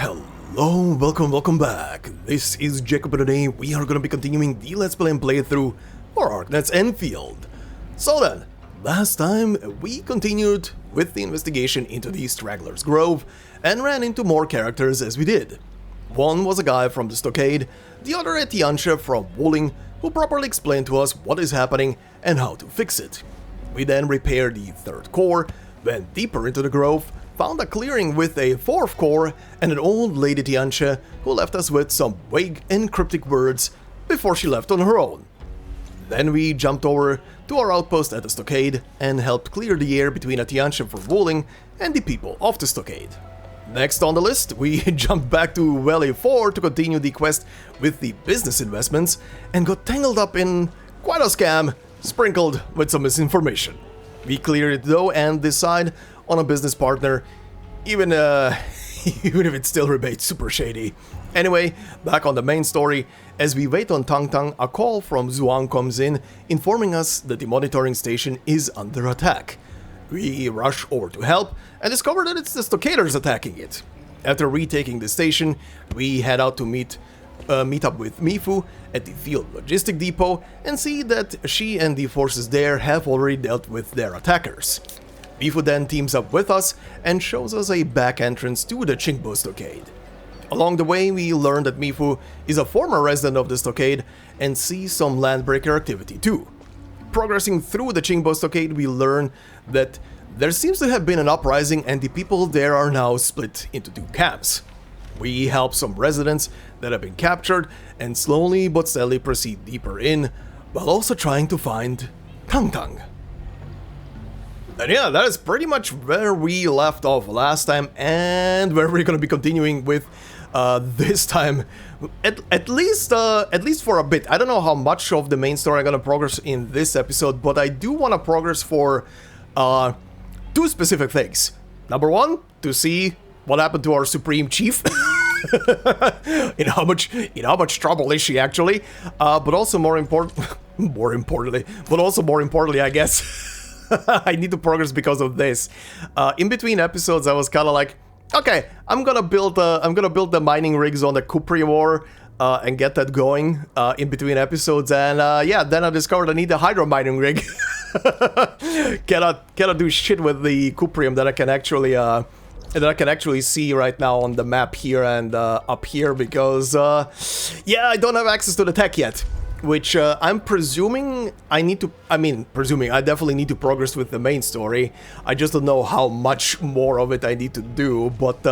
Hello, welcome back. This is Jacob, and today we are going to be continuing the Let's Play and playthrough for Arknights Endfield. So then, last time we continued with the investigation into the Straggler's Grove and ran into more characters as we did. One was a guy from the Stockade, the other a Tianxia from Wuling, who properly explained to us what is happening and how to fix it. We then repaired the third core, went deeper into the grove, found a clearing with a fourth core and an old lady Tianxia who left us with some vague and cryptic words before she left on her own. Then we jumped over to our outpost at the Stockade and helped clear the air between a Tianxia from Wuling and the people of the Stockade. Next on the list, we jumped back to Valley 4 to continue the quest with the business investments and got tangled up in quite a scam, sprinkled with some misinformation. We cleared it though and decide on a business partner, even if it still remains super shady. Anyway, back on the main story, as we wait on Tang Tang, a call from Zhuang comes in, informing us that the monitoring station is under attack. We rush over to help and discover that it's the Stockaders attacking it. After retaking the station, we head out to meet up with Mifu at the field logistic depot and see that she and the forces there have already dealt with their attackers. Mifu then teams up with us and shows us a back entrance to the Qingbo Stockade. Along the way, we learn that Mifu is a former resident of the Stockade and sees some landbreaker activity too. Progressing through the Qingbo Stockade, we learn that there seems to have been an uprising and the people there are now split into two camps. We help some residents that have been captured and slowly but steadily proceed deeper in, while also trying to find Tang Tang. And yeah, that is pretty much where we left off last time and where we're going to be continuing with this time, at least for a bit. I don't know how much of the main story I'm going to progress in this episode, but I do want to progress for two specific things. Number one, to see what happened to our Supreme Chief. in how much trouble is she actually? But also more importantly, I guess. I need to progress because of this. In between episodes, I was kind of like, okay, I'm gonna build the mining rigs on the Kupri War and get that going in between episodes. And yeah, then I discovered I need a hydro mining rig. cannot do shit with the Cuprium that I can actually see right now on the map here and up here because yeah, I don't have access to the tech yet. Which I'm presuming I definitely need to progress with the main story. I just don't know how much more of it I need to do, but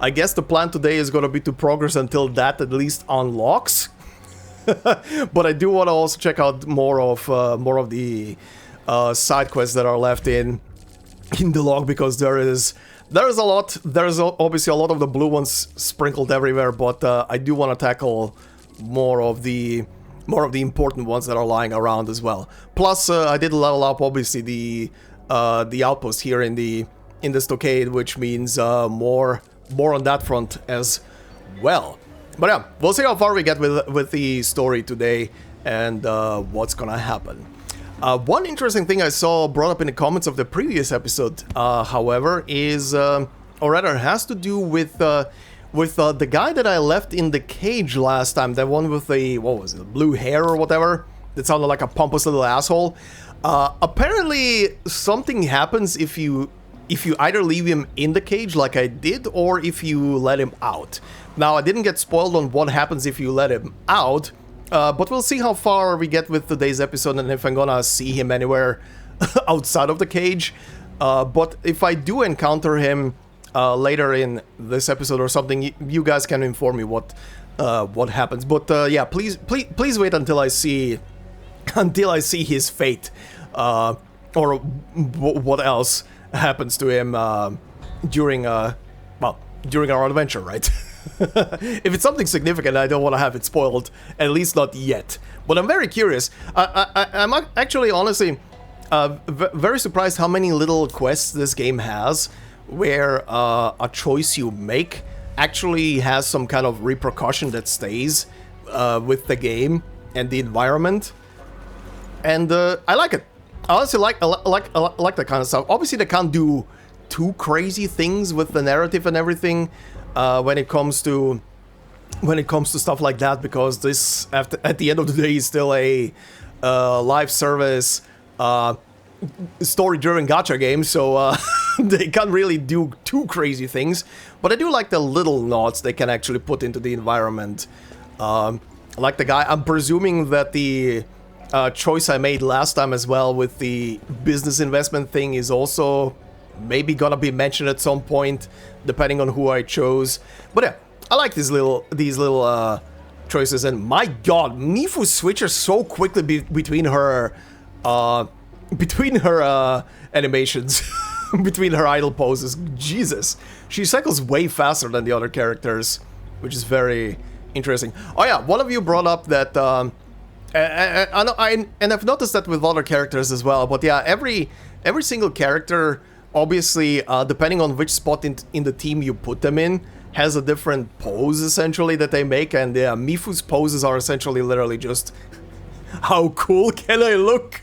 I guess the plan today is going to be to progress until that at least unlocks. But I do want to also check out more of the side quests that are left in the log, because there is a lot. There's obviously a lot of the blue ones sprinkled everywhere, but I do want to tackle more of the important ones that are lying around as well. Plus, I did level up obviously the outpost here in the Stockade, which means more on that front as well. But yeah, we'll see how far we get with the story today and what's gonna happen. One interesting thing I saw brought up in the comments of the previous episode, however, is or rather has to do with the guy that I left in the cage last time, the one with the, what was it, blue hair or whatever, that sounded like a pompous little asshole. Apparently something happens if you either leave him in the cage like I did, or if you let him out. Now, I didn't get spoiled on what happens if you let him out, but we'll see how far we get with today's episode and if I'm gonna see him anywhere outside of the cage. But if I do encounter him later in this episode or something, you guys can inform me what happens. But yeah, please wait until I see his fate, or what else happens to him during our adventure, right? If it's something significant, I don't want to have it spoiled, at least not yet. But I'm very curious. I'm actually honestly very surprised how many little quests this game has, where a choice you make actually has some kind of repercussion that stays with the game and the environment, and I like it. I honestly like that kind of stuff. Obviously, they can't do too crazy things with the narrative and everything, when it comes to stuff like that, because this at the end of the day is still a live service story-driven gacha game, so they can't really do too crazy things. But I do like the little nods they can actually put into the environment. Like the guy, I'm presuming that the choice I made last time as well with the business investment thing is also maybe gonna be mentioned at some point, depending on who I chose. But yeah, I like these little choices, and my god, Mifu switches so quickly between her animations, between her idle poses. Jesus, she cycles way faster than the other characters, which is very interesting. Oh yeah, one of you brought up that, and I've noticed that with other characters as well. But yeah, every single character, obviously, depending on which spot in the team you put them in, has a different pose essentially that they make, and Mifu's poses are essentially literally just how cool can I look,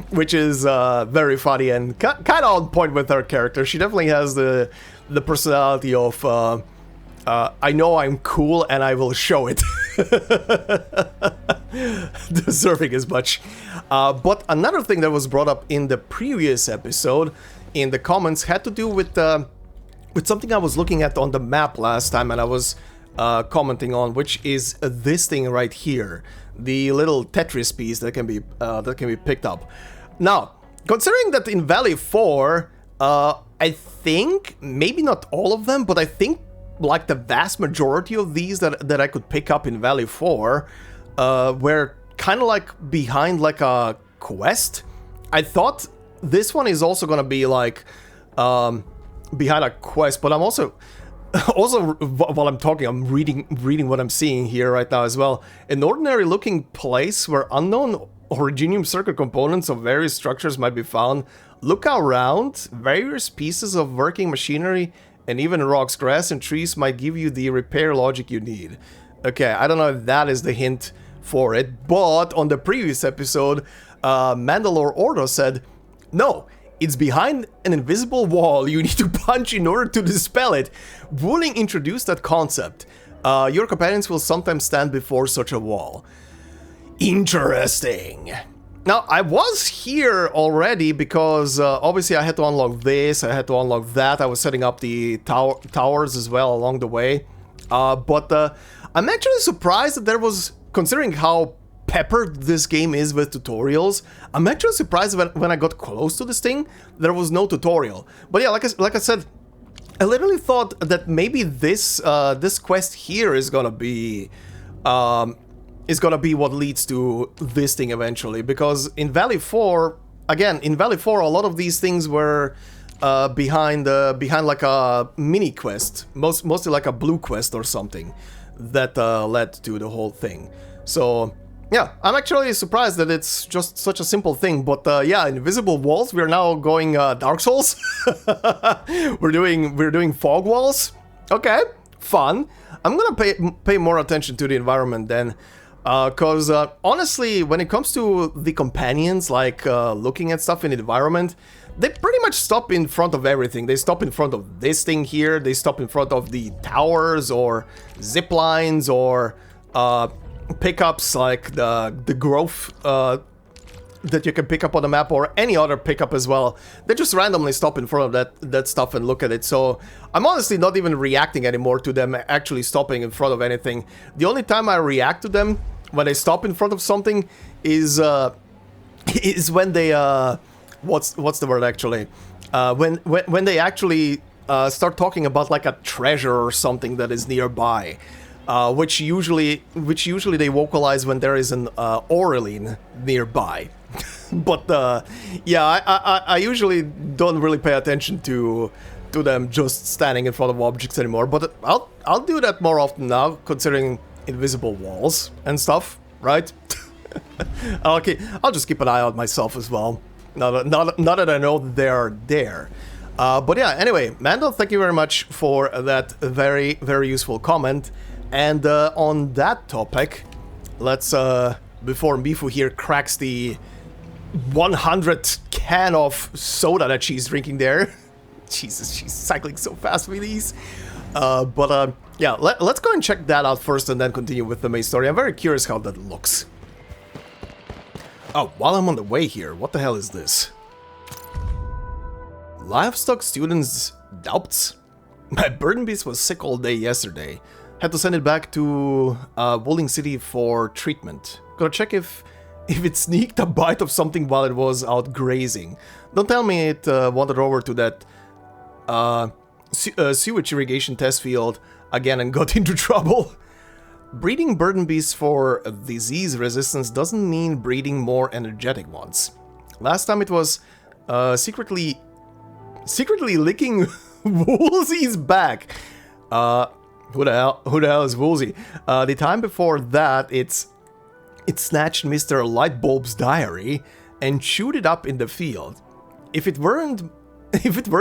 which is very funny and kind of on point with her character. She definitely has the personality of I know I'm cool and I will show it. Deserving as much. But another thing that was brought up in the previous episode in the comments had to do with something I was looking at on the map last time, and I was commenting on, which is this thing right here, the little Tetris piece that can be picked up. Now, considering that in Valley 4, I think maybe not all of them, but I think like the vast majority of these that I could pick up in Valley 4 were kind of like behind like a quest. I thought this one is also gonna be like behind a quest, but I'm also while I'm talking, I'm reading what I'm seeing here right now as well. An ordinary looking place where unknown originium circuit components of various structures might be found. Look around. Various pieces of working machinery and even rocks, grass and trees might give you the repair logic you need. Okay, I don't know if that is the hint for it, but on the previous episode, Mandalore Ordo said, no, it's behind an invisible wall you need to punch in order to dispel it. Wuling introduced that concept. Your companions will sometimes stand before such a wall. Interesting. Now, I was here already because obviously I had to unlock this, I had to unlock that. I was setting up the towers as well along the way. But I'm actually surprised that there was, considering how peppered this game is with tutorials, I'm actually surprised when I got close to this thing, there was no tutorial. But yeah, like I said, I literally thought that maybe this quest here is gonna be what leads to this thing eventually, because in Valley 4, again, a lot of these things were behind like a mini quest, mostly like a blue quest or something that led to the whole thing. So yeah, I'm actually surprised that it's just such a simple thing, but yeah, invisible walls, we're now going Dark Souls. we're doing fog walls. Okay, fun. I'm gonna pay more attention to the environment then, cause honestly, when it comes to the companions, like looking at stuff in the environment, they pretty much stop in front of everything. They stop in front of this thing here, they stop in front of the towers or zip lines or pickups like the growth that you can pick up on the map, or any other pickup as well. They just randomly stop in front of that stuff and look at it. So I'm honestly not even reacting anymore to them actually stopping in front of anything. The only time I react to them when they stop in front of something is when they what's the word actually? When they actually start talking about like a treasure or something that is nearby. Which usually they vocalize when there is an Aureline nearby. But yeah, I usually don't really pay attention to them just standing in front of objects anymore. But I'll do that more often now, considering invisible walls and stuff, right? Okay, I'll just keep an eye out myself as well. Now that I know they're there. But yeah, anyway, Mando, thank you very much for that very, very useful comment. And on that topic, let's, before Mifu here cracks the 100 can of soda that she's drinking there. Jesus, she's cycling so fast with these. Yeah, let's go and check that out first and then continue with the main story. I'm very curious how that looks. Oh, while I'm on the way here, what the hell is this? Livestock students' doubts? My burden beast was sick all day yesterday. Had to send it back to Wooling City for treatment. Gotta check if it sneaked a bite of something while it was out grazing. Don't tell me it wandered over to that sewage irrigation test field again and got into trouble. Breeding burden beasts for disease resistance doesn't mean breeding more energetic ones. Last time it was secretly licking Woolsey's back. Who the hell is Woolsey? The time before that, it snatched Mr. Lightbulb's diary and chewed it up in the field. If it weren't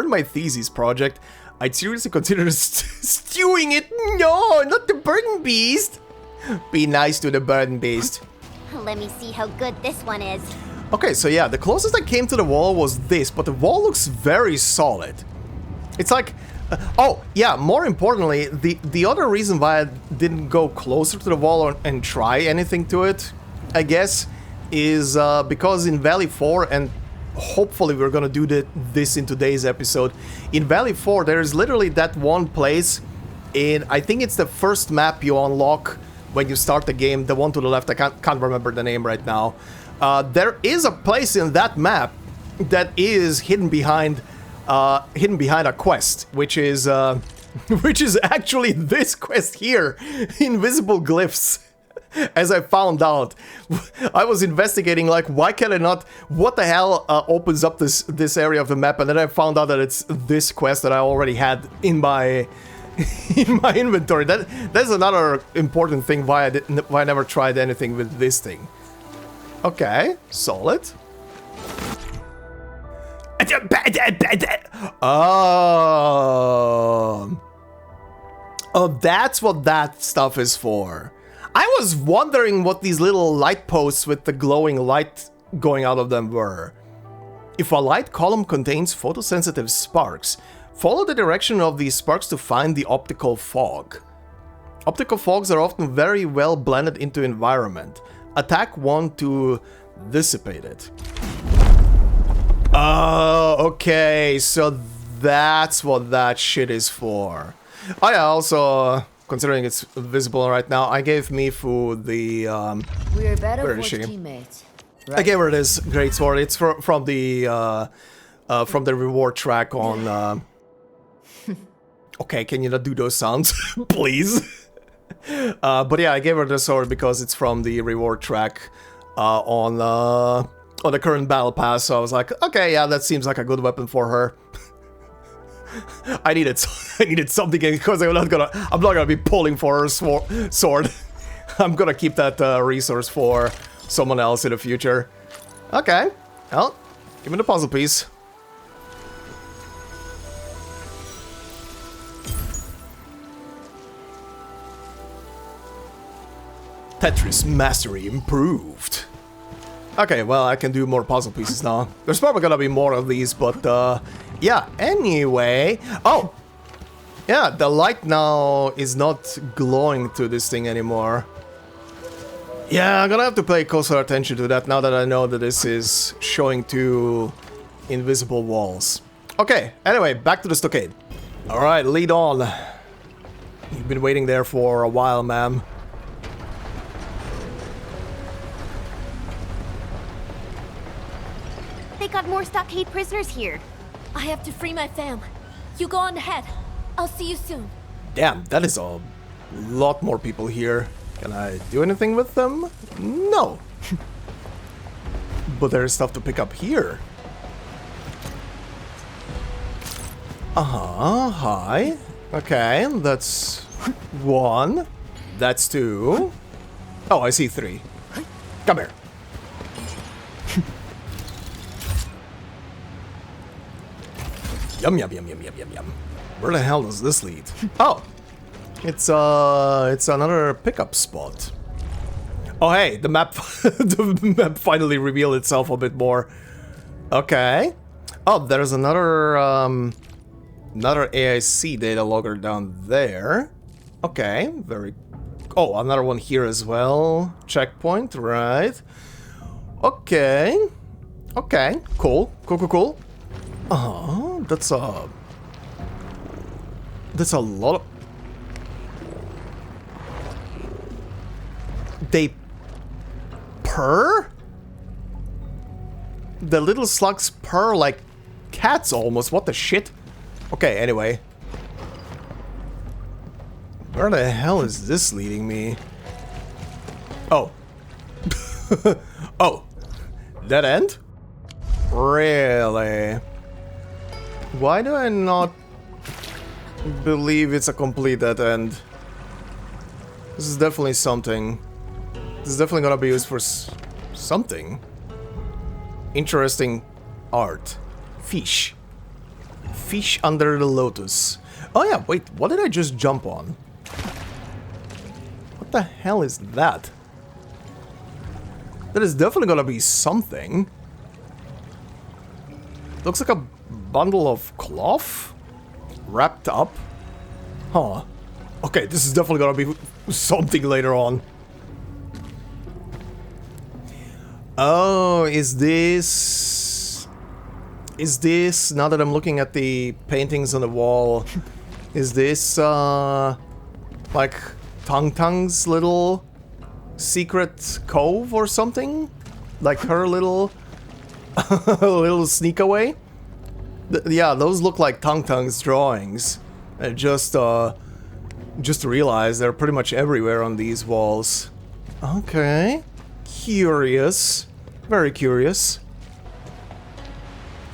my thesis project, I'd seriously consider stewing it. No, not the burden beast. Be nice to the burden beast. Let me see how good this one is. Okay, so yeah, the closest I came to the wall was this, but the wall looks very solid. It's like, oh yeah, more importantly, the other reason why I didn't go closer to the wall and try anything to it, I guess, is because in Valley 4, and hopefully we're gonna do this in today's episode, in Valley 4 there's literally that one place in, I think it's the first map you unlock when you start the game, the one to the left, I can't remember the name right now. There is a place in that map that is hidden behind a quest, which is actually this quest here, Invisible Glyphs. As I found out, I was investigating, like, why can I not, what the hell opens up this area of the map, and then I found out that it's this quest that I already had in my inventory. That's another important thing why I never tried anything with this thing. Okay, solid. Oh, that's what that stuff is for. I was wondering what these little light posts with the glowing light going out of them were. If a light column contains photosensitive sparks, follow the direction of these sparks to find the optical fog. Optical fogs are often very well blended into environment. Attack one to dissipate it. Oh, okay, so that's what that shit is for. Oh yeah, also, considering it's visible right now, I gave Mifu the, We're better where is for she? teammates. Right? I gave her this great sword. It's from the reward track on, Okay, can you not do those sounds, please? But yeah, I gave her the sword because it's from the reward track on the current battle pass. So I was like, okay, yeah, that seems like a good weapon for her. I needed something because I'm not gonna be pulling for her sword. I'm gonna keep that resource for someone else in the future. Okay, well, give me the puzzle piece. Tetris mastery improved. Okay, well, I can do more puzzle pieces now. There's probably gonna be more of these, but yeah, anyway. Oh! Yeah, the light now is not glowing to this thing anymore. Yeah, I'm gonna have to pay closer attention to that now that I know that this is showing two invisible walls. Okay, anyway, back to the stockade. Alright, lead on. You've been waiting there for a while, ma'am. They got more stockade prisoners here. I have to free my fam. You go on ahead. I'll see you soon. Damn, that is a lot more people here. Can I do anything with them? No. But there's stuff to pick up here. Uh-huh, hi. Okay, that's one. That's two. Oh, I see three. Come here. Yum, yum, yum, yum, yum, yum, yum. Where the hell does this lead? Oh! It's another pickup spot. Oh, hey, the map finally revealed itself a bit more. Okay. Oh, there's another, Another AIC data logger down there. Okay, very... Oh, another one here as well. Checkpoint, right. Okay. Okay, cool. Cool. Oh, that's a... That's a lot of... They... purr? The little slugs purr like cats almost. What the shit? Okay, anyway. Where the hell is this leading me? Oh. Oh. Dead end? Really? Why do I not believe it's a complete dead end? This is definitely something. This is definitely gonna be used for something. Interesting art. Fish. Fish under the lotus. Oh yeah, wait, what did I just jump on? What the hell is that? That is definitely gonna be something. Looks like a bundle of cloth wrapped up. Huh. Okay, this is definitely gonna be something later on. Oh, is this, now that I'm looking at the paintings on the wall, is this, like, Tang's little secret cove or something? Like her little, little sneak away? Yeah, those look like Tang's drawings. I just realized they're pretty much everywhere on these walls. Okay. Curious. Very curious.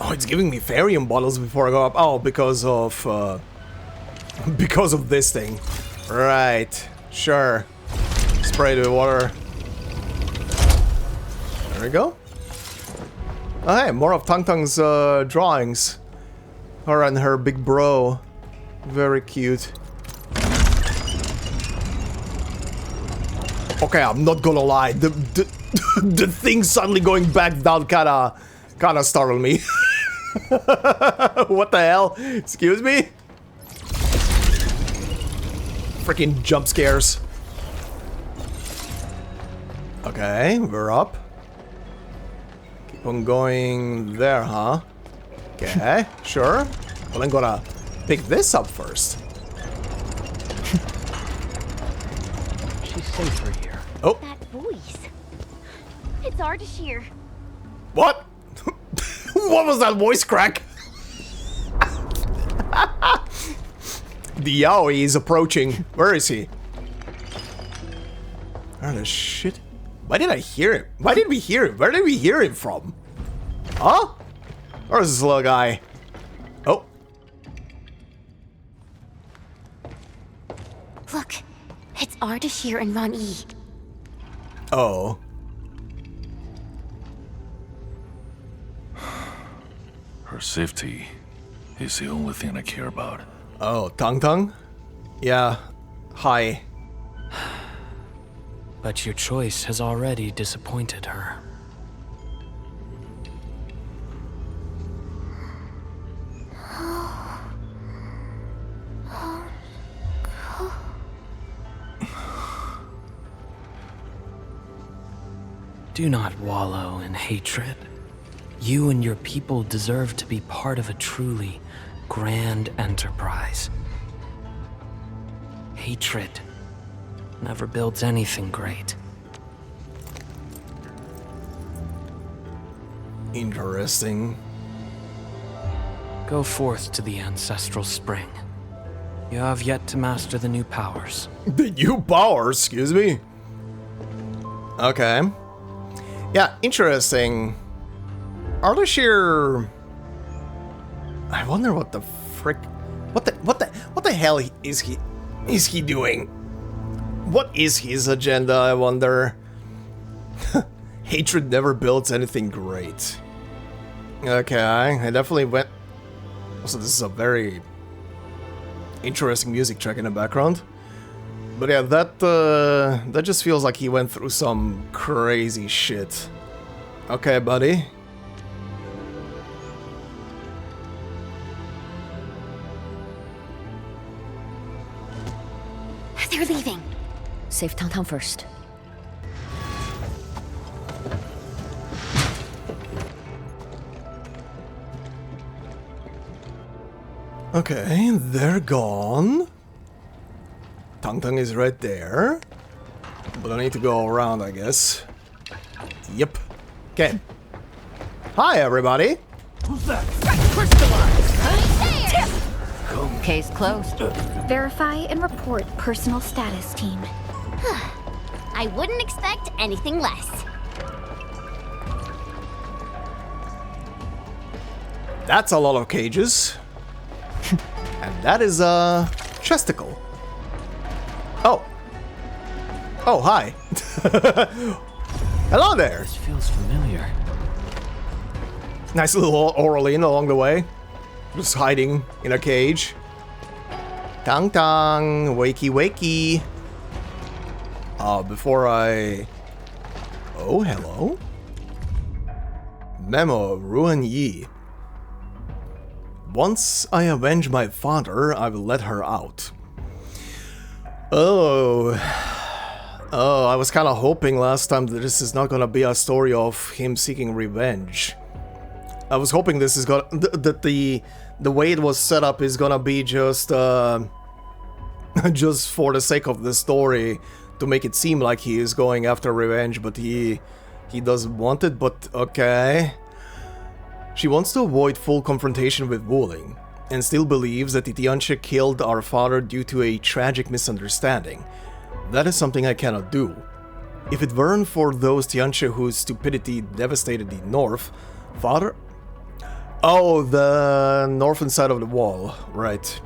Oh, it's giving me Therium bottles before I go up. Oh, because of this thing. Right. Sure. Spray the water. There we go. Oh, hey, more of Tang's drawings. Her and her big bro. Very cute. Okay, I'm not gonna lie. The thing suddenly going back down kinda startled me. What the hell? Excuse me? Freaking jump scares. Okay, we're up. Keep on going there, huh? Okay, sure. Well, I'm gonna pick this up first. She's safer here. Oh. That voice. It's Ardashir. What? What was that voice crack? The Yaoi is approaching. Where is he? Where the shit? Why did I hear him? Why did we hear him? Where did we hear him from? Huh? Where's this little guy? Oh. Look, it's Ardashir and RUAN. Oh. Her safety is the only thing I care about. Oh, Tang? Yeah. Hi. But your choice has already disappointed her. Do not wallow in hatred. You and your people deserve to be part of a truly grand enterprise. Hatred never builds anything great. Interesting. Go forth to the ancestral spring. You have yet to master the new powers. The new powers, excuse me? Okay. Yeah, interesting. Ardashir... I wonder what the frick... What the hell is he doing? What is his agenda, I wonder? Hatred never builds anything great. Okay, I definitely went... Also, this is a very interesting music track in the background. But yeah, that just feels like he went through some crazy shit. Okay, buddy. They're leaving. Save Tang first. Okay, they're gone. Tang is right there. But I need to go around, I guess. Yep. Okay. Hi, everybody. Case closed. Verify and report personal status, team. I wouldn't expect anything less. That's a lot of cages. And that is a chesticle. Oh. Oh, hi. Hello there. This feels familiar. Nice little Oraline along the way. Just hiding in a cage. Tang, wakey, wakey. Before I... Oh, hello. Memo, RUAN Yi. Once I avenge my father, I will let her out. Oh, I was kind of hoping last time that this is not gonna be a story of him seeking revenge. I was hoping this is gonna that the way it was set up is gonna be just just for the sake of the story to make it seem like he is going after revenge, but he doesn't want it. But okay. She wants to avoid full confrontation with Wuling, and still believes that the Tianche killed our father due to a tragic misunderstanding. That is something I cannot do. If it weren't for those Tianche whose stupidity devastated the north, father... Oh, the northern side of the wall, right.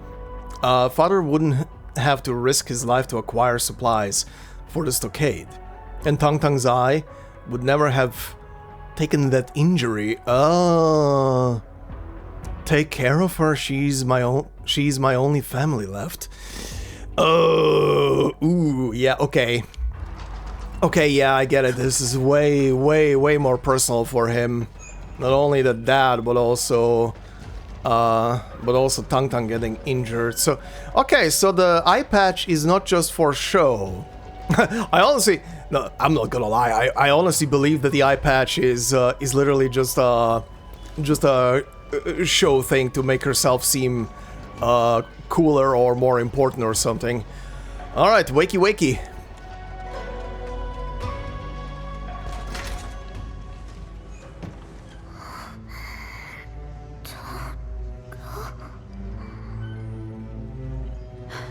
Father wouldn't have to risk his life to acquire supplies for the stockade, and Tang's eye would never have taken that injury. Take care of her. She's my only family left. Ooh, yeah, okay. Okay, yeah, I get it. This is way more personal for him. Not only the dad, but also Tang getting injured. So, okay, so the eye patch is not just for show. I honestly, no, I'm not gonna lie. I honestly believe that the eye patch is literally just a show thing to make herself seem cooler or more important or something. All right, wakey wakey.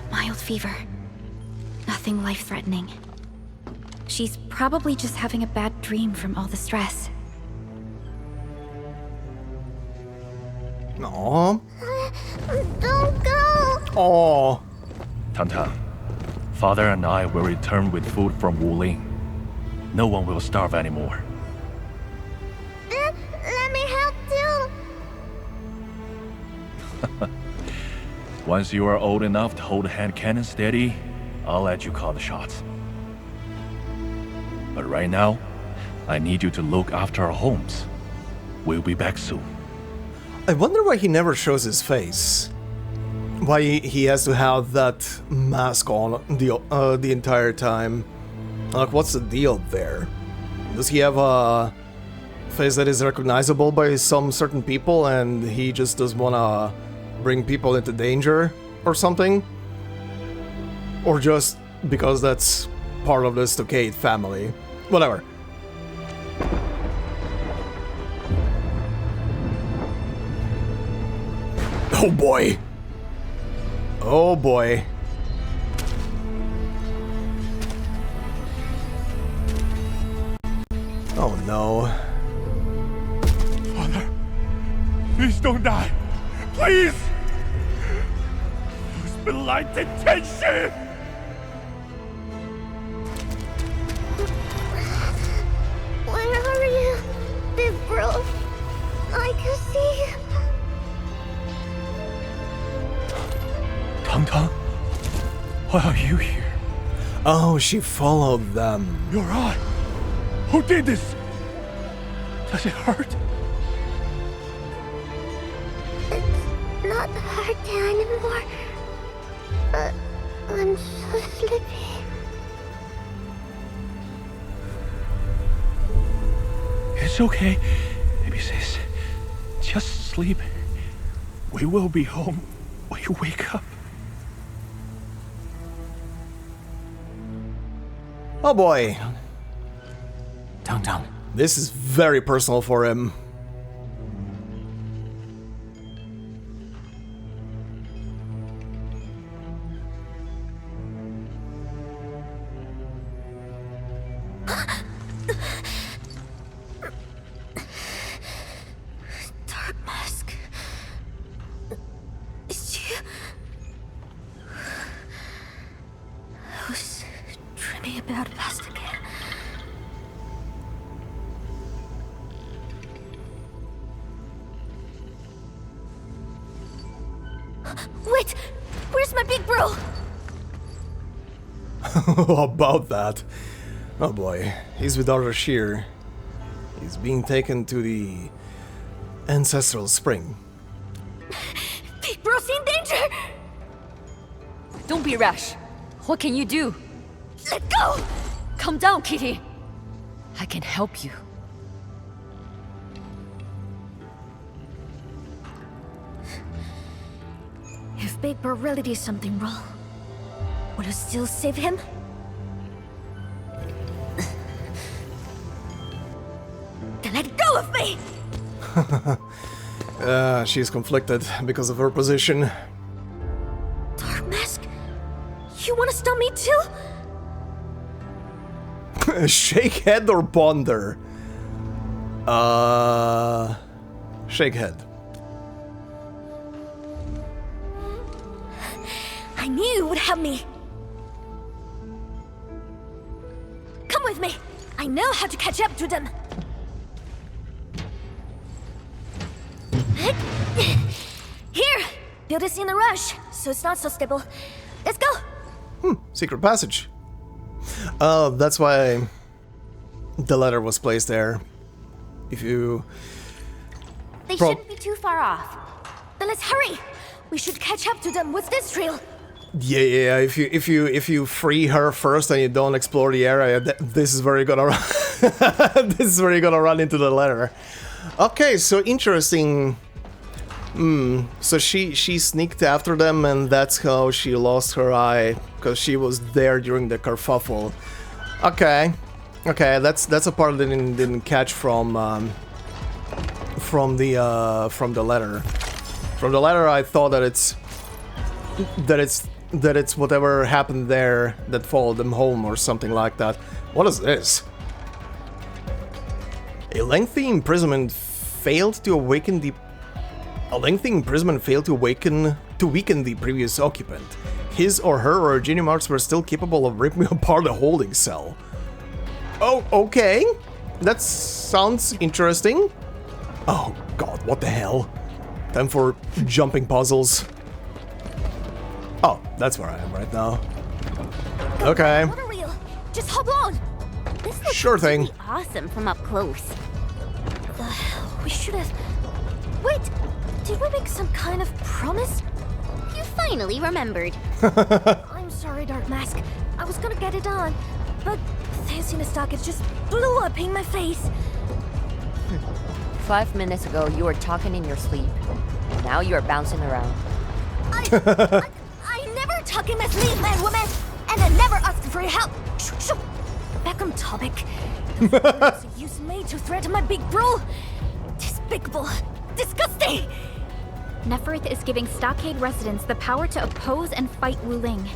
Mild fever. Nothing life-threatening. She's probably just having a bad dream from all the stress. Aww. Don't go! Aww. Tang, father and I will return with food from Wuling. No one will starve anymore. Let me help too! Once you are old enough to hold hand cannon steady, I'll let you call the shots. But right now, I need you to look after our homes. We'll be back soon. I wonder why he never shows his face. Why he has to have that mask on the entire time. Like, what's the deal there? Does he have a face that is recognizable by some certain people and he just doesn't wanna bring people into danger or something? Or just because that's part of the Stockade family. Whatever. Oh boy. Oh boy. Oh no. Father, please don't die. Please! Use blind intention! Where are you, big bro? I can see you. Tang, why are you here? Oh, she followed them. Your eye. Who did this? Does it hurt? It's not hard anymore. I'm so sleepy. It's okay, baby sis. Just sleep. We will be home when you wake up. Oh boy. Down. This is very personal for him. Dark mask. It's you. I was dreaming about past again. Wait! Where's my big bro? About that. Oh boy, he's with Arthur Shear. He's being taken to the ancestral spring. Big bro's in danger! Don't be rash. What can you do? Let go! Calm down, Kitty. I can help you. If Big Bro really did something wrong, would I still save him? Then let go of me! She's conflicted because of her position. Dark Mask? You wanna stop me too? Shake head or ponder? Shake head. I knew you would help me. Come with me. I know how to catch up to them. Here! Build this in a rush, so it's not so stable. Let's go! Secret passage. Oh, that's why the letter was placed there. If you... They shouldn't be too far off. But let's hurry! We should catch up to them with this trail. Yeah. If you free her first and you don't explore the area, this is where you're gonna run. This is where you're gonna run into the letter. Okay, so interesting. So she sneaked after them, and that's how she lost her eye, because she was there during the kerfuffle. Okay, that's a part that didn't catch from the letter. From the letter, I thought that it's whatever happened there that followed them home or something like that. What is this? A lengthy imprisonment failed to weaken the previous occupant. His or her origin marks were still capable of ripping apart a holding cell. Oh, okay. That sounds interesting. Oh god, what the hell? Time for jumping puzzles. Oh, that's where I am right now. Okay. What a reel! Just hold on! This looks Sure thing. pretty awesome from up close. We should have... Wait! Did we make some kind of promise? You finally remembered. I'm sorry, Dark Mask. I was gonna get it on, but fancy in a stockage just blew up in my face. 5 minutes ago, you were talking in your sleep. Now you are bouncing around. I never talk in my sleep, man, woman! And I never asked for your help! Shoo. Back on topic. The use made to threaten my big bro! Despicable! Disgusting! Neferth is giving Stockade residents the power to oppose and fight Wuling.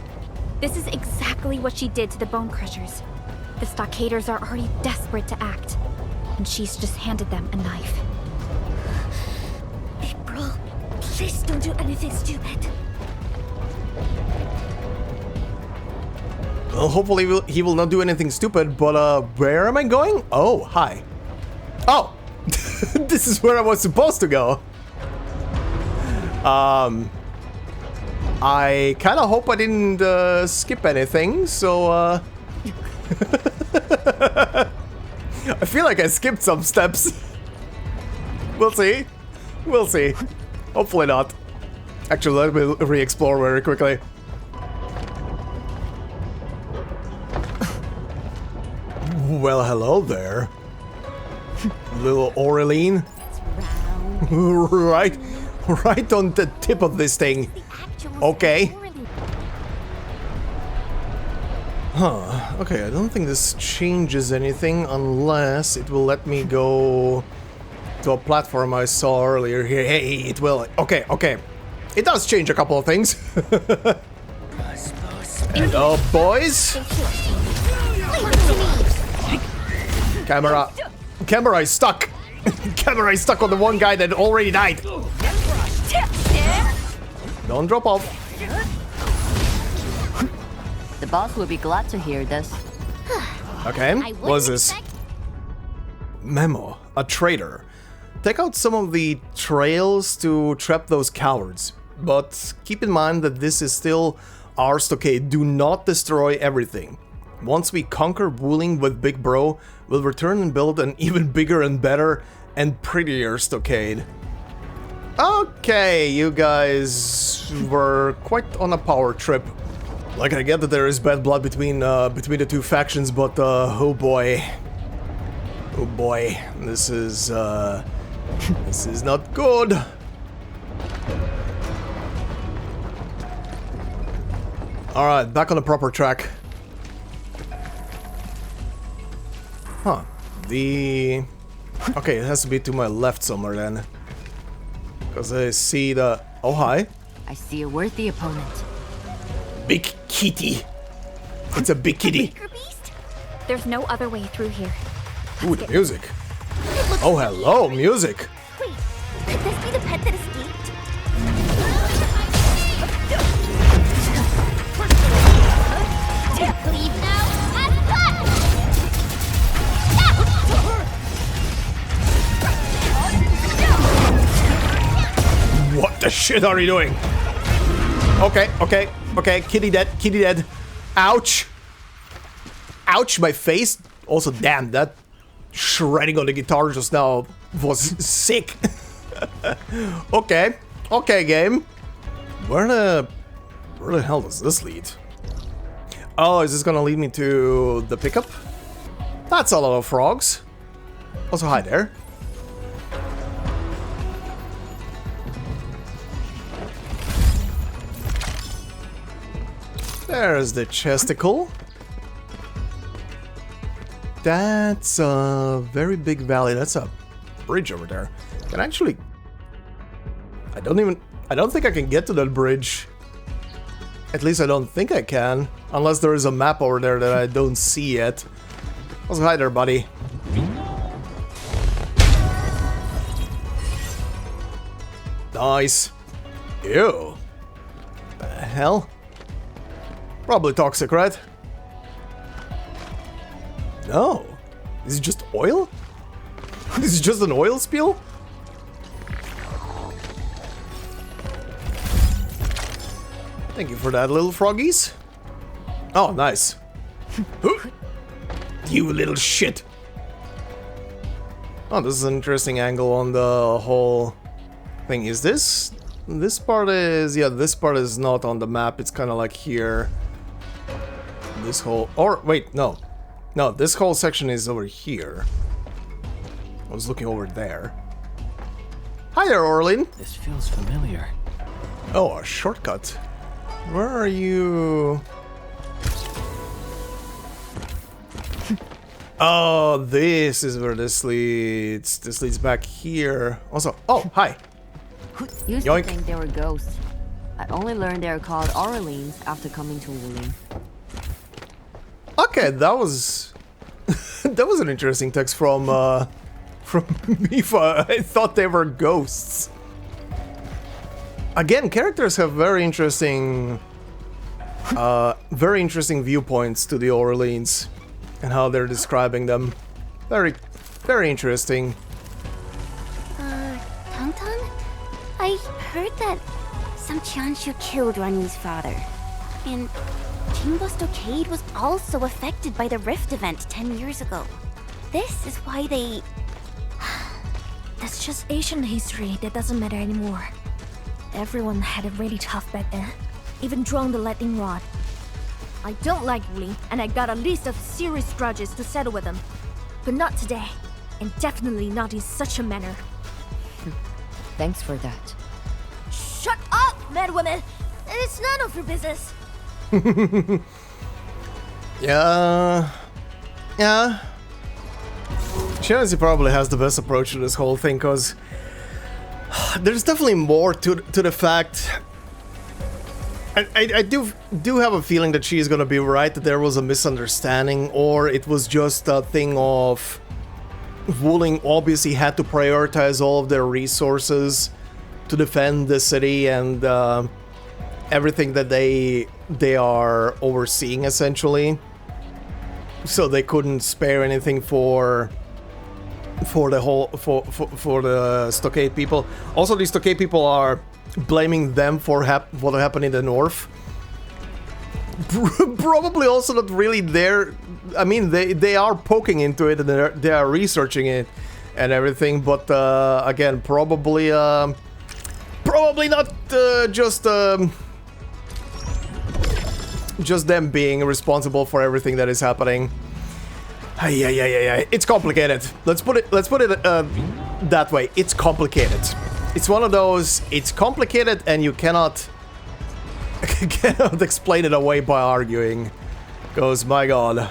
This is exactly what she did to the Bone Crushers. The Stockaders are already desperate to act, and she's just handed them a knife. Big bro, please don't do anything stupid. Well, hopefully he will not do anything stupid, but where am I going? Oh, hi. Oh! This is where I was supposed to go. I kind of hope I didn't skip anything, so I feel like I skipped some steps. We'll see. We'll see. Hopefully not. Actually, let me re-explore very quickly. Well, hello there. Little Aureline. right on the tip of this thing. Okay. Huh, okay, I don't think this changes anything unless it will let me go to a platform I saw earlier here. Hey, it will. Okay, okay. It does change a couple of things. Hello, boys. Camera is stuck. Camera is stuck on the one guy that already died. Don't drop off. The boss will be glad to hear this. Okay, what's this? Memo, a traitor. Take out some of the trails to trap those cowards. But keep in mind that this is still our stockade. Do not destroy everything. Once we conquer Wuling with Big Bro, we'll return and build an even bigger and better and prettier stockade. Okay, you guys were quite on a power trip. Like, I get that there is bad blood between the two factions, but oh boy, this is not good. All right, back on the proper track. Huh? Okay, it has to be to my left somewhere then, because I see the. Oh, hi. I see a worthy opponent. Big kitty. It's a big kitty. There's no other way through here. Ooh, the music. Oh, hello, music. Wait, could this be the pet that escaped? Leave now and What the shit are you doing? Okay, okay, okay. Kitty dead, kitty dead. Ouch. Ouch, my face. Also, damn, that shredding on the guitar just now was sick. Okay, okay, game. Where the hell does this lead? Oh, is this gonna lead me to the pickup? That's a lot of frogs. Also, hi there. There's the chesticle. That's a very big valley. That's a bridge over there. Can I actually... I don't think I can get to that bridge. At least I don't think I can. Unless there is a map over there that I don't see yet. Also, hi there, buddy. Nice. Ew. The hell? Probably toxic, right? No. Is it just oil? Is it just an oil spill? Thank you for that, little froggies. Oh, nice. You little shit. Oh, this is an interesting angle on the whole thing. Is this? This part is... Yeah, this part is not on the map. It's kind of like here. This whole... Or, wait, no. No, this whole section is over here. I was looking over there. Hi there, Orlin. This feels familiar. Oh, a shortcut. Where are you? Oh, this is where this leads. This leads back here. Also, oh, hi. Used Yoink. to think they were ghosts. I only learned they are called Aurelines after coming to Wuling. Okay, that was that was an interesting text from Mifa. I thought they were ghosts. Again, characters have very interesting viewpoints to the Orleans and how they're describing them. Very, very interesting. Tonton? I heard that some Qianshu killed Rani's father. And Jingbo Stockade was also affected by the Rift event 10 years ago. This is why they... That's just Asian history that doesn't matter anymore. Everyone had it really tough back then. Even drawing the lightning rod. I don't like Wuling, and I got a list of serious grudges to settle with him. But not today, and definitely not in such a manner. Thanks for that. Shut up, madwoman! It's none of your business. Yeah. She honestly probably has the best approach to this whole thing, because there's definitely more to the fact. I do have a feeling that she's gonna be right, that there was a misunderstanding, or it was just a thing of Wuling obviously had to prioritize all of their resources to defend the city and everything that they are overseeing, essentially. So they couldn't spare anything for the Stockade people. Also, the Stockade people are blaming them for what happened in the north. Probably also not really there. I mean, they are poking into it and they are researching it and everything, but again, probably not just them being responsible for everything that is happening. It's complicated. Let's put it that way. It's complicated. It's one of those. It's complicated, and you cannot explain it away by arguing. Because my God.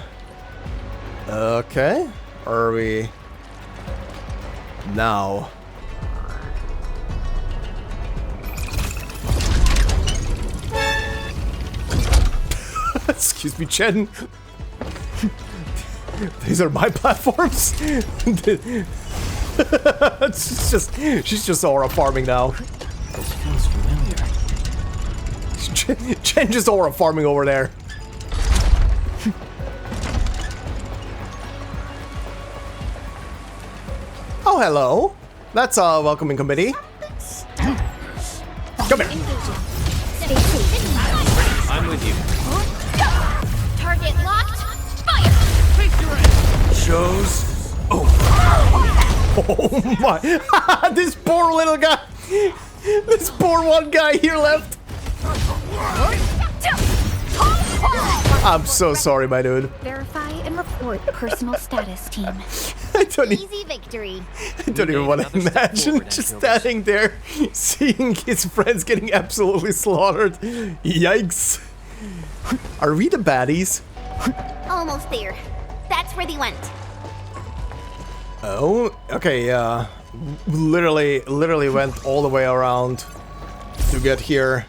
Okay, are we now? Excuse me, Chen. These are my platforms. She's just aura farming now. This feels familiar. Chen just aura farming over there. Oh, hello. That's a welcoming committee. Come here. I'm with you. Target locked. Fire! Shows. Oh my. This poor little guy. This poor one guy here left. I'm so sorry, my dude. Verify and report personal status, team. I don't Easy victory. even want to imagine just standing there, seeing his friends getting absolutely slaughtered. Yikes. Are we the baddies? Almost there. That's where they went. Oh, okay, literally went all the way around to get here.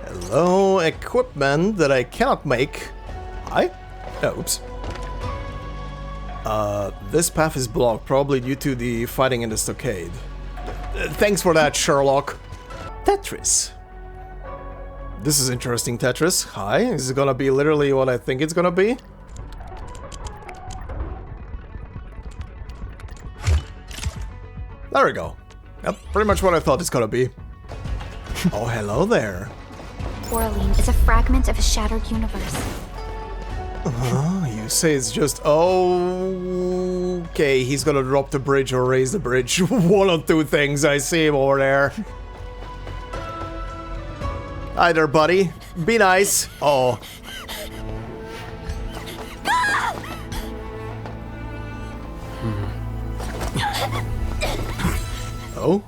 Hello, equipment that I cannot make. Hi? Oops. This path is blocked, probably due to the fighting in the stockade. Thanks for that, Sherlock. Tetris. This is interesting, Tetris. Hi, is it gonna be literally what I think it's gonna be? There we go. Yep, pretty much what I thought it's gonna be. Oh, hello there. Oraline is a fragment of a shattered universe. You say it's just... Okay, he's gonna drop the bridge or raise the bridge. One of two things, I see him over there. Hi there, buddy. Be nice. Oh. Oh?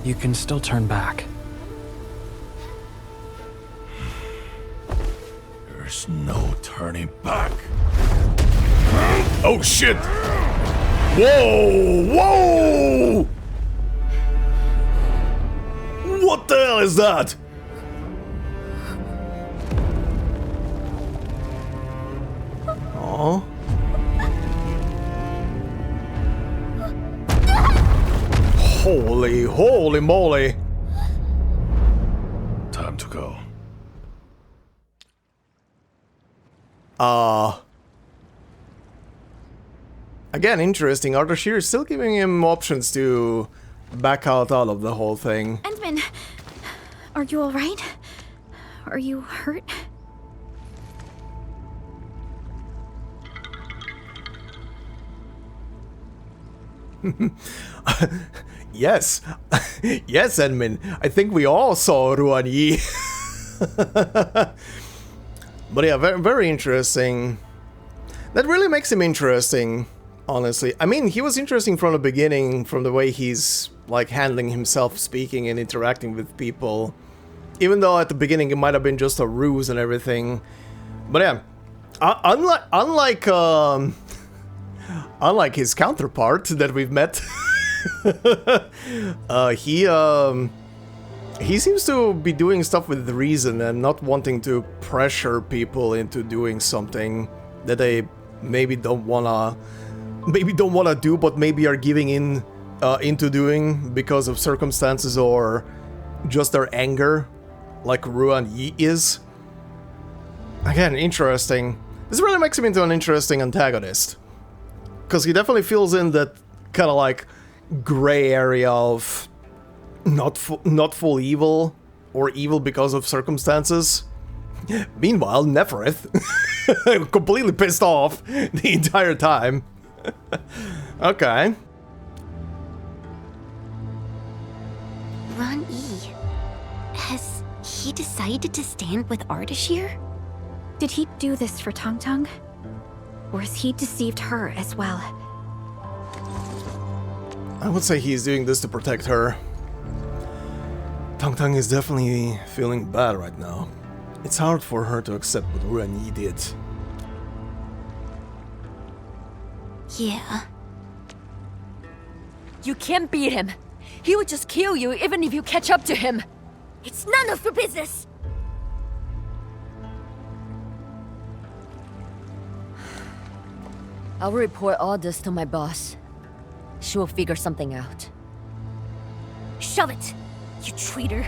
You can still turn back. There's no turning back. Oh, shit! Whoa! Whoa! What the hell is that? Oh. Holy moly. Time to go. Again, interesting. Arthur Shear is still giving him options to back out of the whole thing. Endman, are you alright? Are you hurt? Yes. Yes, Edmund. I think we all saw Ruan Yi. But yeah, very, very interesting. That really makes him interesting, honestly. I mean, he was interesting from the beginning, from the way he's like handling himself, speaking and interacting with people. Even though at the beginning it might have been just a ruse and everything. But yeah, unlike his counterpart that we've met, he seems to be doing stuff with reason and not wanting to pressure people into doing something that they maybe don't wanna do, but maybe are giving in into doing because of circumstances or just their anger, like RUAN is. Again, interesting. This really makes him into an interesting antagonist, because he definitely fills in that kind of like gray area of not full evil, or evil because of circumstances. Meanwhile, Nefereth completely pissed off the entire time. Okay. Ron E. Has he decided to stand with Ardashir? Did he do this for Tong Tong? Or has he deceived her as well? I would say he's doing this to protect her. Tong Tong is definitely feeling bad right now. It's hard for her to accept what RUAN did. Yeah. You can't beat him. He would just kill you even if you catch up to him. It's none of your business. I'll report all this to my boss. She will figure something out. Shove it, you traitor.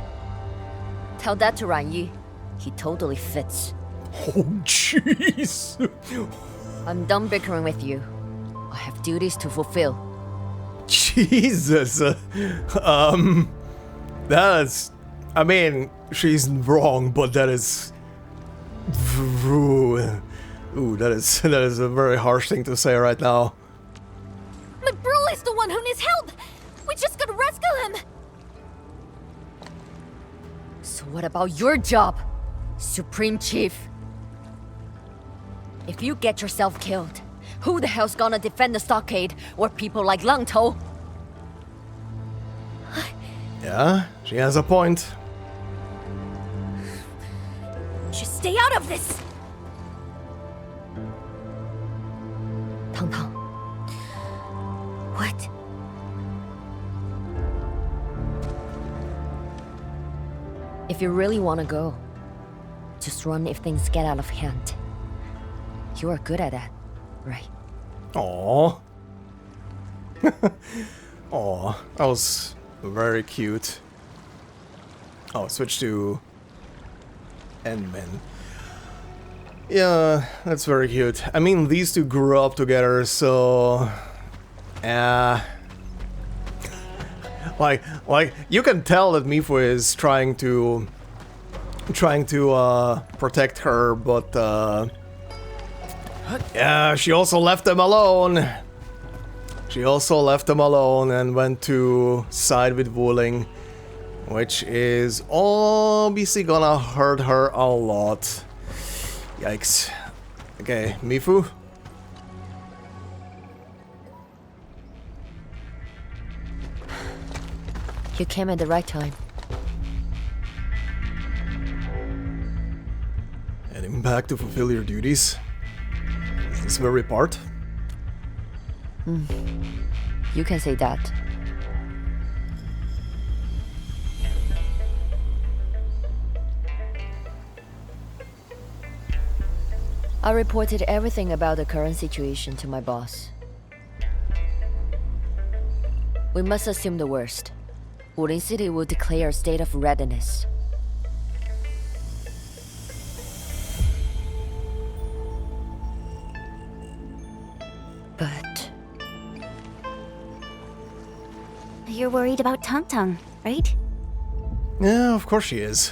Tell that to Ran Yi. He totally fits. Oh, jeez. I'm done bickering with you. I have duties to fulfill. Jesus. That's... I mean, she's wrong, but that is... Ooh, that is a very harsh thing to say right now. My bro is the one who needs help! We just gotta rescue him! So what about your job, Supreme Chief? If you get yourself killed, who the hell's gonna defend the stockade or people like Lang To? Yeah, she has a point. Just stay out of this! Tong Tong. What? If you really want to go, just run if things get out of hand. You are good at that, right? Aww. Aww, that was very cute. Oh, switch to Endman. Yeah, that's very cute. I mean, these two grew up together, so... like, you can tell that Mifu is trying to protect her, but, yeah, she also left them alone. She also left them alone and went to side with Wuling, which is obviously gonna hurt her a lot. Yikes. Okay, Mifu? You came at the right time. Heading back to fulfill your duties? Is this very part? You can say that. I reported everything about the current situation to my boss. We must assume the worst. Wuling City will declare a state of readiness. But... You're worried about Tong Tong, right? Yeah, of course she is.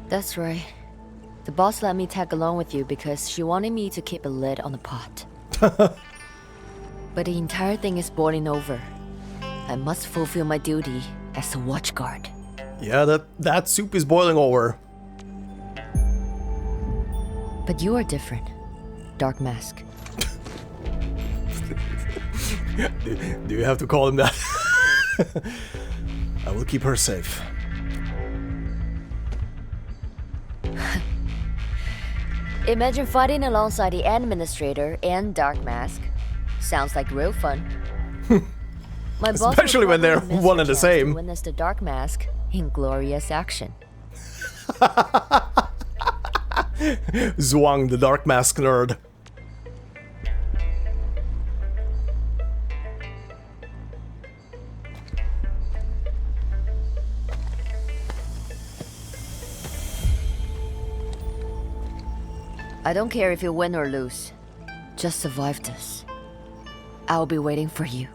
That's right. The boss let me tag along with you because she wanted me to keep a lid on the pot. But the entire thing is boiling over. I must fulfill my duty as a watchguard. Yeah, that soup is boiling over. But you are different. Dark Mask. Do you have to call him that? I will keep her safe. Imagine fighting alongside the Endministrator and Dark Mask. Sounds like real fun. My boss Especially when they're would one and the miss her chance to same. Witness the Dark Mask in glorious action. Zwang, the Dark Mask nerd. I don't care if you win or lose. Just survive this. I'll be waiting for you.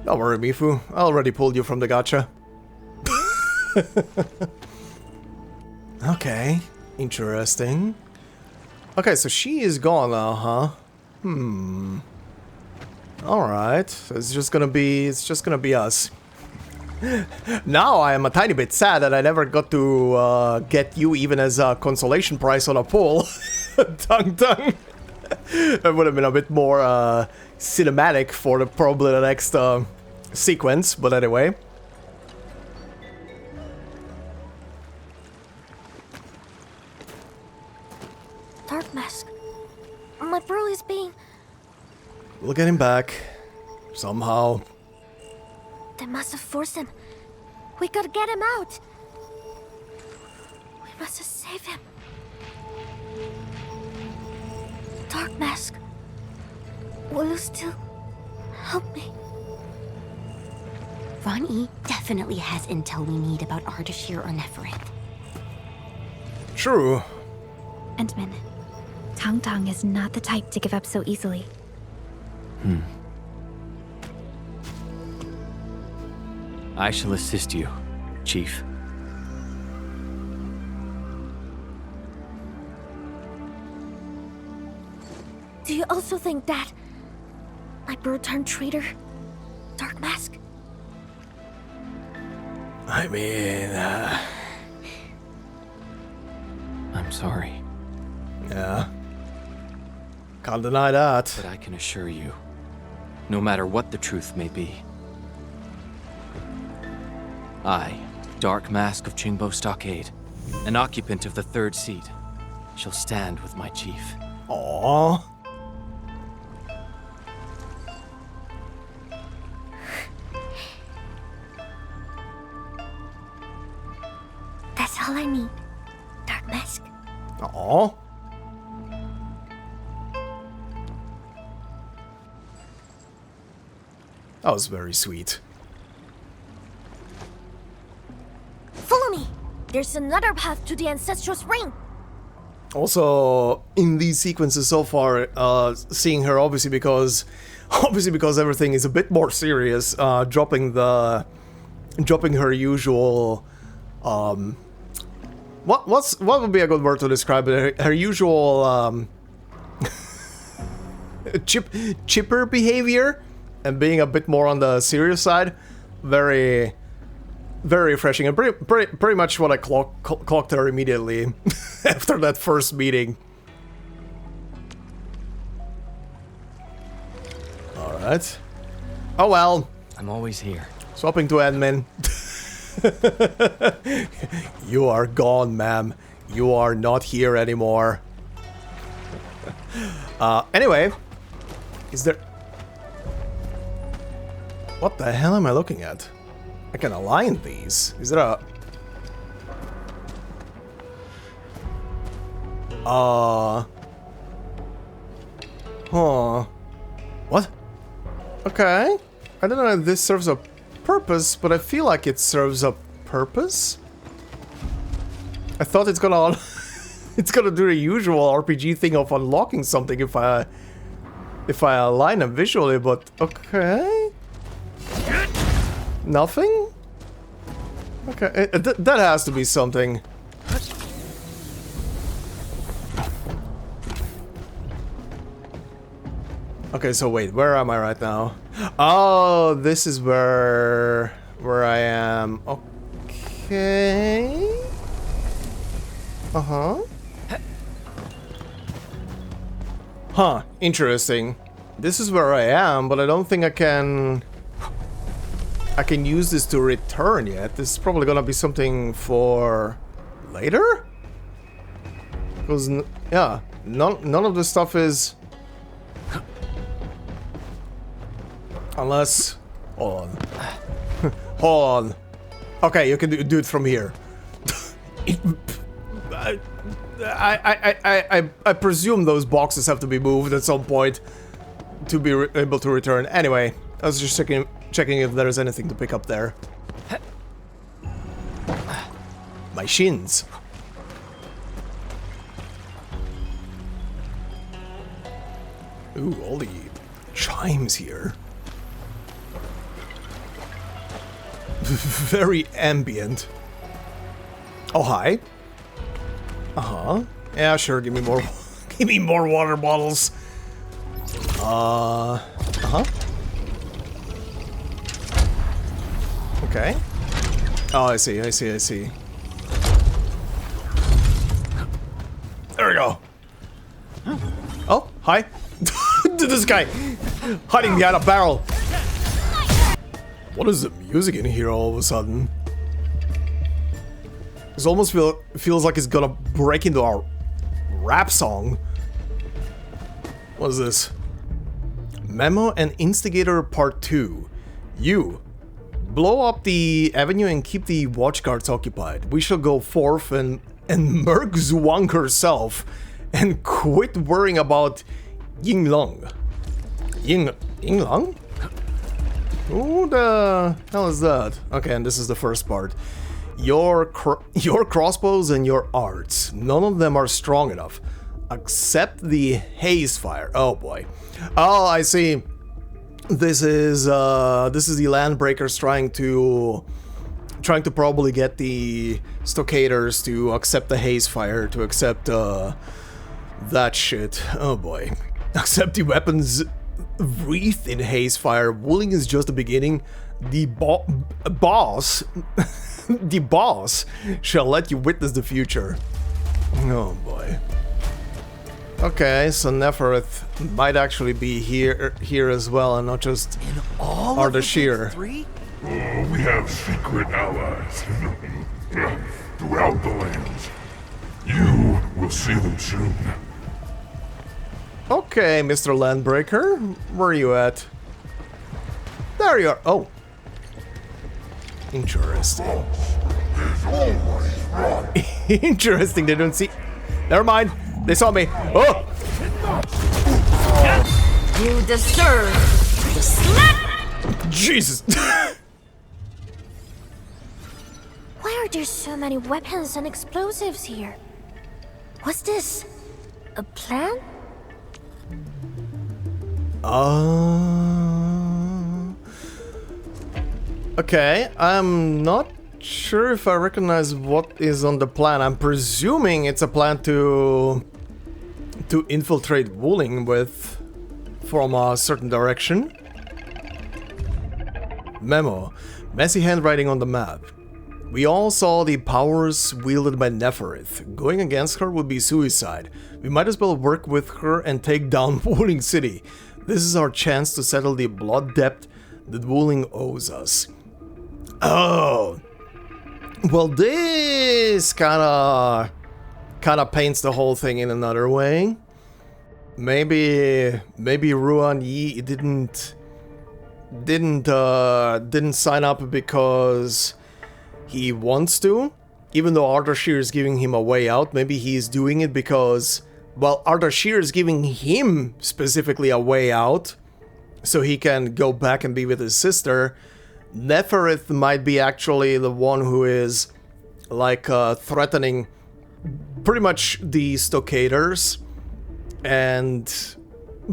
Don't worry, Mifu. I already pulled you from the gacha. Okay, interesting. Okay, so she is gone now, huh? Alright, so it's just gonna be us. Now I am a tiny bit sad that I never got to get you even as a consolation prize on a poll. Tung tung. That would have been a bit more cinematic for probably the next sequence, but anyway. Dark Mask. My bro is being... We'll get him back. Somehow. They must have forced him. We gotta get him out. We must have saved him. Dark Mask. Will you still help me? Ron E definitely has intel we need about Ardashir or Nefereth. True. Endman, Tang Tang is not the type to give up so easily. I shall assist you, Chief. Do you also think that my bro turned traitor, Dark Mask? I mean, I'm sorry, yeah. Can't deny that. but I can assure you, no matter what the truth may be, I, Dark Mask of Qingbo Stockade, an occupant of the third seat, shall stand with my chief. Aww. That's all I need, Dark Mask. Aww. That was very sweet. Follow me. There's another path to the Ancestral's ring. Also, in these sequences so far, seeing her obviously because everything is a bit more serious, dropping her usual, what would be a good word to describe it? Her usual chipper behavior, and being a bit more on the serious side, very refreshing, and pretty much what I clocked her immediately after that first meeting. Alright. Oh well. I'm always here. Swapping to admin. You are gone, ma'am. You are not here anymore. Anyway. Is there... What the hell am I looking at? I can align these. Is there a... Huh. What? Okay. I don't know if this serves a purpose, but I feel like it serves a purpose. I thought it's gonna... it's gonna do the usual RPG thing of unlocking something if I align them visually, but okay. Nothing? Okay, that has to be something. Okay, so wait, where am I right now? Oh, this is where I am. Okay. Uh-huh. Huh, interesting. This is where I am, but I don't think I can use this to return yet. This is probably gonna be something for later? Because, yeah, none of this stuff is... Unless... Hold on. Hold on. Okay, you can do it from here. I presume those boxes have to be moved at some point to be able to return. Anyway, I was just checking if there is anything to pick up there. My shins. Ooh, all the chimes here. Very ambient. Oh, hi. Uh-huh. Yeah, sure, give me more give me more water bottles. Uh-huh. Okay. Oh, I see. There we go. Oh, hi. This guy hiding behind a barrel. What is the music in here all of a sudden? It almost feels like it's gonna break into our rap song. What is this? Memo and Instigator Part 2. You. Blow up the avenue and keep the watchguards occupied. We shall go forth and murk Zhuang herself and quit worrying about Yinglong. Yinglong? Who the hell is that? Okay, and this is the first part. Your crossbows and your arts. None of them are strong enough. Except the haze fire. Oh boy. Oh, I see. This is the landbreakers trying to probably get the stockaders to accept the haze fire, to accept that shit. Oh boy. Accept the weapons wreathed in haze fire. Wooling is just the beginning. The boss the boss shall let you witness the future. Oh boy. Okay, so Nefereth might actually be here as well, and not just Ardashir. We have secret allies throughout the lands. You will see them soon. Okay, Mr. Landbreaker, where are you at? There you are. Oh. Interesting. Interesting, they don't see... Never mind, they saw me. Oh! You deserve the slap! Jesus! Why are there so many weapons and explosives here? What's this? A plan? Okay, I'm not sure if I recognize what is on the plan. I'm presuming it's a plan to infiltrate Wooling with from a certain direction. Memo. Messy handwriting on the map. We all saw the powers wielded by Nefereth. Going against her would be suicide. We might as well work with her and take down Wooling City. This is our chance to settle the blood debt that Wooling owes us. Oh. Well, this kinda paints the whole thing in another way. Maybe RUAN Yi didn't sign up because he wants to, even though Ardashir is giving him a way out. Maybe he's doing it because, well, Ardashir is giving him specifically a way out so he can go back and be with his sister. Nefereth might be actually the one who is like threatening pretty much the stockaders, and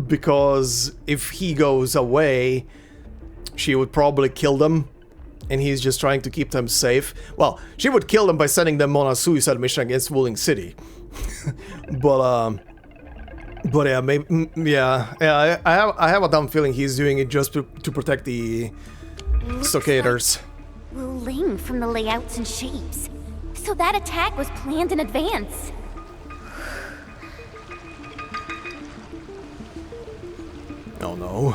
because if he goes away, she would probably kill them, and he's just trying to keep them safe. Well, she would kill them by sending them on a suicide mission against Wooling City. But yeah, maybe, yeah, I have a dumb feeling he's doing it just to protect the stockaders. Will Wuling from the layouts and shapes. So that attack was planned in advance. Oh no.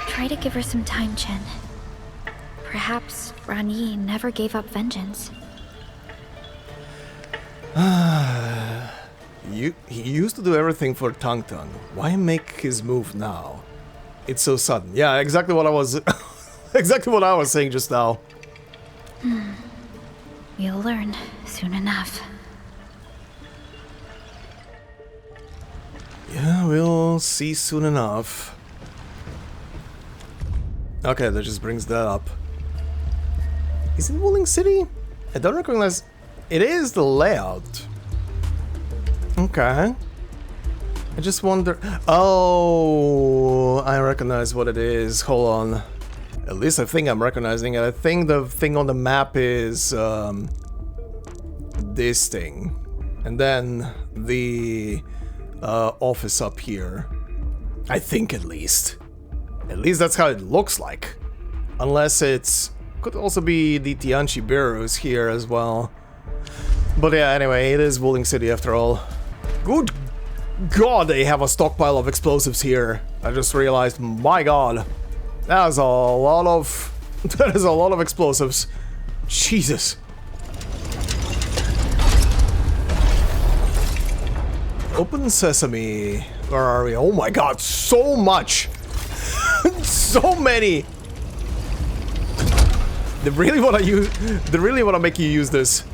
Try to give her some time, Chen. Perhaps Rani never gave up vengeance. He used to do everything for Tung Tung. Why make his move now? It's so sudden. Yeah, exactly what I was exactly what I was saying just now. We'll learn soon enough. Yeah, we'll see soon enough. Okay, that just brings that up. Is it Wuling City? I don't recognize... It is the layout. Okay. I just wonder... Oh, I recognize what it is. Hold on. At least I think I'm recognizing it. I think the thing on the map is... this thing. And then the office up here. I think at least. At least that's how it looks like. Unless it's... Could also be the Tianchi Bureaus here as well. But yeah, anyway, it is Wuling City after all. Good God, they have a stockpile of explosives here. I just realized, my God. That is a lot of... That is a lot of explosives. Jesus. Open sesame. Where are we? Oh my God, so much. So many. They really want to use... They really want to make you use this.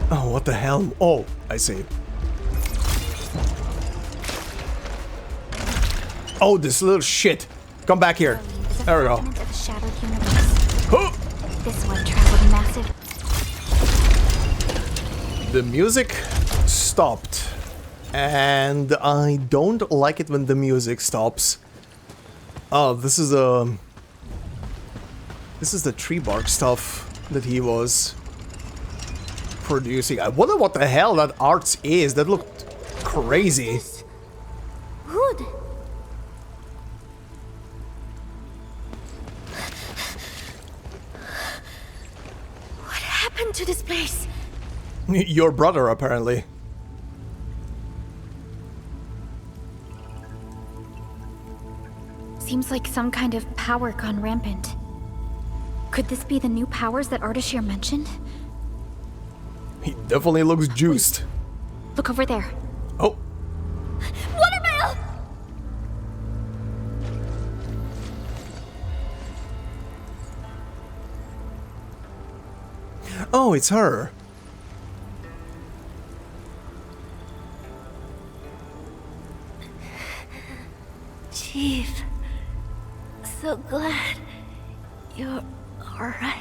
Oh, what the hell? Oh, I see. Oh, this little shit. Come back here. There we go. Huh. This one traveled massive. The music stopped. And I don't like it when the music stops. Oh, this is the tree bark stuff that he was producing. I wonder what the hell that art is. That looked crazy. Wood. What happened to this place? Your brother, apparently. Seems like some kind of power gone rampant. Could this be the new powers that Ardashir mentioned? He definitely looks juiced. Look over there. Oh. Watermail! Oh, it's her. Chief, so glad you're alright.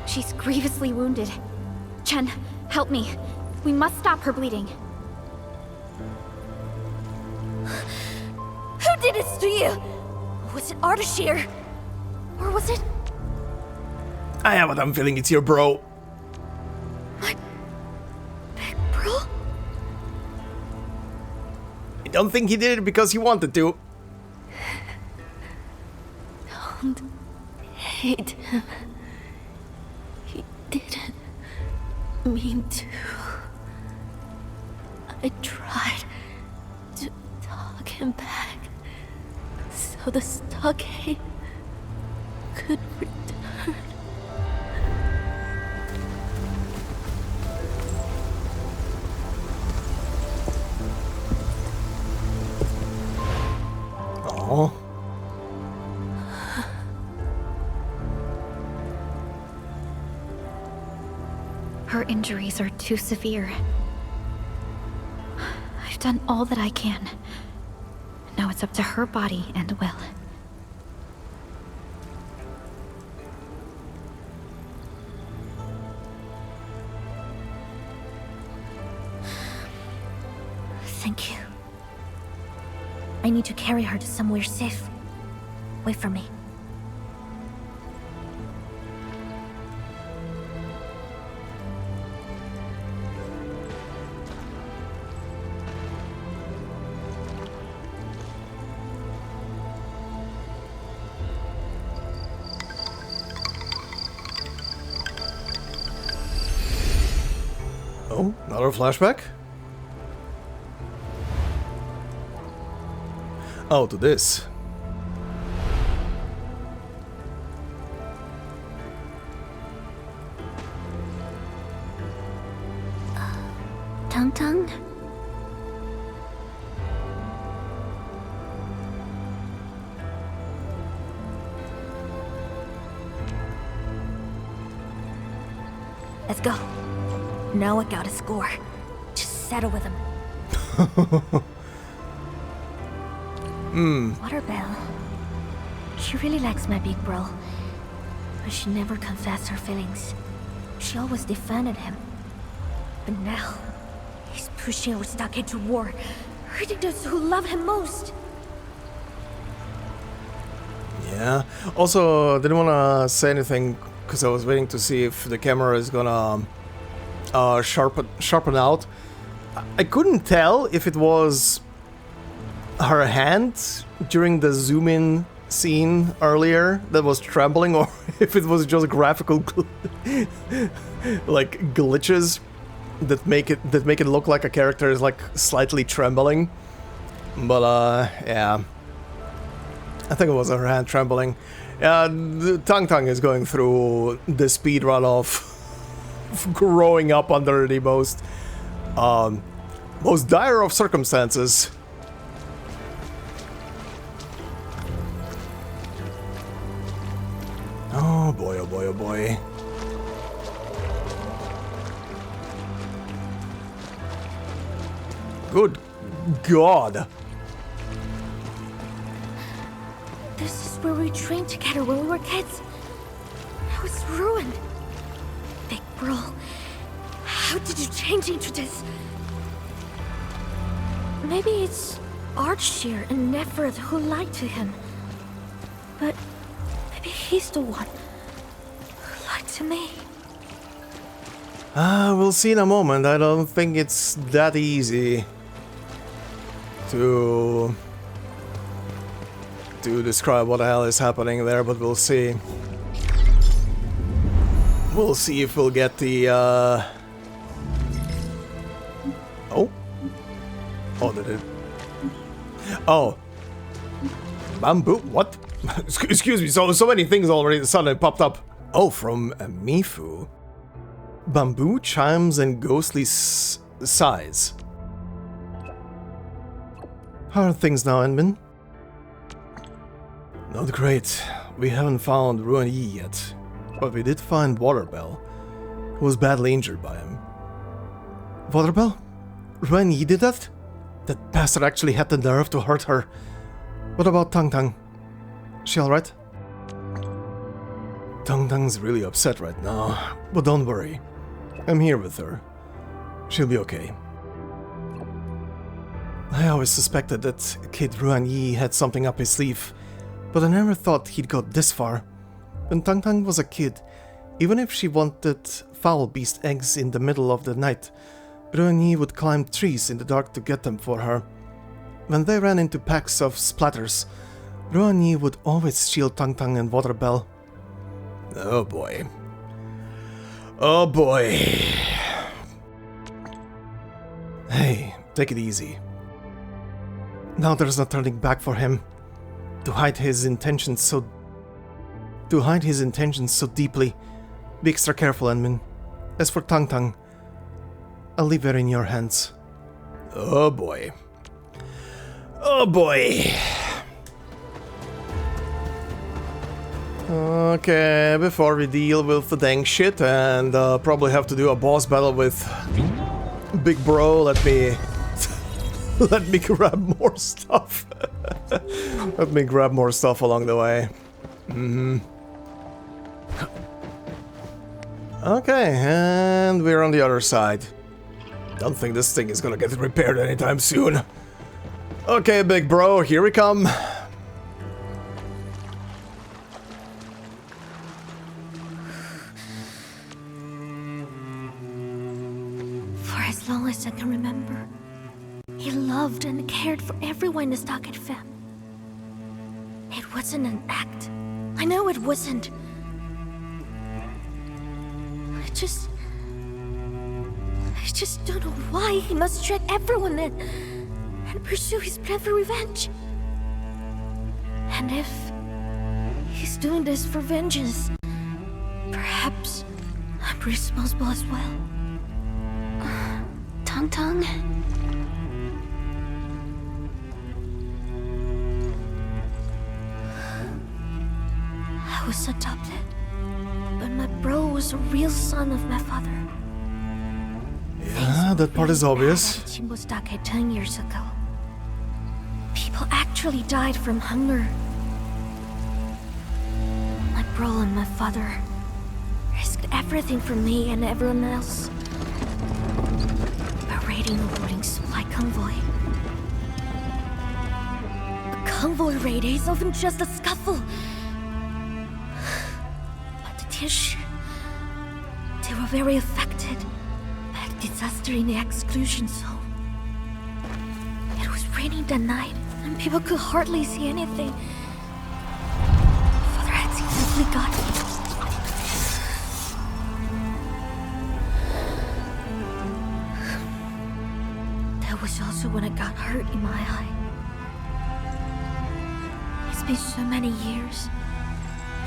She's grievously wounded. Chen, help me. We must stop her bleeding. Who did this to you? Was it Ardashir? Or was it... I have a damn feeling it's your bro. my... big bro? I don't think he did it because he wanted to. Don't hate him. He didn't mean to. I tried to talk him back so the stockade could return. Oh. Her injuries are too severe. I've done all that I can. Now it's up to her body and will. Thank you. I need to carry her to somewhere safe. Wait for me. Another flashback? Oh, to this. Tung. Let's go. Now I got a score. Just settle with him. Waterbell. She really likes my big bro. But she never confessed her feelings. She always defended him. But now, he's pushing our stockade to war, hurting those who love him most. Yeah. Also, didn't want to say anything because I was waiting to see if the camera is gonna sharpen out. I couldn't tell if it was her hand during the zoom in scene earlier that was trembling, or if it was just graphical like glitches that make it look like a character is like slightly trembling. But yeah, I think it was her hand trembling. The Tung is going through the speedrun of growing up under the most dire of circumstances. Oh boy, oh boy, oh boy. Good God. This is where we trained together when we were kids. I was ruined. Big bro, how did you change into this? Maybe it's Archir and Neferth who lied to him. But maybe he's the one who lied to me. We'll see in a moment. I don't think it's that easy to describe what the hell is happening there, but we'll see. We'll see if we'll get the Oh, did it? Oh. Bamboo? What? Excuse me, so many things already suddenly popped up. Oh, from Mifu. Bamboo chimes and ghostly sighs. How are things now, Enmin? Not great. We haven't found RUAN yet, but we did find Waterbell, who was badly injured by him. Waterbell? RUAN did that? That bastard actually had the nerve to hurt her. What about Tung? She alright? Tung's really upset right now, but don't worry. I'm here with her. She'll be okay. I always suspected that kid RUAN had something up his sleeve, but I never thought he'd go this far. When Tung was a kid, even if she wanted foul beast eggs in the middle of the night, RUAN would climb trees in the dark to get them for her. When they ran into packs of splatters, RUAN would always shield Tung and Waterbell. Oh boy. Oh boy. Hey, take it easy. Now there's no turning back for him. To hide his intentions so deeply, be extra careful, Enmin. As for Tung, I'll leave her in your hands. Oh boy. Oh boy. Okay, before we deal with the dang shit and probably have to do a boss battle with Big Bro, let me grab more stuff. Let me grab more stuff along the way. Okay, and we're on the other side. Don't think this thing is gonna get repaired anytime soon. Okay, Big Bro, here we come. For as long as I can remember, he loved and cared for everyone in the Stockade fam. It wasn't an act. I know it wasn't. I just don't know why he must track everyone in and pursue his plan for revenge. And if he's doing this for vengeance, perhaps I'm responsible as well. Tung. I was adopted, but my bro was a real son of my father. Yeah, that part is obvious. Chimbostake 10 years ago. People actually died from hunger. My bro and my father risked everything for me and everyone else by raiding a loading supply convoy. A convoy raid is often just a scuffle. But the Tish, they were very affected by the disaster in the exclusion zone. It was raining that night, and people could hardly see anything. Father had seriously got me. That was also when I got hurt in my eye. It's been so many years,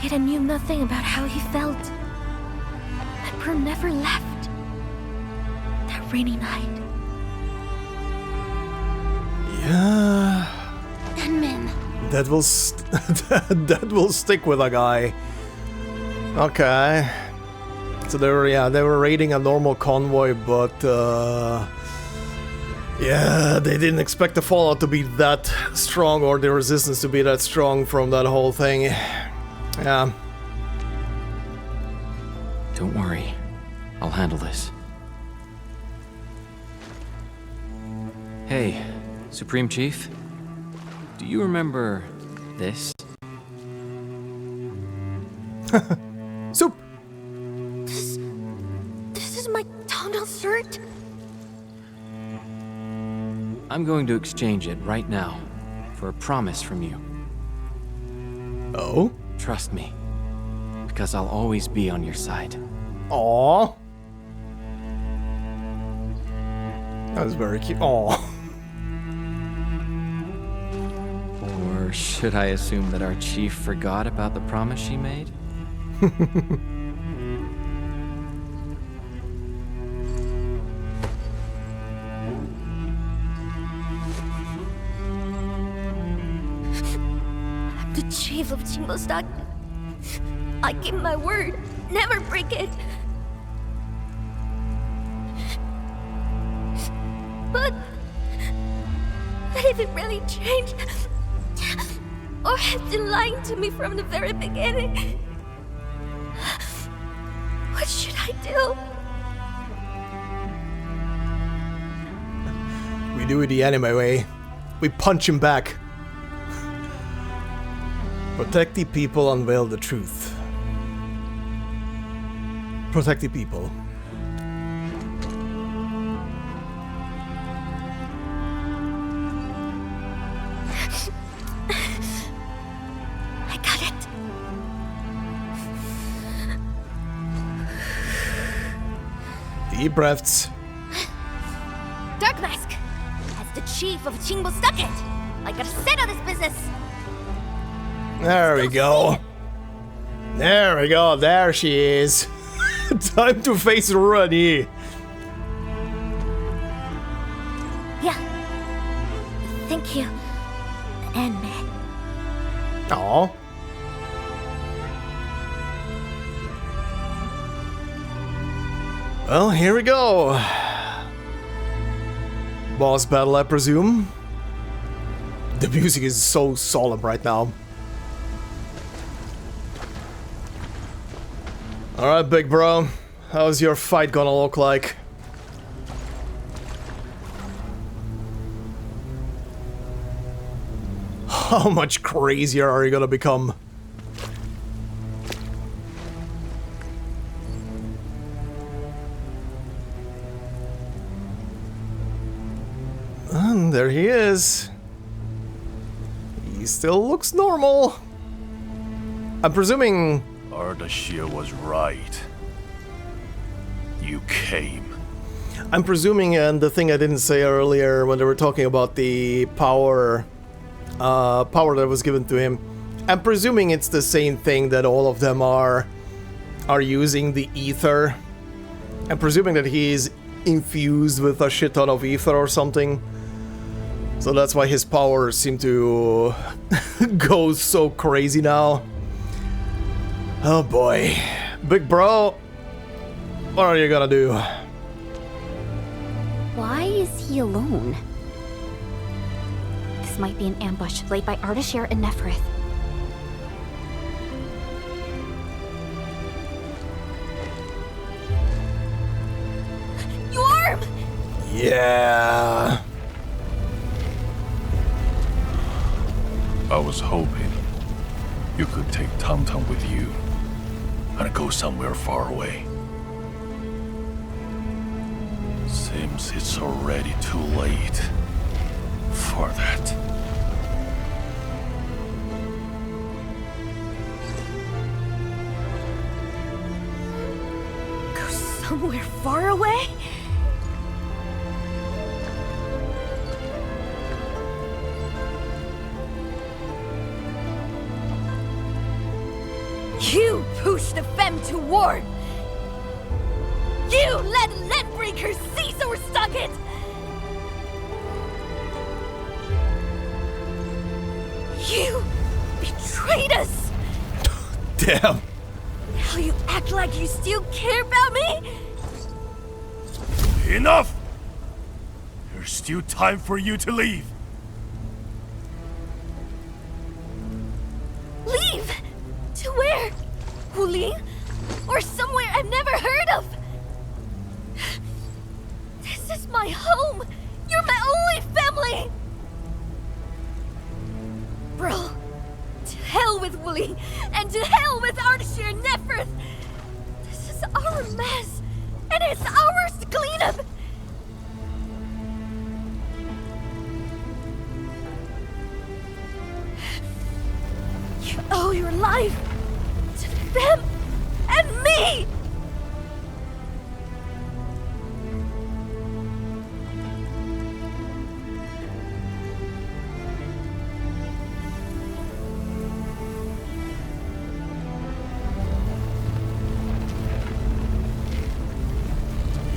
yet I knew nothing about how he felt. My bro never left. That rainy night. Yeah, Denman. that will that will stick with a guy. Okay, so they were raiding a normal convoy, but yeah, they didn't expect the fallout to be that strong or the resistance to be that strong from that whole thing. Yeah. Don't worry. I'll handle this. Hey, Supreme Chief. Do you remember this? Soup! This is my tonal shirt. I'm going to exchange it right now for a promise from you. Oh? Trust me, because I'll always be on your side. Aww. That was very cute. Aww. Or should I assume that our chief forgot about the promise she made? I'm the chief of Chimbostake. I give my word, never break it. But if it really changed, or has been lying to me from the very beginning, what should I do? We do it the anime way. We punch him back. Protect the people, unveil the truth. Protect the people. I got it. Deep breaths. Dark Mask, as the chief of Chimbostake, I gotta settle this business. There we go. There we go. There she is. Time to face RUAN. Yeah. Thank you, Endman. Aw. Well, here we go. Boss battle, I presume. The music is so solemn right now. Alright, big bro. How's your fight gonna look like? How much crazier are you gonna become? And there he is. He still looks normal. I'm presuming... Ardashir was right. You came. I'm presuming, and the thing I didn't say earlier when they were talking about the power that was given to him, I'm presuming it's the same thing that all of them are using, the ether. I'm presuming that he's infused with a shit ton of ether or something. So that's why his powers seem to go so crazy now. Oh boy. Big bro, what are you gonna do? Why is he alone? This might be an ambush laid by Ardashir and Neferith. Yorm! Yeah. I was hoping you could take Tum-Tum with you and go somewhere far away. Seems it's already too late for that. Go somewhere far away? You pushed the Femme to war! You let Landbreakers seize our stockade! You betrayed us! Damn. Now you act like you still care about me? Enough! There's still time for you to leave. Leave? To where? Wulin? Or somewhere I've never heard of? This is my home! You're my only family! Bro, to hell with Wooly, and to hell with Ardashir and Neferth! This is our mess, and it's ours to clean up! You owe your life to them and me!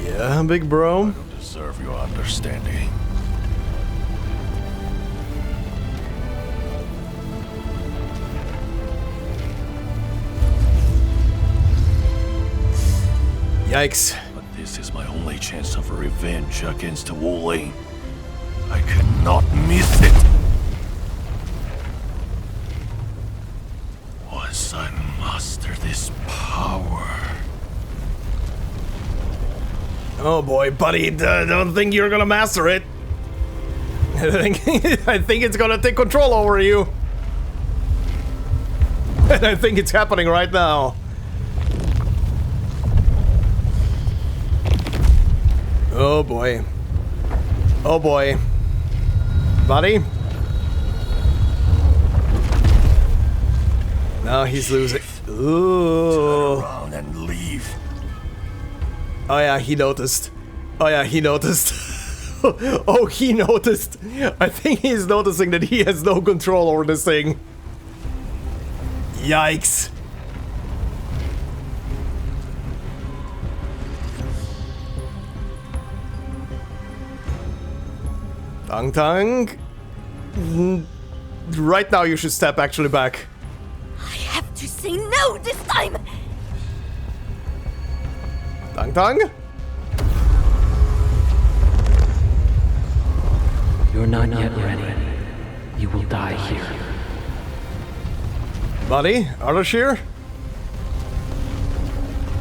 Yeah, big bro. I don't deserve your understanding. Yikes. But this is my only chance of revenge against Wu Lin. I cannot miss it. Once I master this power. Oh boy, buddy, don't think you're gonna master it. I think it's gonna take control over you. And I think it's happening right now. Oh boy. Oh boy. Buddy? Now he's losing. Ooh. Turn around and leave. Oh yeah, he noticed. Oh yeah, he noticed. Oh, he noticed. I think he's noticing that he has no control over this thing. Yikes. Tang Tang. Right now you should step actually back. I have to say no this time! Tang Tang? You're not yet ready. You will die here. Buddy, Ardashir?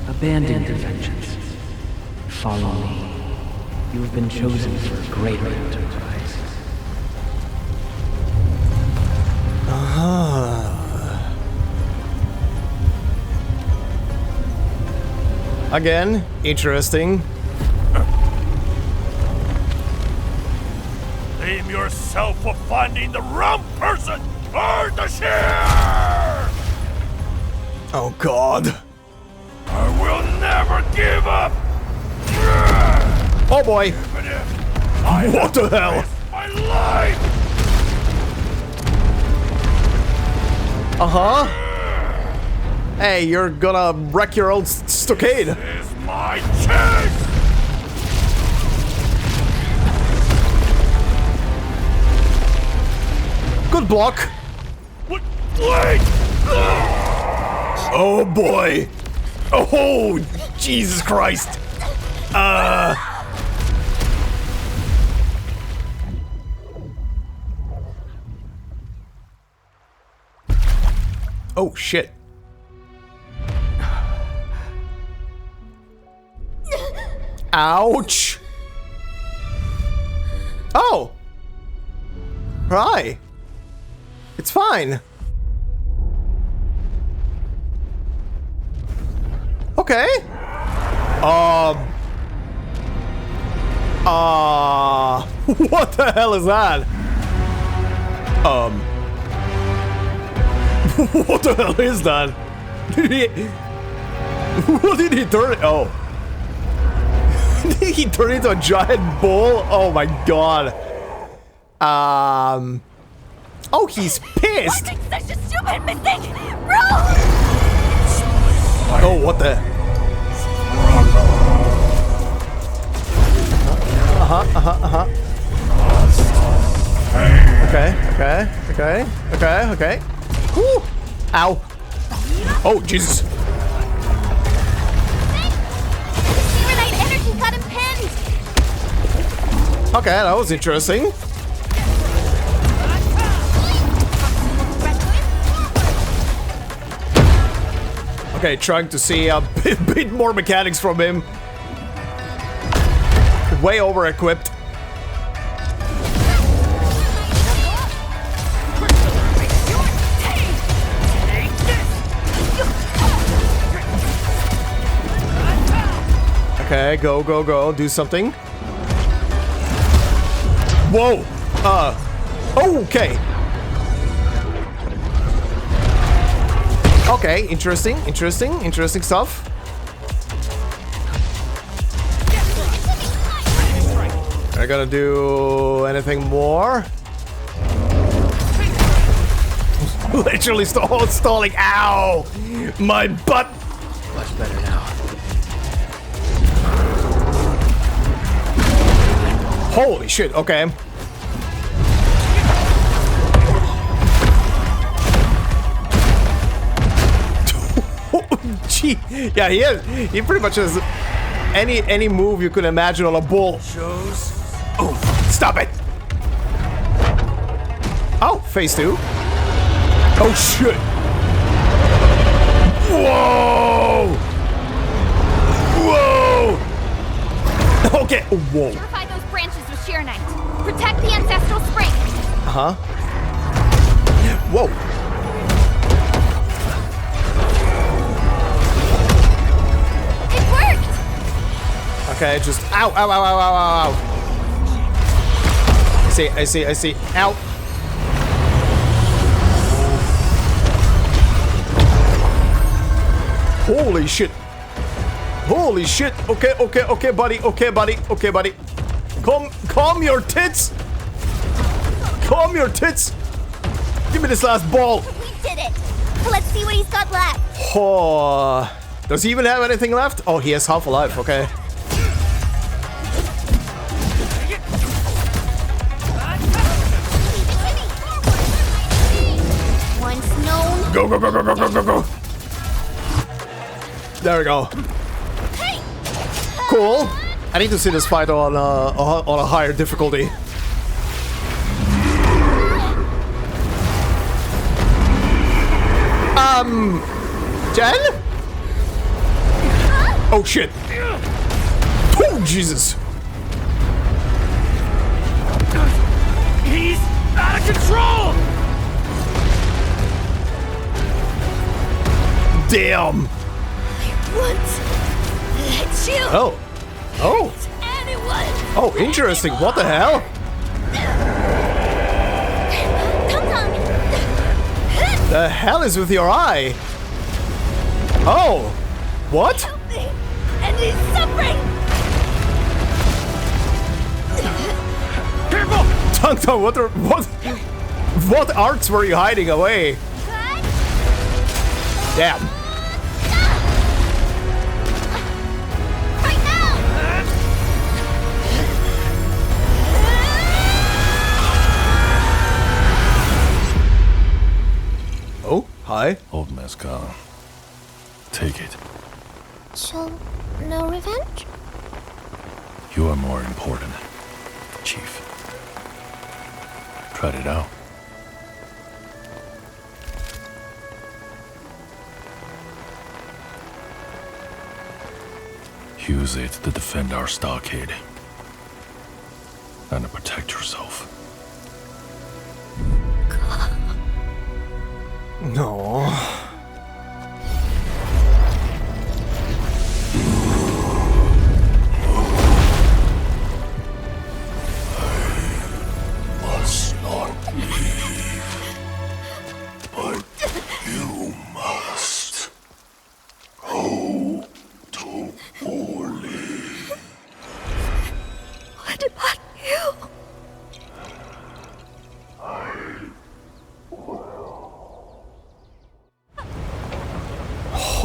Abandon your vengeance. Follow me. You have been chosen for a greater enterprise. Again, interesting. Blame yourself for finding the wrong person! Ardashir! Oh god. I will never give up! Oh boy. What the hell? My life! Uh-huh. Hey, you're gonna wreck your own stockade. This is my chance! Good block. What? Wait! Oh boy. Oh, Jesus Christ. Oh shit. Ouch. Oh. Hi. It's fine. Okay. What the hell is that? What the hell is that? What did he turn? Oh. Did he turn into a giant bull? Oh my god. Oh, he's pissed. Such a stupid mistake! Bro! Oh, what the? Okay. Whew. Ow. Oh, Jesus. Serenite energy got him pinned! Okay, that was interesting. Okay, trying to see a bit more mechanics from him. Way over-equipped. Okay, go, do something. Whoa! Okay. Okay, interesting stuff. Are you gonna do anything more? Literally stalling. Ow! My butt! Much better now. Holy shit, okay. Gee, yeah, he pretty much has any move you could imagine on a bull. Oh, stop it! Oh, phase 2. Oh shit! Whoa! Whoa! Okay, whoa. Purify those branches with Sheernite. Protect the ancestral spring. Uh-huh. Whoa. It worked! Okay, just ow. I see. Ow. Holy shit. Okay, buddy. Calm your tits. Give me this last ball. We did it! Let's see what he's got left. Oh, does he even have anything left? Oh, he has half a life, okay. Once known. Go. There we go. Cool. I need to see this fight on a higher difficulty. Jen? Oh shit. Oh Jesus. He's out of control! Damn. Once. Let you. Oh. Anyone. Oh, interesting. What the hell? Come on. The hell is with your eye? Oh. What? Help me. And he's suffering. Tung, what arts were you hiding away? Damn. Right now! Oh, hi. Old Mescal. Take it. So, no revenge? You are more important, Chief. Tried it out. Use it to defend our stockade. And to protect yourself. No. Must not leave. But you must go to Orly. What about you?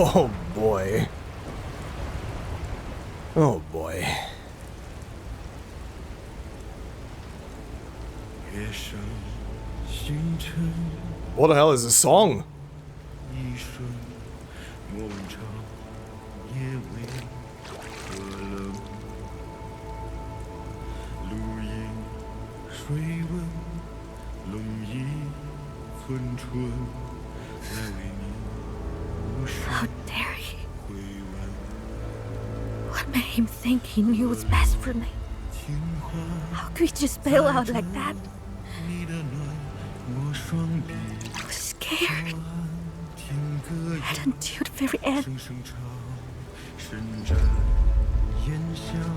Oh boy. Oh boy. What the hell is this song? How dare he? What made him think he knew what's best for me? How could he just bail out like that? I was scared. And until the very end.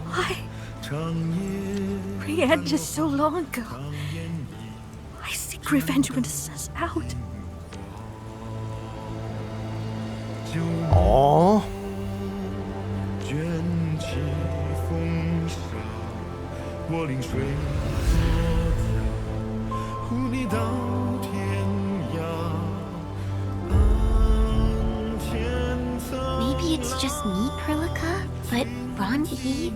Why? We ended so long ago. I seek revenge when the sun's out. Aww. Maybe it's just me, Perlica, but Ron E,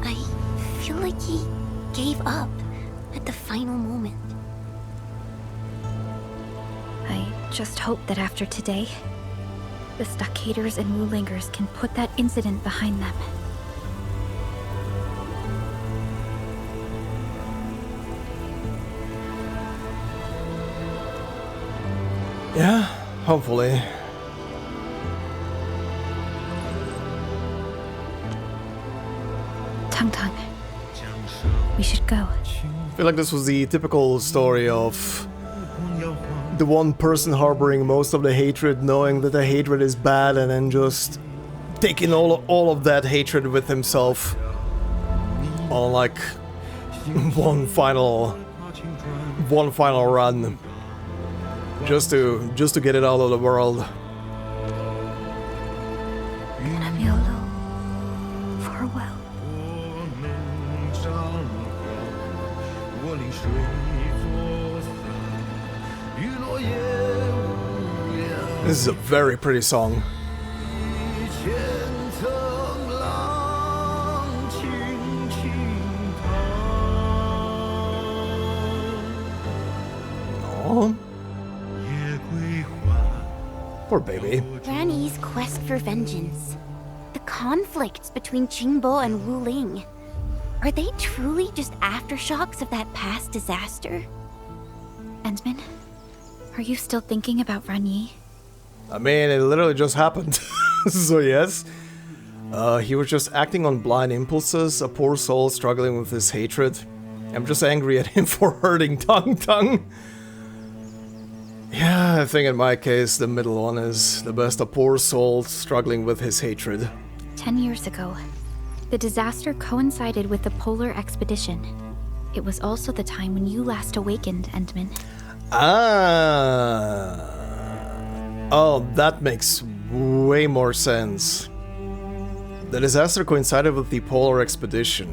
I feel like he gave up at the final moment. I just hope that after today, the Stockaders and Wulingers can put that incident behind them. Yeah, hopefully. Tung Tung, we should go. I feel like this was the typical story of the one person harboring most of the hatred, knowing that the hatred is bad, and then just taking all of that hatred with himself on like one final run, just to get it out of the world. Gonna be alone for a while. This is a very pretty song. Aww. Poor baby. Granny's quest for vengeance. The conflicts between Qingbo and Wuling. Are they truly just aftershocks of that past disaster? Endman, are you still thinking about Ranyi? I mean, it literally just happened. So yes. He was just acting on blind impulses, a poor soul struggling with his hatred. I'm just angry at him for hurting Tung. Yeah, I think in my case, the middle one is the best, a poor soul struggling with his hatred. 10 years ago, the disaster coincided with the polar expedition. It was also the time when you last awakened, Endman. Ah. Oh, that makes way more sense. The disaster coincided with the polar expedition.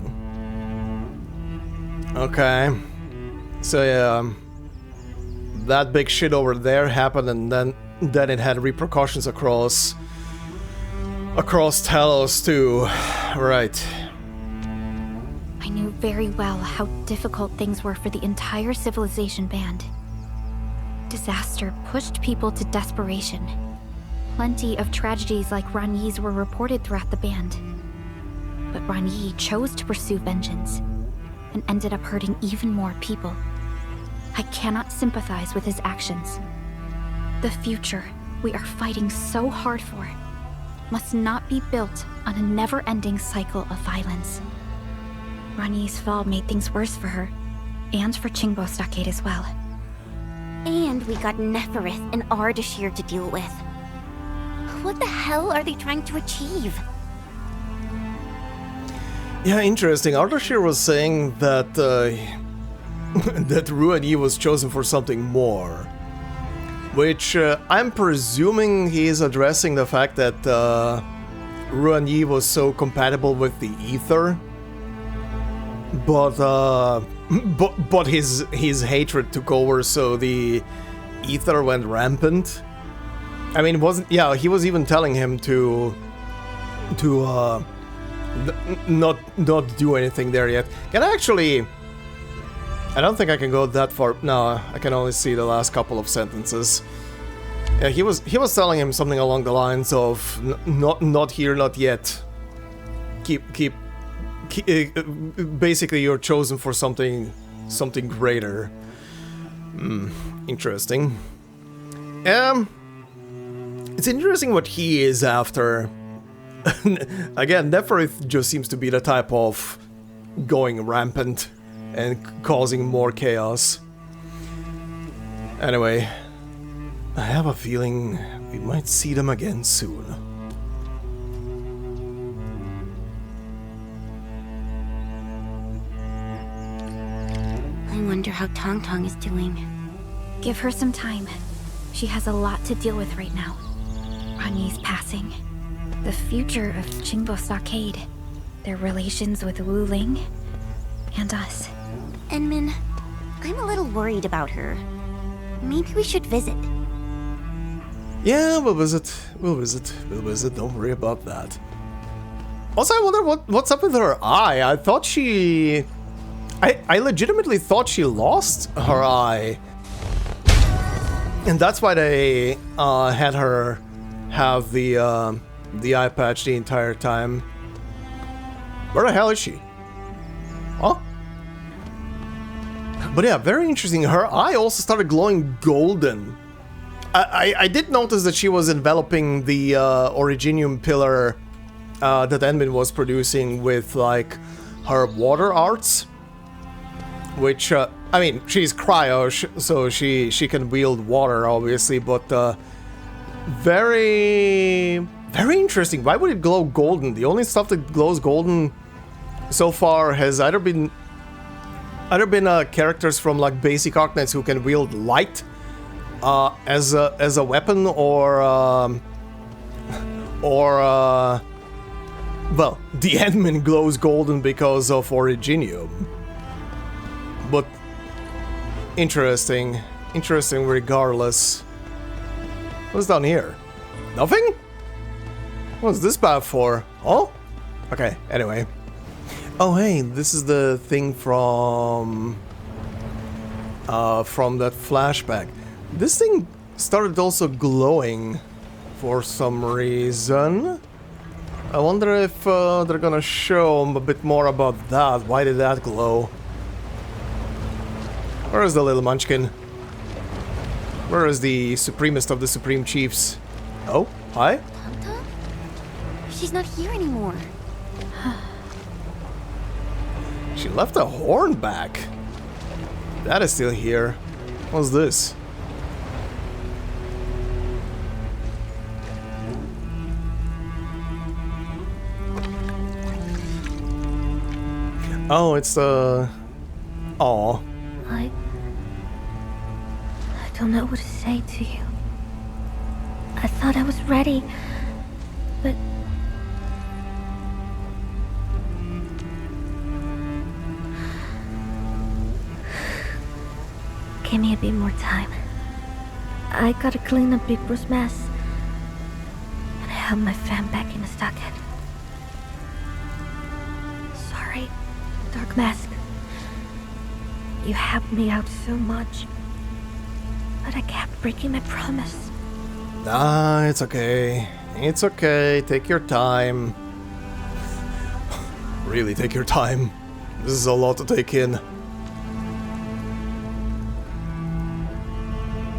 Okay. So yeah, that big shit over there happened, and then it had repercussions across Talos-II. Right. I knew very well how difficult things were for the entire civilization band. Disaster pushed people to desperation. Plenty of tragedies like Ranyi's were reported throughout the band. But Ranyi chose to pursue vengeance, and ended up hurting even more people. I cannot sympathize with his actions. The future we are fighting so hard for must not be built on a never-ending cycle of violence. Ranyi's fall made things worse for her, and for Qingbo Stockade as well. And we got Neferith and Ardashir to deal with. What the hell are they trying to achieve? Yeah, interesting. Ardashir was saying that that RUAN was chosen for something more. Which I'm presuming he is addressing the fact that RUAN was so compatible with the Ether. But his hatred took over, so the Ether went rampant. I mean, it wasn't. Yeah, he was even telling him to not do anything there yet. Can I actually? I don't think I can go that far. No, I can only see the last couple of sentences. Yeah, he was telling him something along the lines of not here, not yet. Keep basically, you're chosen for something greater. Interesting. It's interesting what he is after. Again, Neferith just seems to be the type of going rampant and causing more chaos. Anyway, I have a feeling we might see them again soon. I wonder how Tong Tong is doing. Give her some time. She has a lot to deal with right now. Ranyi's passing, the future of Qingbo Stockade, their relations with Wu Ling, and us. Enmin, I'm a little worried about her. Maybe we should visit. Yeah, we'll visit. Don't worry about that. Also, I wonder what's up with her eye. I thought she... I legitimately thought she lost her eye. And that's why they had her have the eye patch the entire time. Where the hell is she? Huh? But yeah, very interesting. Her eye also started glowing golden. I did notice that she was enveloping the Originium pillar that Endmin was producing with, like, her water arts. Which, I mean, she's cryo, so she can wield water, obviously, but very interesting. Why would it glow golden? The only stuff that glows golden so far has either been characters from, like, basic Arknights who can wield light as a weapon, or well, the Endmin glows golden because of Originium. But interesting regardless. What's down here? Nothing? What's this path for? Oh? Okay, anyway. Oh hey, this is the thing from that flashback. This thing started also glowing for some reason. I wonder if they're gonna show a bit more about that. Why did that glow? Where is the little munchkin? Where is the supremest of the supreme chiefs? Oh, hi? Tanta? She's not here anymore. She left a horn back. That is still here. What's this? Oh, it's the... Aw. I don't know what to say to you. I thought I was ready, but... Give me a bit more time. I gotta clean up Big Bro's mess and help my fam back in the stockade. Sorry, Dark Mask. You helped me out so much, but I kept breaking my promise. Nah, it's okay. It's okay. Take your time. Really, take your time. This is a lot to take in.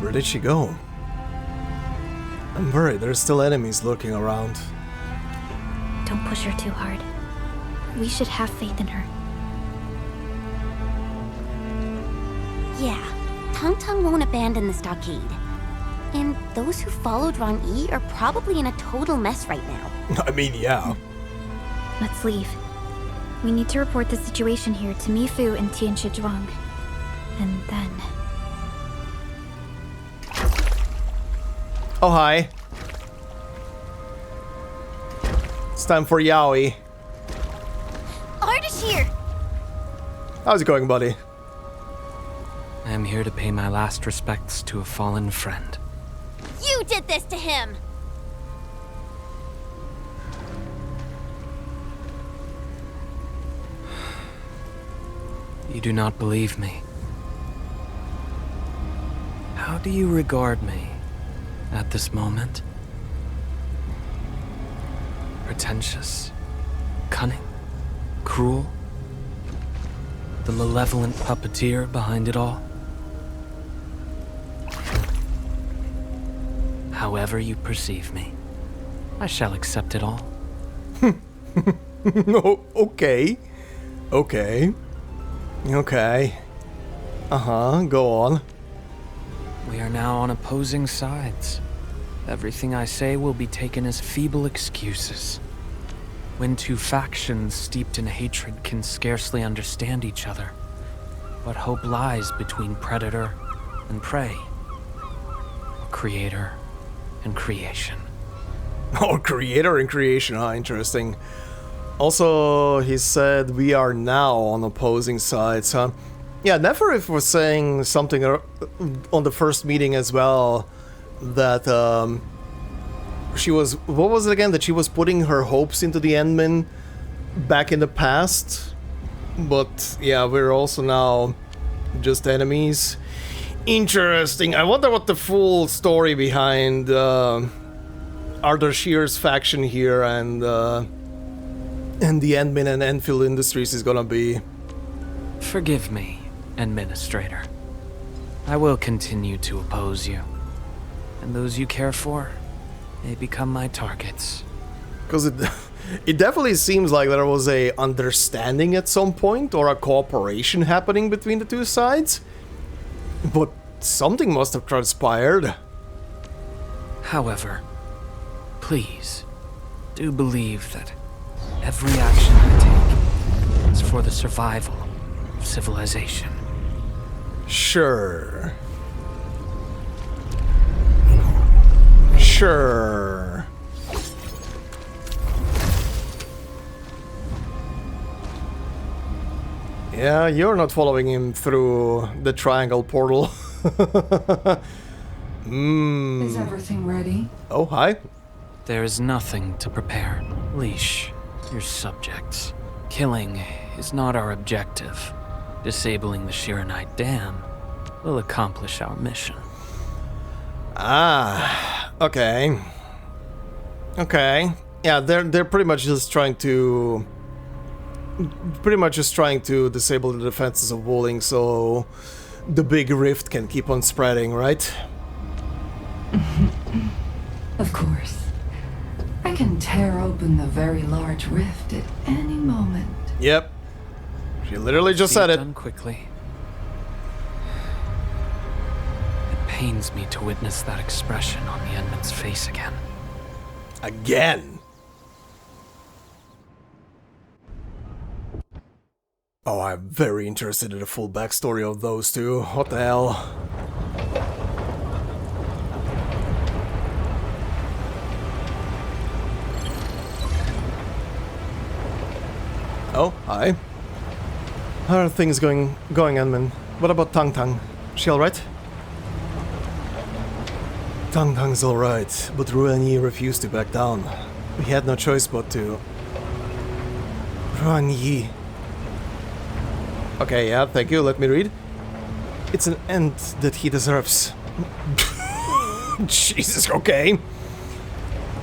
Where did she go? I'm worried. There's still enemies lurking around. Don't push her too hard. We should have faith in her. Yeah, Tang won't abandon the stockade. And those who followed Ron E are probably in a total mess right now. I mean, yeah. Let's leave. We need to report the situation here to Mifu and Tianshi Zhuang. And then... Oh, hi. It's time for Yaoi. Ardashir! How's it going, buddy? I am here to pay my last respects to a fallen friend. You did this to him! You do not believe me. How do you regard me at this moment? Pretentious, cunning, cruel, the malevolent puppeteer behind it all? However you perceive me, I shall accept it all. No, okay. Okay. Okay. Go on. We are now on opposing sides. Everything I say will be taken as feeble excuses. When two factions steeped in hatred can scarcely understand each other, what hope lies between predator and prey? Or creator and creation? Oh, creator and creation, interesting. Also, he said we are now on opposing sides, huh? Yeah, Neferif was saying something on the first meeting as well, that she was, what was it again, that she was putting her hopes into the Endmen back in the past, but yeah, we're also now just enemies. Interesting. I wonder what the full story behind Ardashir's faction here and the Endmin and Endfield Industries is gonna be. Forgive me, Endministrator. I will continue to oppose you, and those you care for may become my targets. Because it definitely seems like there was a understanding at some point, or a cooperation happening between the two sides. But something must have transpired. However, please, do believe that every action I take is for the survival of civilization. Sure. Sure. Yeah, you're not following him through the triangle portal. Is everything ready? Oh, hi. There is nothing to prepare. Leash your subjects. Killing is not our objective. Disabling the Shiranite Dam will accomplish our mission. Ah, okay. Okay. Yeah, they're pretty much just trying to disable the defenses of Wuling so the big rift can keep on spreading, right? Of course. I can tear open the very large rift at any moment. Yep. She literally just said it. Done quickly. It pains me to witness that expression on the Endman's face again. Again. Oh, I'm very interested in the full backstory of those two. What the hell? Oh, hi. How are things going on, man? What about Tang? She alright? Tang's alright, but RUAN refused to back down. We had no choice but to... RUAN. Okay, yeah, thank you, let me read. It's an end that he deserves. Jesus, okay.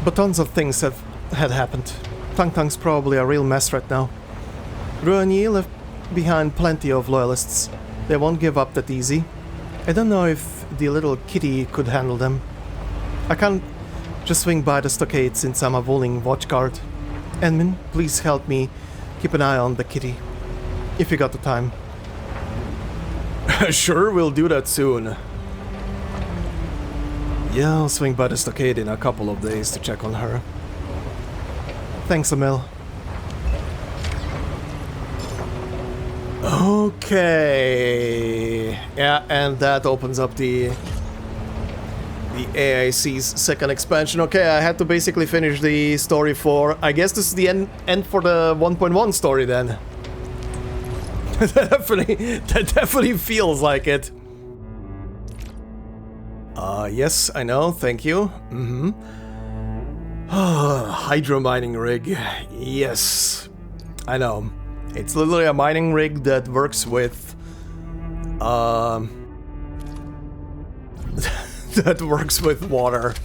But tons of things had happened. Tang's probably a real mess right now. RUAN left behind plenty of loyalists. They won't give up that easy. I don't know if the little kitty could handle them. I can't just swing by the stockade since I'm a Wuling watchguard. Admin, please help me keep an eye on the kitty. If you got the time. Sure, we'll do that soon. Yeah, I'll swing by the stockade in a couple of days to check on her. Thanks, Emil. Okay. Yeah, and that opens up the AIC's second expansion. Okay, I had to basically finish the story for... I guess this is the end for the 1.1 story then. That definitely feels like it. Yes, I know, thank you. Hydro mining rig. Yes, I know. It's literally a mining rig that works with... that works with water.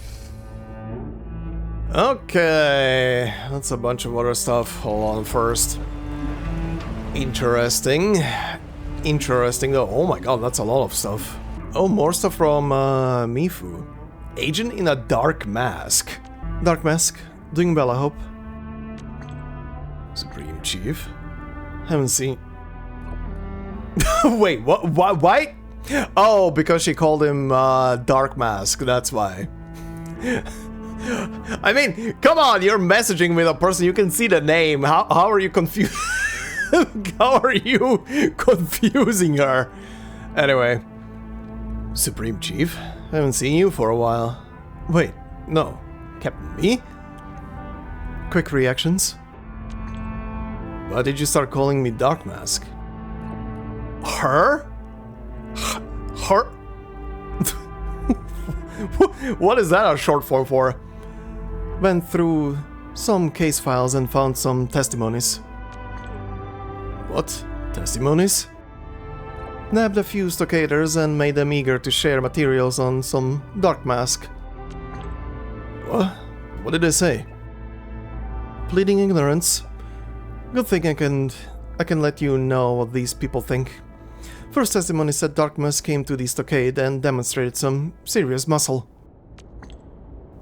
Okay, that's a bunch of other stuff. Hold on first. Interesting. Interesting though. Oh my god, that's a lot of stuff. Oh, more stuff from Mifu. Agent in a dark mask. Dark mask. Doing well, I hope. Supreme Chief. Haven't seen... Wait, what? Why? Oh, because she called him Dark Mask, that's why. I mean, come on, you're messaging with a person, you can see the name. How are you confused? How are you confusing her? Anyway. Supreme Chief, haven't seen you for a while. Wait, no. Captain Me? Quick reactions. Why did you start calling me Dark Mask? Her? Her? What is that a short form for? Went through some case files and found some testimonies. What? Testimonies? Nabbed a few stockaders and made them eager to share materials on some Dark Mask. What? What did they say? Pleading ignorance. Good thing I can let you know what these people think. First testimony said Dark Mask came to the stockade and demonstrated some serious muscle.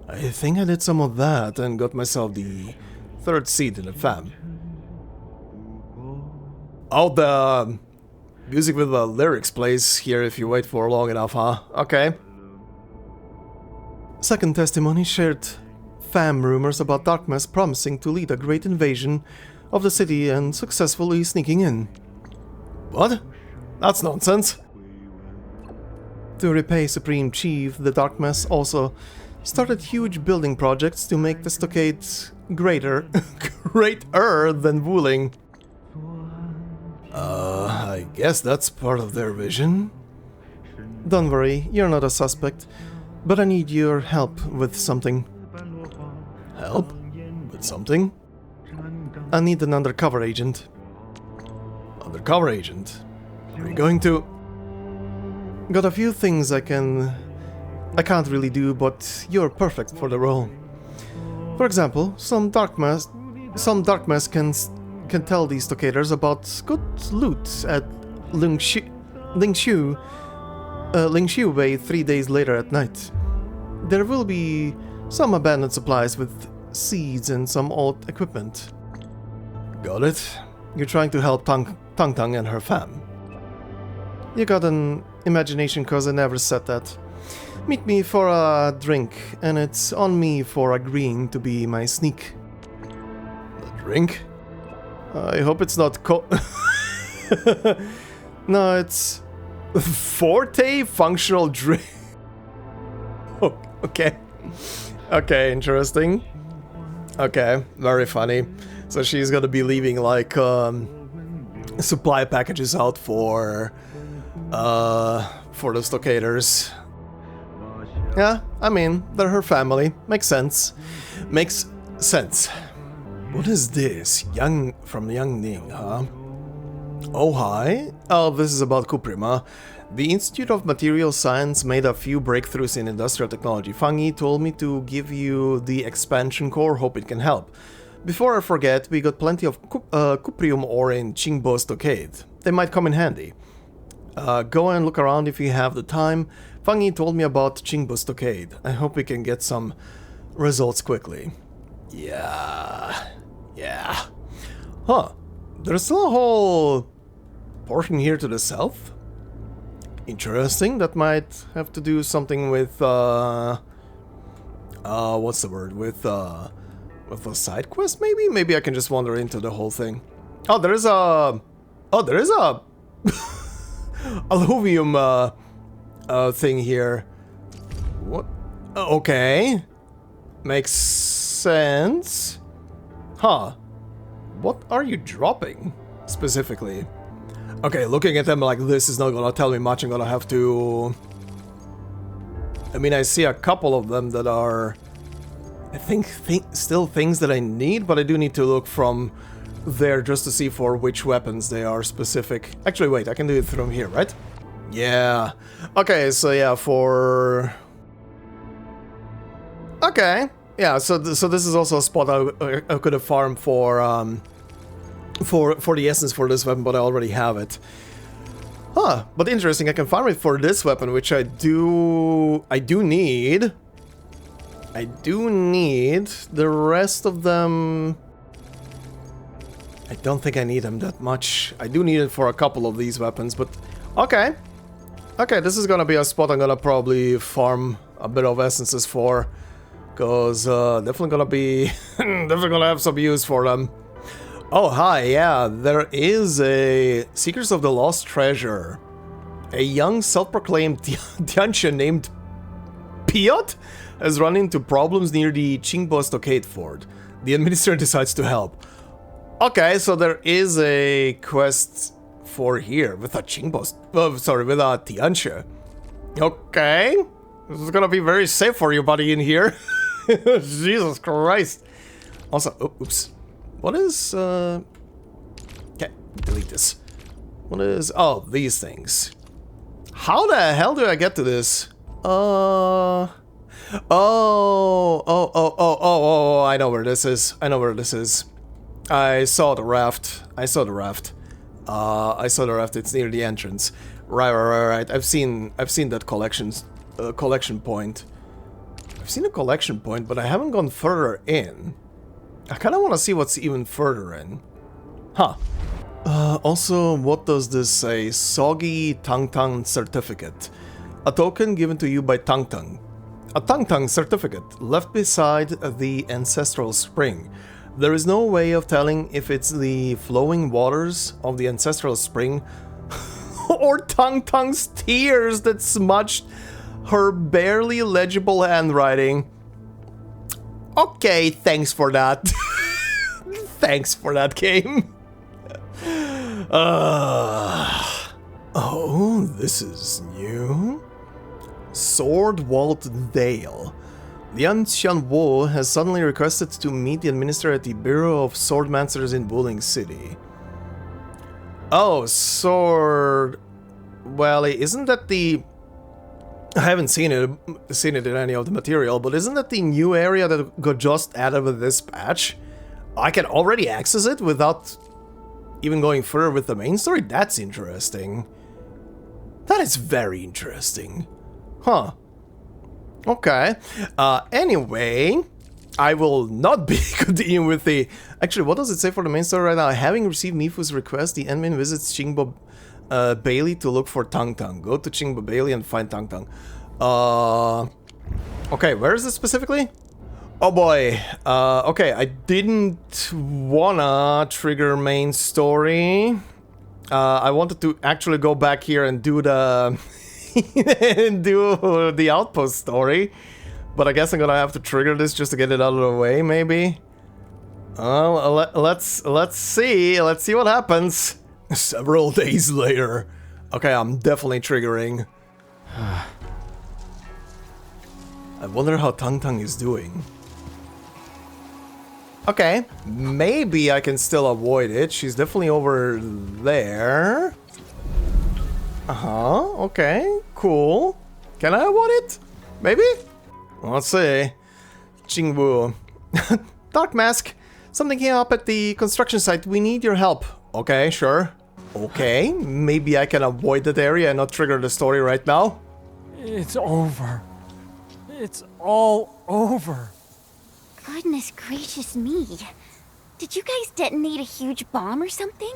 I think I did some of that and got myself the third seat in the fam. Oh, the music with the lyrics plays here if you wait for long enough, huh? Okay. Second testimony shared fam rumors about Dark Mask promising to lead a great invasion of the city and successfully sneaking in. What? That's nonsense. To repay Supreme Chief, the Dark Mask also started huge building projects to make the stockade greater than Wuling. I guess that's part of their vision. Don't worry, you're not a suspect, but I need your help with something. Help? With something? I need an undercover agent. Undercover agent? Are you going to... Got a few things I can't really do, but you're perfect for the role. For example, some Dark Mask can tell these stockaders about good loot at Lingshu Way 3 days later at night. There will be some abandoned supplies with seeds and some old equipment. Got it. You're trying to help Tang and her fam. You got an imagination cause I never said that. Meet me for a drink, and it's on me for agreeing to be my sneak. A drink? I hope it's not No, it's... Forte functional drink. Oh, okay. Okay, interesting. Okay, very funny. So she's gonna be leaving like supply packages out for for the stockaders. Yeah, I mean, they're her family. Makes sense. Makes sense. What is this? From Young Ning, huh? Oh, hi. Oh, this is about Kuprima. The Institute of Material Science made a few breakthroughs in industrial technology. Fangi told me to give you the expansion core, hope it can help. Before I forget, we got plenty of cuprium ore in Qingbo Stockade. They might come in handy. Go and look around if you have the time. Fangi told me about Qingbo Stockade. I hope we can get some results quickly. Yeah. Huh. There's still a whole portion here to the south. Interesting. That might have to do something with what's the word? With a side quest maybe? Maybe I can just wander into the whole thing. Oh, there is a alluvium thing here. What? Okay. Makes sense. Huh. What are you dropping specifically? Okay, looking at them like this is not gonna tell me much. I'm gonna have to... I mean, I see a couple of them that are... I think still things that I need, but I do need to look from there just to see for which weapons they are specific. Actually, wait, I can do it from here, right? Yeah. Okay, so yeah, for... Okay. Yeah, so this is also a spot I could have farmed for the essence for this weapon, but I already have it. Huh, but interesting, I can farm it for this weapon, which I do need. I do need. The rest of them... I don't think I need them that much. I do need it for a couple of these weapons, but... Okay. Okay, this is gonna be a spot I'm gonna probably farm a bit of essences for. Because definitely gonna be... definitely gonna have some use for them. Oh, hi, yeah, there is a Seekers of the Lost Treasure. A young self-proclaimed Tianxia named Piot has run into problems near the Qingbo Stockade Fort. The Administrator decides to help. Okay, so there is a quest for here with a Qingbo... with a Tianxia. Okay. This is gonna be very safe for you, buddy, in here. Jesus Christ. Also, oh, oops. What is, okay, delete this. What is, oh, these things. How the hell do I get to this? Oh, I know where this is. I know where this is. I saw the raft. I saw the raft. It's near the entrance. Right. I've seen that collection point. I've seen a collection point, but I haven't gone further in. I kind of want to see what's even further in. Huh. Also, what does this say? Soggy Tang Tang certificate. A token given to you by Tang Tang. A Tang Tang certificate left beside the ancestral spring. There is no way of telling if it's the flowing waters of the ancestral spring or Tang Tang's tears that smudged her barely legible handwriting. Okay, thanks for that. Thanks for that, game. Oh, this is new. Swordwalt Dale. The Ancien Wu has suddenly requested to meet the administrator at the Bureau of Swordmancers in Wuling City. Oh, sword... Well, isn't that the... I haven't seen it in any of the material, but isn't that the new area that got just added with this patch? I can already access it without even going further with the main story? That's interesting. That is very interesting. Huh. Okay. Anyway, I will not be continuing with the... Actually, what does it say for the main story right now? Having received Mifu's request, the admin visits Qingbo Bailey to look for Tang Tang. Go to Qingbo Bailey and find Tang Tang. Okay, where is this specifically? Oh boy. Okay, I didn't wanna trigger main story. I wanted to actually go back here and do the do the outpost story, but I guess I'm gonna have to trigger this just to get it out of the way, maybe. Let's see what happens. Several days later. Okay, I'm definitely triggering I wonder how Tang Tang is doing. Okay, maybe I can still avoid it. She's definitely over there. Okay, cool. Can I avoid it? Maybe? Let's see. Jingwu. Dark Mask. Something came up at the construction site. We need your help. Okay, sure. Okay, maybe I can avoid that area and not trigger the story right now. It's over. It's all over. Goodness gracious me. Did you guys detonate a huge bomb or something?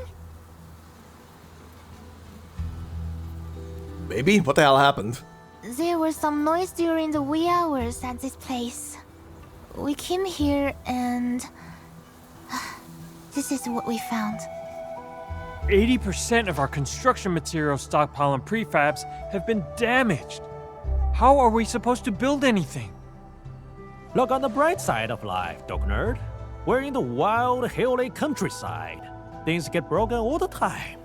Maybe? What the hell happened? There was some noise during the wee hours at this place. We came here and... this is what we found. 80% of our construction material stockpile and prefabs have been damaged. How are we supposed to build anything? Look on the bright side of life, Dog Nerd. We're in the wild, hilly countryside. Things get broken all the time.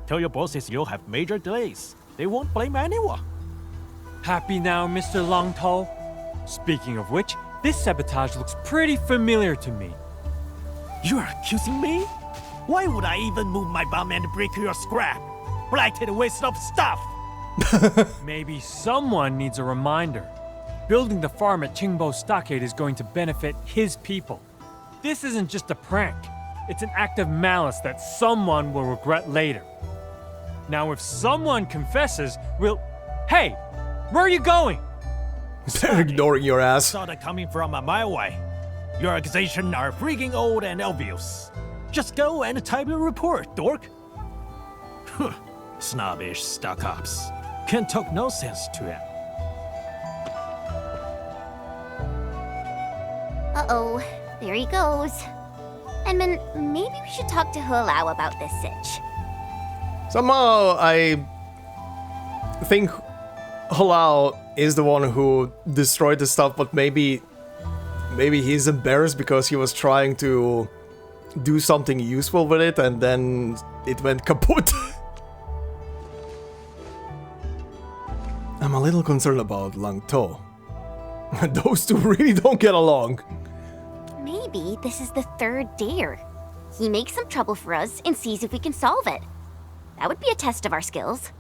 Tell your bosses you'll have major delays. They won't blame anyone. Happy now, Mr. Longtall? Speaking of which, this sabotage looks pretty familiar to me. You're accusing me? Why would I even move my bomb and break your scrap? Blighted waste of stuff! Maybe someone needs a reminder. Building the farm at Qingbo Stockade is going to benefit his people. This isn't just a prank. It's an act of malice that someone will regret later. Now, if someone confesses, we'll... Hey! Where are you going? They're ignoring your ass. Saw that coming from a mile away. Your accusations are freaking old and obvious. Just go and type your report, dork. Snobbish stuck-ups. Can't talk no sense to him. Uh-oh, there he goes. Edmund, maybe we should talk to Hulao about this sitch. Somehow, I think Halal is the one who destroyed the stuff, but maybe he's embarrassed because he was trying to do something useful with it and then it went kaput. I'm a little concerned about Lang To. Those two really don't get along. Maybe this is the third dare. He makes some trouble for us and sees if we can solve it. That would be a test of our skills.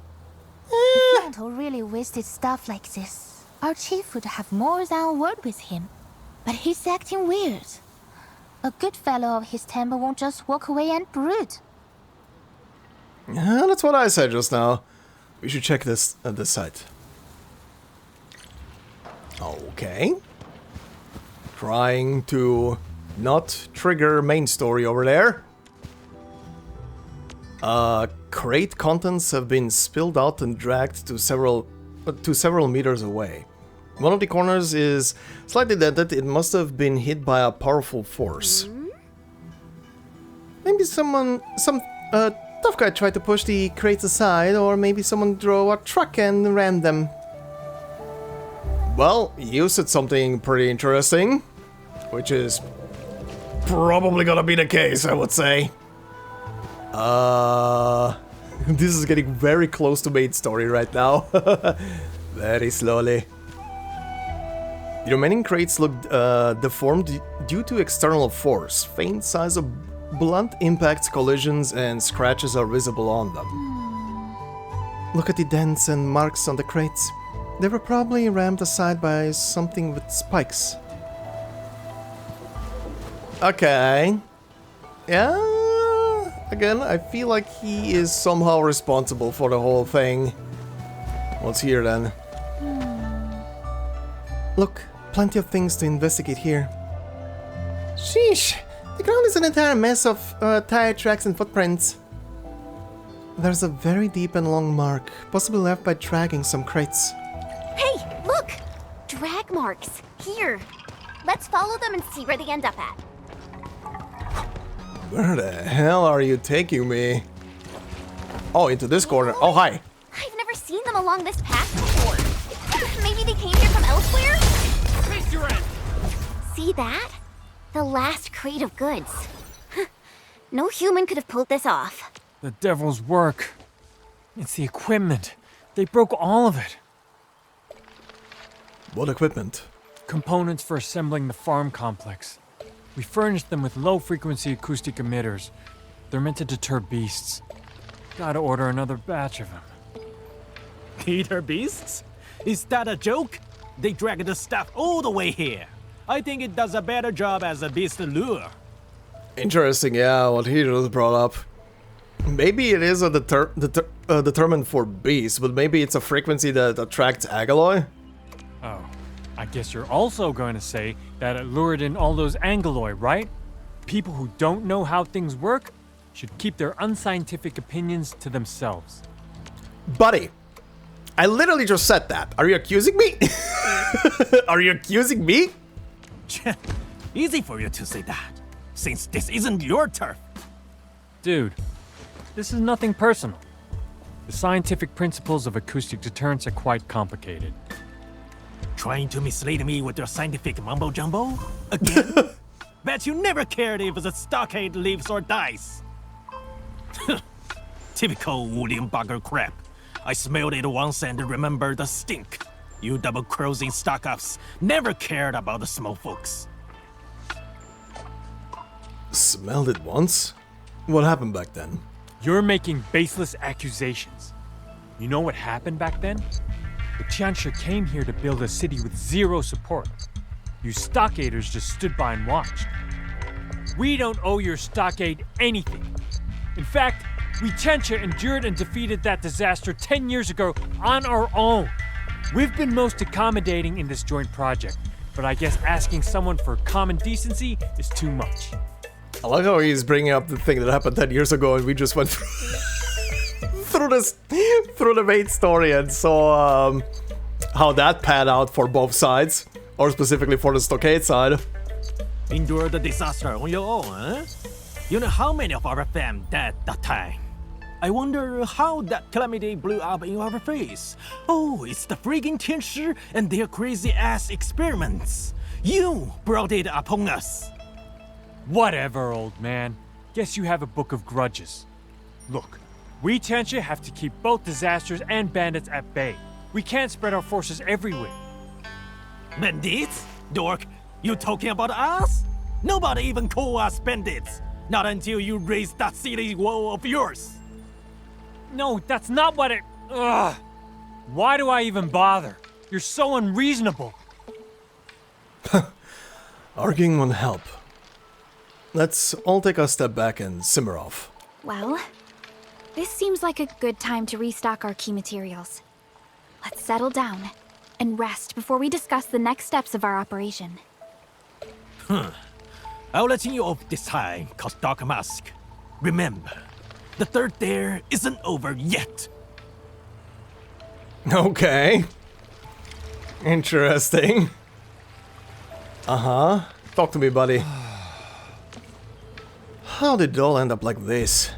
If Lanto really wasted stuff like this, our chief would have more than a word with him. But he's acting weird. A good fellow of his temper won't just walk away and brood. Yeah, that's what I said just now. We should check this at this site. Okay. Trying to not trigger main story over there. Crate contents have been spilled out and dragged to several meters away. One of the corners is slightly dented. It must have been hit by a powerful force. Maybe some tough guy tried to push the crates aside, or maybe someone drove a truck and rammed them. Well, you said something pretty interesting, which is probably gonna be the case, I would say. This is getting very close to main story right now. Very slowly. The remaining crates look deformed due to external force. Faint signs of blunt impacts, collisions, and scratches are visible on them. Look at the dents and marks on the crates. They were probably rammed aside by something with spikes. Okay. Yeah. Again, I feel like he is somehow responsible for the whole thing. What's here then? Look, plenty of things to investigate here. Sheesh! The ground is an entire mess of tire tracks and footprints. There's a very deep and long mark, possibly left by dragging some crates. Hey, look! Drag marks. Here. Let's follow them and see where they end up at. Where the hell are you taking me? Oh, into this corner. Oh, hi. I've never seen them along this path before. Maybe they came here from elsewhere? Face your end. See that? The last crate of goods. No human could have pulled this off. The devil's work. It's the equipment. They broke all of it. What equipment? Components for assembling the farm complex. We furnished them with low-frequency acoustic emitters. They're meant to deter beasts. Gotta order another batch of them. Deter beasts? Is that a joke? They dragged the stuff all the way here. I think it does a better job as a beast lure. Interesting, yeah, what he just brought up. Maybe it is determined for beasts, but maybe it's a frequency that attracts Agaloy? Oh, I guess you're also going to say that it lured in all those Angaloy, right? People who don't know how things work should keep their unscientific opinions to themselves. Buddy, I literally just said that. Are you accusing me? Are you accusing me? Easy for you to say that, since this isn't your turf. Dude, this is nothing personal. The scientific principles of acoustic deterrence are quite complicated. Trying to mislead me with your scientific mumbo-jumbo? Again? Bet you never cared if the stockade lives or dies. Typical William bugger crap. I smelled it once and remember the stink. You double-crossing stock-ups never cared about the small folks. Smelled it once? What happened back then? You're making baseless accusations. You know what happened back then? The Tianxia came here to build a city with zero support. You stockaders just stood by and watched. We don't owe your stockade anything. In fact, we Tianxia endured and defeated that disaster 10 years ago on our own. We've been most accommodating in this joint project, but I guess asking someone for common decency is too much. I like how he's bringing up the thing that happened 10 years ago and we just went through the main story and saw how that panned out for both sides, or specifically for the stockade side. Endure the disaster on your own, huh? You know how many of our fam died that time? I wonder how that calamity blew up in our face. Oh, it's the freaking Tianxia and their crazy-ass experiments. You brought it upon us. Whatever, old man. Guess you have a book of grudges. Look, we Tianxia have to keep both disasters and bandits at bay. We can't spread our forces everywhere. Bandits? Dork, you talking about us? Nobody even call us bandits. Not until you raise that silly wall of yours. No, that's not what it... Ugh. Why do I even bother? You're so unreasonable. Arguing won't help. Let's all take a step back and simmer off. Well, this seems like a good time to restock our key materials. Let's settle down and rest before we discuss the next steps of our operation. I'll let you off this time, cause Dark Mask. Remember, the third dare isn't over yet. Okay. Interesting. Uh-huh. Talk to me, buddy. How did it all end up like this?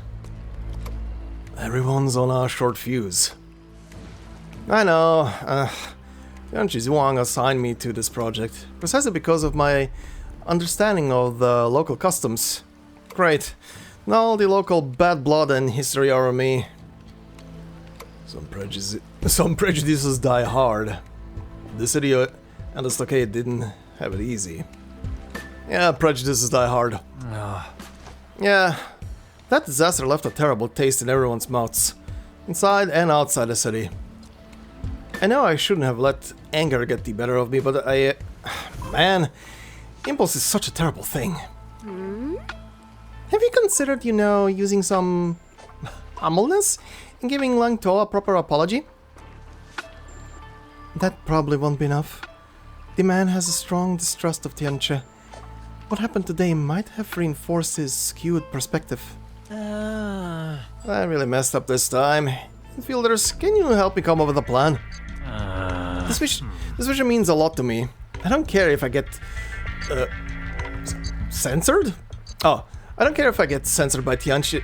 Everyone's on a short fuse. I know, Yanchi Wang assigned me to this project, precisely because of my understanding of the local customs. Great. Now all the local bad blood and history are on me. Some prejudices die hard. The city and the stockade didn't have it easy. Yeah, prejudices die hard. Yeah, that disaster left a terrible taste in everyone's mouths, inside and outside the city. I know I shouldn't have let anger get the better of me, but man, impulse is such a terrible thing. Have you considered, using some humbleness and giving Lang To a proper apology? That probably won't be enough. The man has a strong distrust of Tianxia. What happened today might have reinforced his skewed perspective. I really messed up this time. Infielders, can you help me come up with a plan? This mission means a lot to me. I don't care if I get... censored? Oh, I don't care if I get censored by Tianxia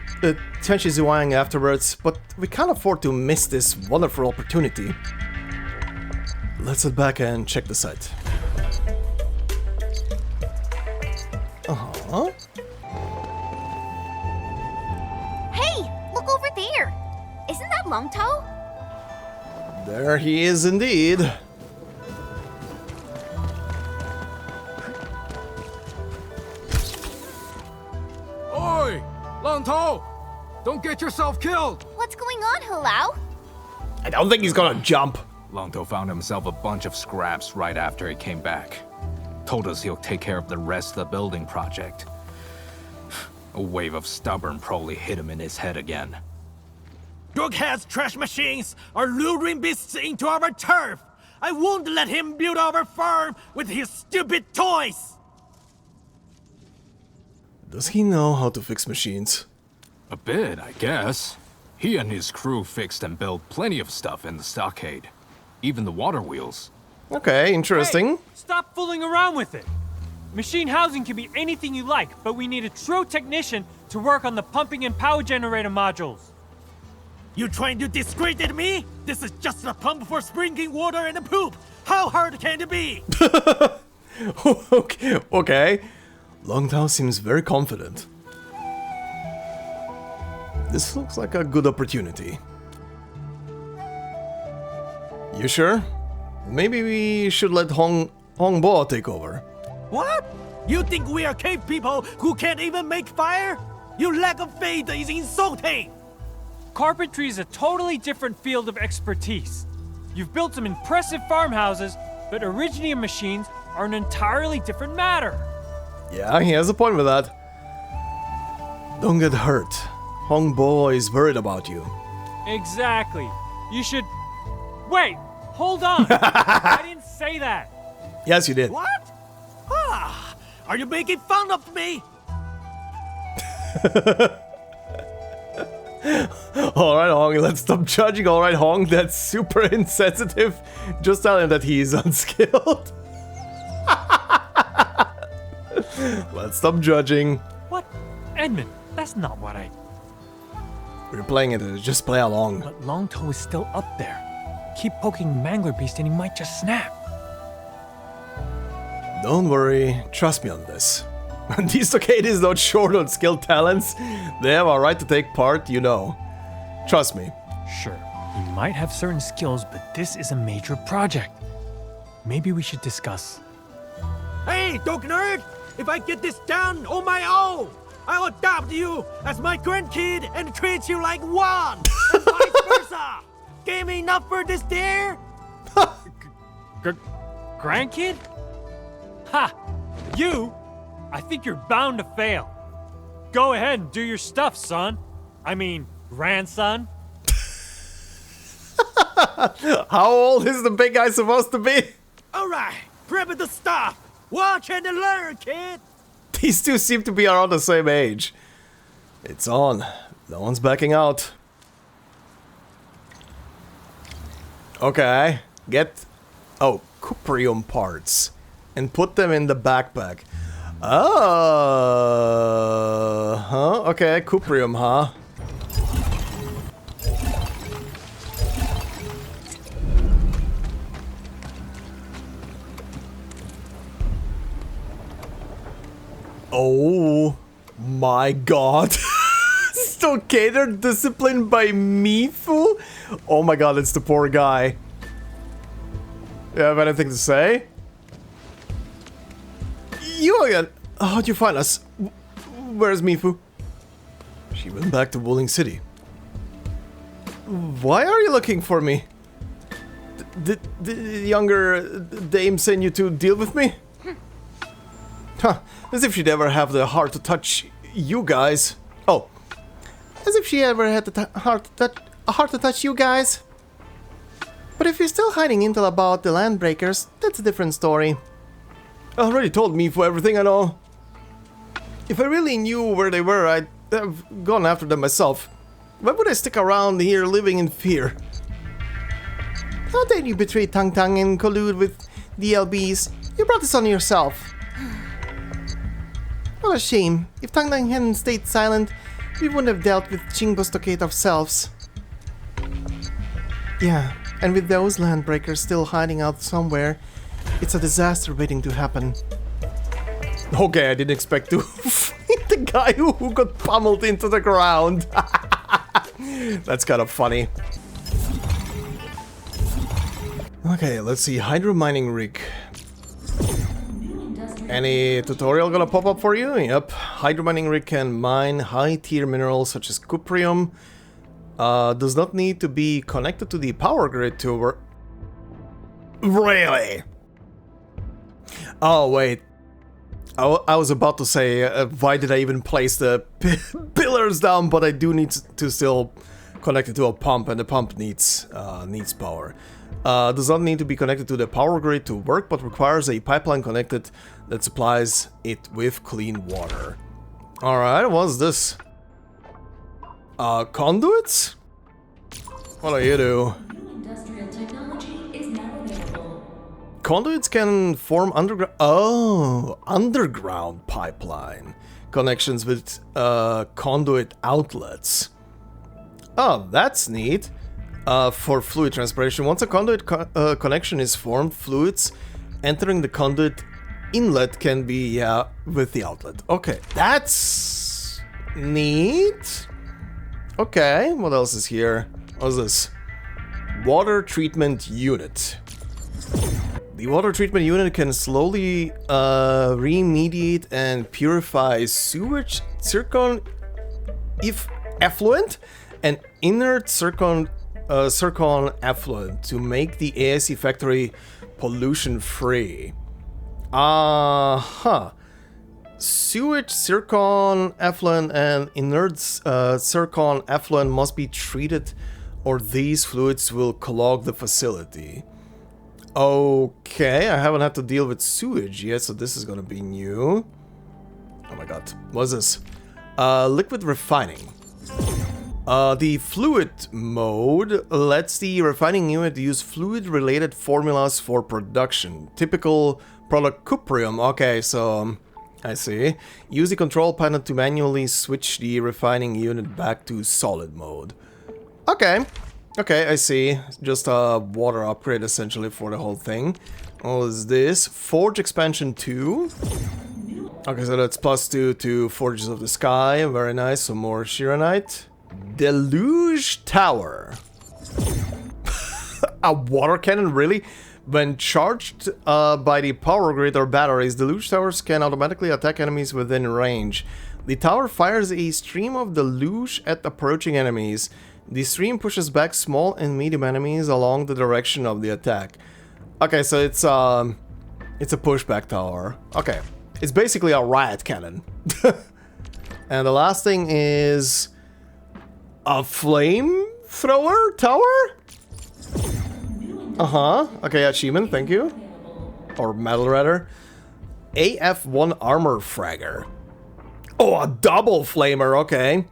Zhuang afterwards, but we can't afford to miss this wonderful opportunity. Let's head back and check the site. Hey, look over there. Isn't that Long Toe? There he is indeed. Lonto! Don't get yourself killed! What's going on, Hulao? I don't think he's gonna jump. Lonto found himself a bunch of scraps right after he came back. Told us he'll take care of the rest of the building project. A wave of stubborn probably hit him in his head again. Drughead's trash machines are luring beasts into our turf! I won't let him build our farm with his stupid toys! Does he know how to fix machines? A bit, I guess. He and his crew fixed and built plenty of stuff in the stockade. Even the water wheels. Okay, interesting. Hey, stop fooling around with it. Machine housing can be anything you like, but we need a true technician to work on the pumping and power generator modules. You trying to discredit me? This is just a pump for sprinkling water and a poop. How hard can it be? Okay. Longtao seems very confident. This looks like a good opportunity. You sure? Maybe we should let Hongbo take over. What? You think we are cave people who can't even make fire? Your lack of faith is insulting! Carpentry is a totally different field of expertise. You've built some impressive farmhouses, but originium machines are an entirely different matter. Yeah, he has a point with that. Don't get hurt. Hongbo is worried about you. Exactly. You should... Wait! Hold on! I didn't say that! Yes, you did. What? Ah! Are you making fun of me? Alright, Hong, let's stop judging. Alright, Hong, that's super insensitive. Just tell him that he is unskilled. Let's stop judging. What? Edmund, that's not what I... We're playing it, just play along. But Longtoe is still up there. Keep poking Mangler Beast and he might just snap. Don't worry, trust me on this. This stockade is not short on skilled talents. They have a right to take part, you know. Trust me. Sure, he might have certain skills, but this is a major project. Maybe we should discuss. Hey, Dog Nerd! If I get this done on my own, I'll adopt you as my grandkid and treat you like one, and vice versa. Gave me enough for this dare? Grandkid? Ha! You? I think you're bound to fail. Go ahead and do your stuff, son. I mean, grandson. How old is the big guy supposed to be? Alright, grab the stuff. Watch and learn, kid. These two seem to be around the same age. It's on. No one's backing out. Okay, get... Oh, cuprium parts. And put them in the backpack. Okay, cuprium, huh? Oh my god. Stockader disciplined by Mifu? Oh my god, it's the poor guy. You have anything to say? You again? How'd you find us? Where's Mifu? She went back to Wuling City. Why are you looking for me? Did the younger dame send you to deal with me? Huh, as if she'd ever have the heart to touch you guys. Oh, as if she ever had the heart to touch you guys. But if you're still hiding intel about the Landbreakers, that's a different story. I already told me for everything I know. If I really knew where they were, I'd have gone after them myself. Why would I stick around here living in fear? How dare you betray Tang Tang and collude with the LBs? You brought this on yourself. What a shame. If Tang Tang hadn't stayed silent, we wouldn't have dealt with Qingbo Stockade ourselves. Yeah, and with those Landbreakers still hiding out somewhere, it's a disaster waiting to happen. Okay, I didn't expect to fight the guy who got pummeled into the ground. That's kind of funny. Okay, let's see. Hydro mining rig. Any tutorial gonna pop up for you? Yep. Hydromining rig can mine high-tier minerals such as cuprium. Does not need to be connected to the power grid to work. Really? Oh, wait. I was about to say, why did I even place the pillars down? But I do need to still connect it to a pump, and the pump needs power. Does not need to be connected to the power grid to work, but requires a pipeline connected that supplies it with clean water. Alright, what's this? Conduits? What do you do? Industrial technology is now available. Conduits can form underground pipeline connections with conduit outlets. Oh, that's neat. For fluid transpiration, once a conduit connection is formed, fluids entering the conduit inlet can be with the outlet. Okay, that's neat. Okay, what else is here? What's this? Water treatment unit. The water treatment unit can slowly remediate and purify sewage, zircon, if effluent, and inert zircon effluent to make the ASC factory pollution-free. Sewage, zircon effluent, and inert zircon effluent must be treated, or these fluids will clog the facility. Okay, I haven't had to deal with sewage yet, so this is gonna be new. Oh my god, what's this? Liquid refining. The fluid mode lets the refining unit use fluid-related formulas for production. Typical product cuprium. Okay, so I see. Use the control panel to manually switch the refining unit back to solid mode. Okay, okay, I see. Just a water upgrade essentially for the whole thing. What is this? Forge expansion 2. Okay, so that's +2 to Forges of the Sky. Very nice. Some more Shiranite. Deluge Tower. A water cannon, really? When charged by the power grid or batteries, deluge towers can automatically attack enemies within range. The tower fires a stream of deluge at approaching enemies. The stream pushes back small and medium enemies along the direction of the attack. Okay, so it's a pushback tower. Okay, it's basically a riot cannon. And the last thing is a flamethrower tower? Okay, achievement, thank you. Or medal, rather. AF1 armor fragger. Oh, a double flamer, okay.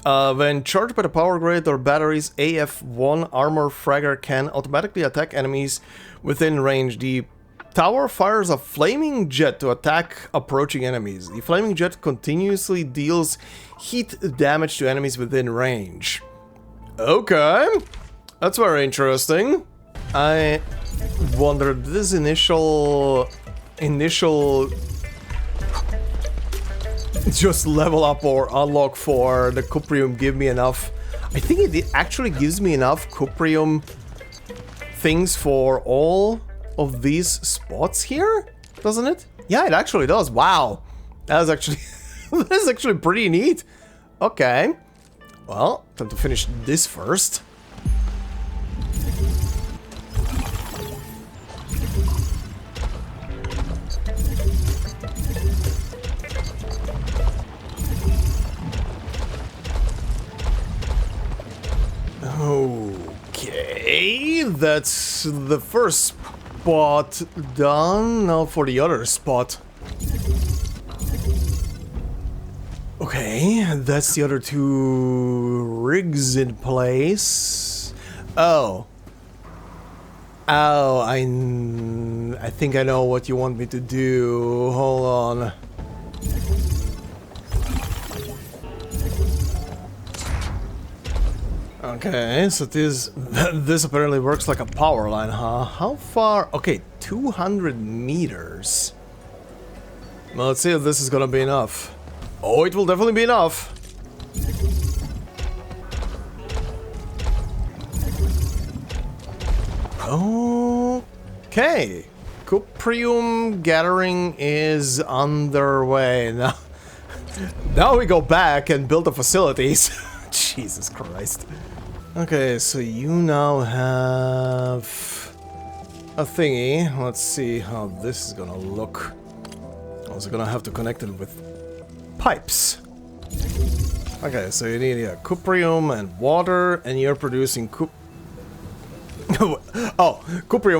When charged by the power grid or batteries, AF1 armor fragger can automatically attack enemies within range. The tower fires a flaming jet to attack approaching enemies. The flaming jet continuously deals heat damage to enemies within range. Okay, that's very interesting. I wonder, this initial just level up or unlock for the cuprium give me enough. I think it actually gives me enough cuprium things for all of these spots here, doesn't it? Yeah, it actually does. Wow, that is actually that is actually pretty neat. Okay, well, time to finish this first. Okay, that's the first spot done. Now for the other spot. Okay, that's the other two rigs in place. Oh, I think I know what you want me to do. Hold on. Okay, so this apparently works like a power line, huh? How far? Okay, 200 meters. Well, let's see if this is gonna be enough. Oh, it will definitely be enough. Okay, Cuprium gathering is underway. Now we go back and build the facilities. Jesus Christ. Okay, so you now have a thingy. Let's see how this is gonna look. Also gonna have to connect it with pipes. Okay, so you need cuprium and water, and you're producing cuprium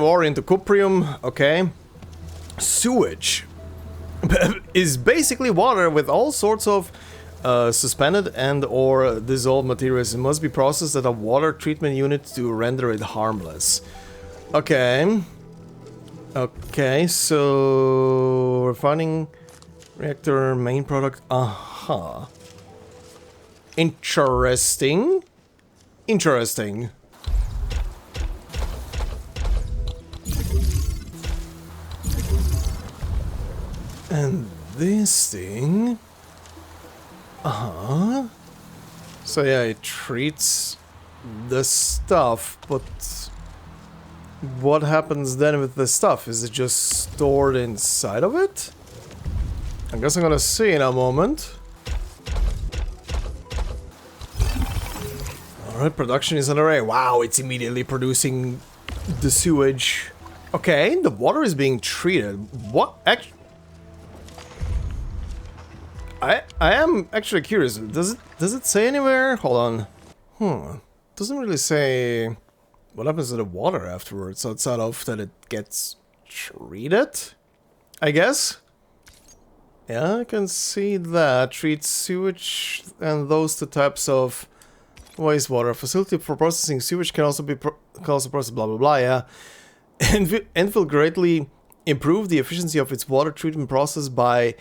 ore into cuprium. Okay. Sewage is basically water with all sorts of suspended and or dissolved materials. It must be processed at a water treatment unit to render it harmless. Okay. Okay, so refining reactor main product. Aha. Interesting. Interesting. And this thing... So yeah, it treats the stuff, but... what happens then with the stuff? Is it just stored inside of it? I guess I'm gonna see in a moment. Alright, production is underway. Wow, it's immediately producing the sewage. Okay, the water is being treated. What? I am actually curious. Does it say anywhere? Hold on. Doesn't really say what happens to the water afterwards, outside of that it gets treated, I guess. Yeah, I can see that. Treats sewage and those two types of wastewater. Facility for processing sewage can also be processed, blah blah blah, yeah. Endfield greatly improved the efficiency of its water treatment process by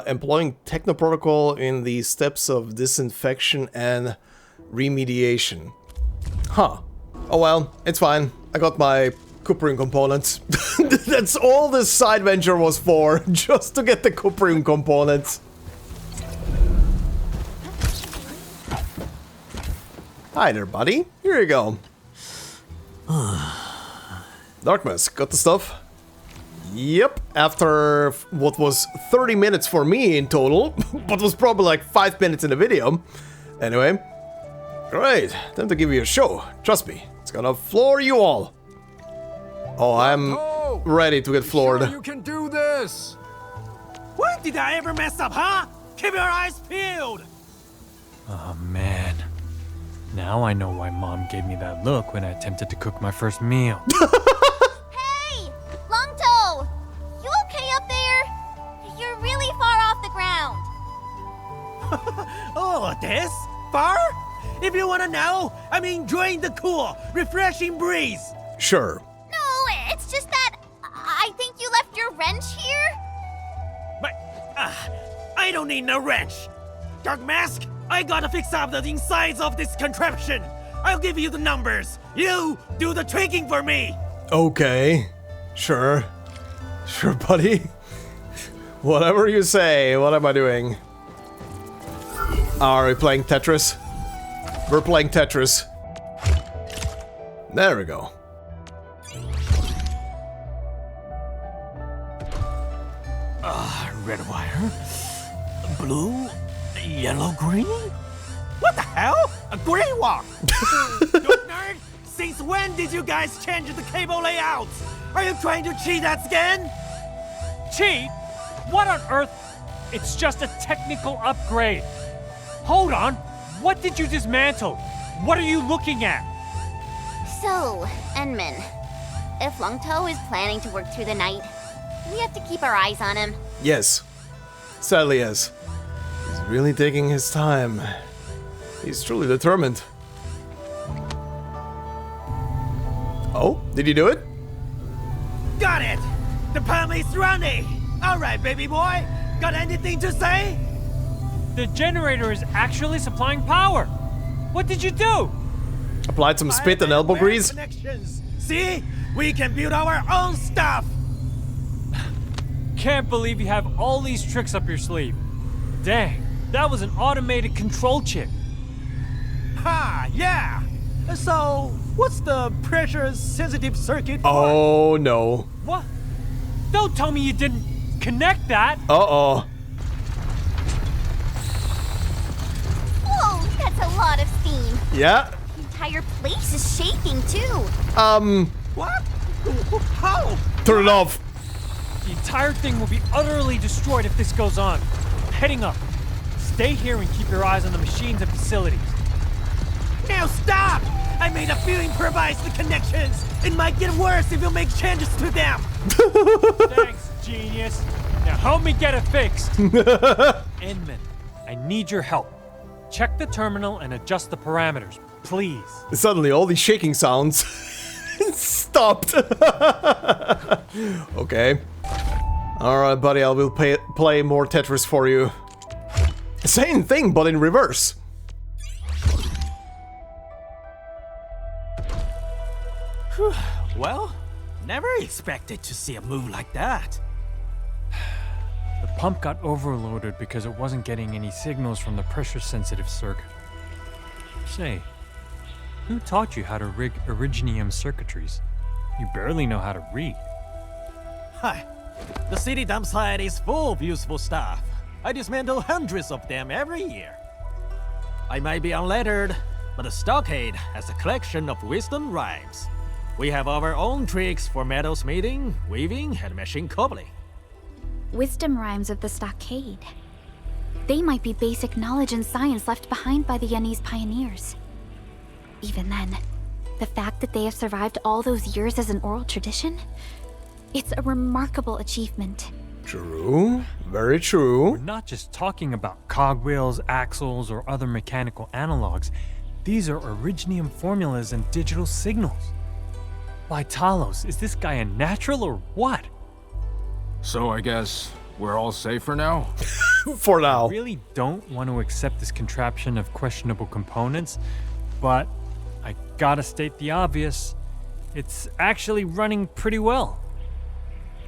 employing techno protocol in the steps of disinfection and remediation. Huh. Oh well, it's fine. I got my cuprium components. That's all this side venture was for, just to get the cuprium components. Hi there, buddy. Here you go. Darkness, got the stuff? Yep, after what was 30 minutes for me in total, but was probably like 5 minutes in the video. Anyway, great, time to give you a show. Trust me, it's gonna floor you all. Oh, I'm ready to get floored. Sure you can do this. When did I ever mess up, huh? Keep your eyes peeled. Oh man. Now I know why Mom gave me that look when I attempted to cook my first meal. Hey! Longtoe! You okay up there? You're really far off the ground. Oh, this? Far? If you wanna know, I'm enjoying the cool, refreshing breeze. Sure. No, it's just that I think you left your wrench here? But, I don't need no wrench. Dark Mask, I gotta fix up the insides of this contraption. I'll give you the numbers. You do the tweaking for me. Okay. Sure. Sure, buddy. Whatever you say. What am I doing? Are we playing Tetris? We're playing Tetris. There we go. Red wire. Blue. Yellow, green? What the hell? A grey one! Dork nerd, since when did you guys change the cable layout? Are you trying to cheat us again? Cheat? What on earth? It's just a technical upgrade. Hold on. What did you dismantle? What are you looking at? So, Enman, if Longtoe is planning to work through the night, we have to keep our eyes on him. Yes. Sadly, yes. He's really taking his time. He's truly determined. Oh, did you do it? Got it! The pump is running! Alright, baby boy, got anything to say? The generator is actually supplying power. What did you do? Applied some spit and elbow grease. Connections. See? We can build our own stuff! Can't believe you have all these tricks up your sleeve. Dang, that was an automated control chip. Ha, yeah! So, what's the pressure-sensitive circuit for? Oh, no. What? Don't tell me you didn't connect that! Uh-oh. Whoa, that's a lot of steam. Yeah? The entire place is shaking, too. What? How? Turn it off. The entire thing will be utterly destroyed if this goes on. I'm heading up. Stay here and keep your eyes on the machines and facilities. Now stop! I made a few improvised connections. It might get worse if you make changes to them. Thanks, genius. Now help me get it fixed. Endman, I need your help. Check the terminal and adjust the parameters, please. Suddenly, all these shaking sounds stopped. Okay. Alright, buddy, I will play more Tetris for you. Same thing, but in reverse. Well, never expected to see a move like that. The pump got overloaded because it wasn't getting any signals from the pressure-sensitive circuit. Say, who taught you how to rig Originium circuitries? You barely know how to read. Hi. The city dump site is full of useful stuff. I dismantle hundreds of them every year. I might be unlettered, but the stockade has a collection of wisdom rhymes. We have our own tricks for metal smithing, weaving, and machine cobbling. Wisdom rhymes of the stockade. They might be basic knowledge and science left behind by the Yenese pioneers. Even then, the fact that they have survived all those years as an oral tradition, it's a remarkable achievement. True, very true. We're not just talking about cogwheels, axles, or other mechanical analogs. These are Originium formulas and digital signals. Why, Talos, is this guy a natural or what? So I guess we're all safe for now? For now. I really don't want to accept this contraption of questionable components, but I gotta state the obvious. It's actually running pretty well.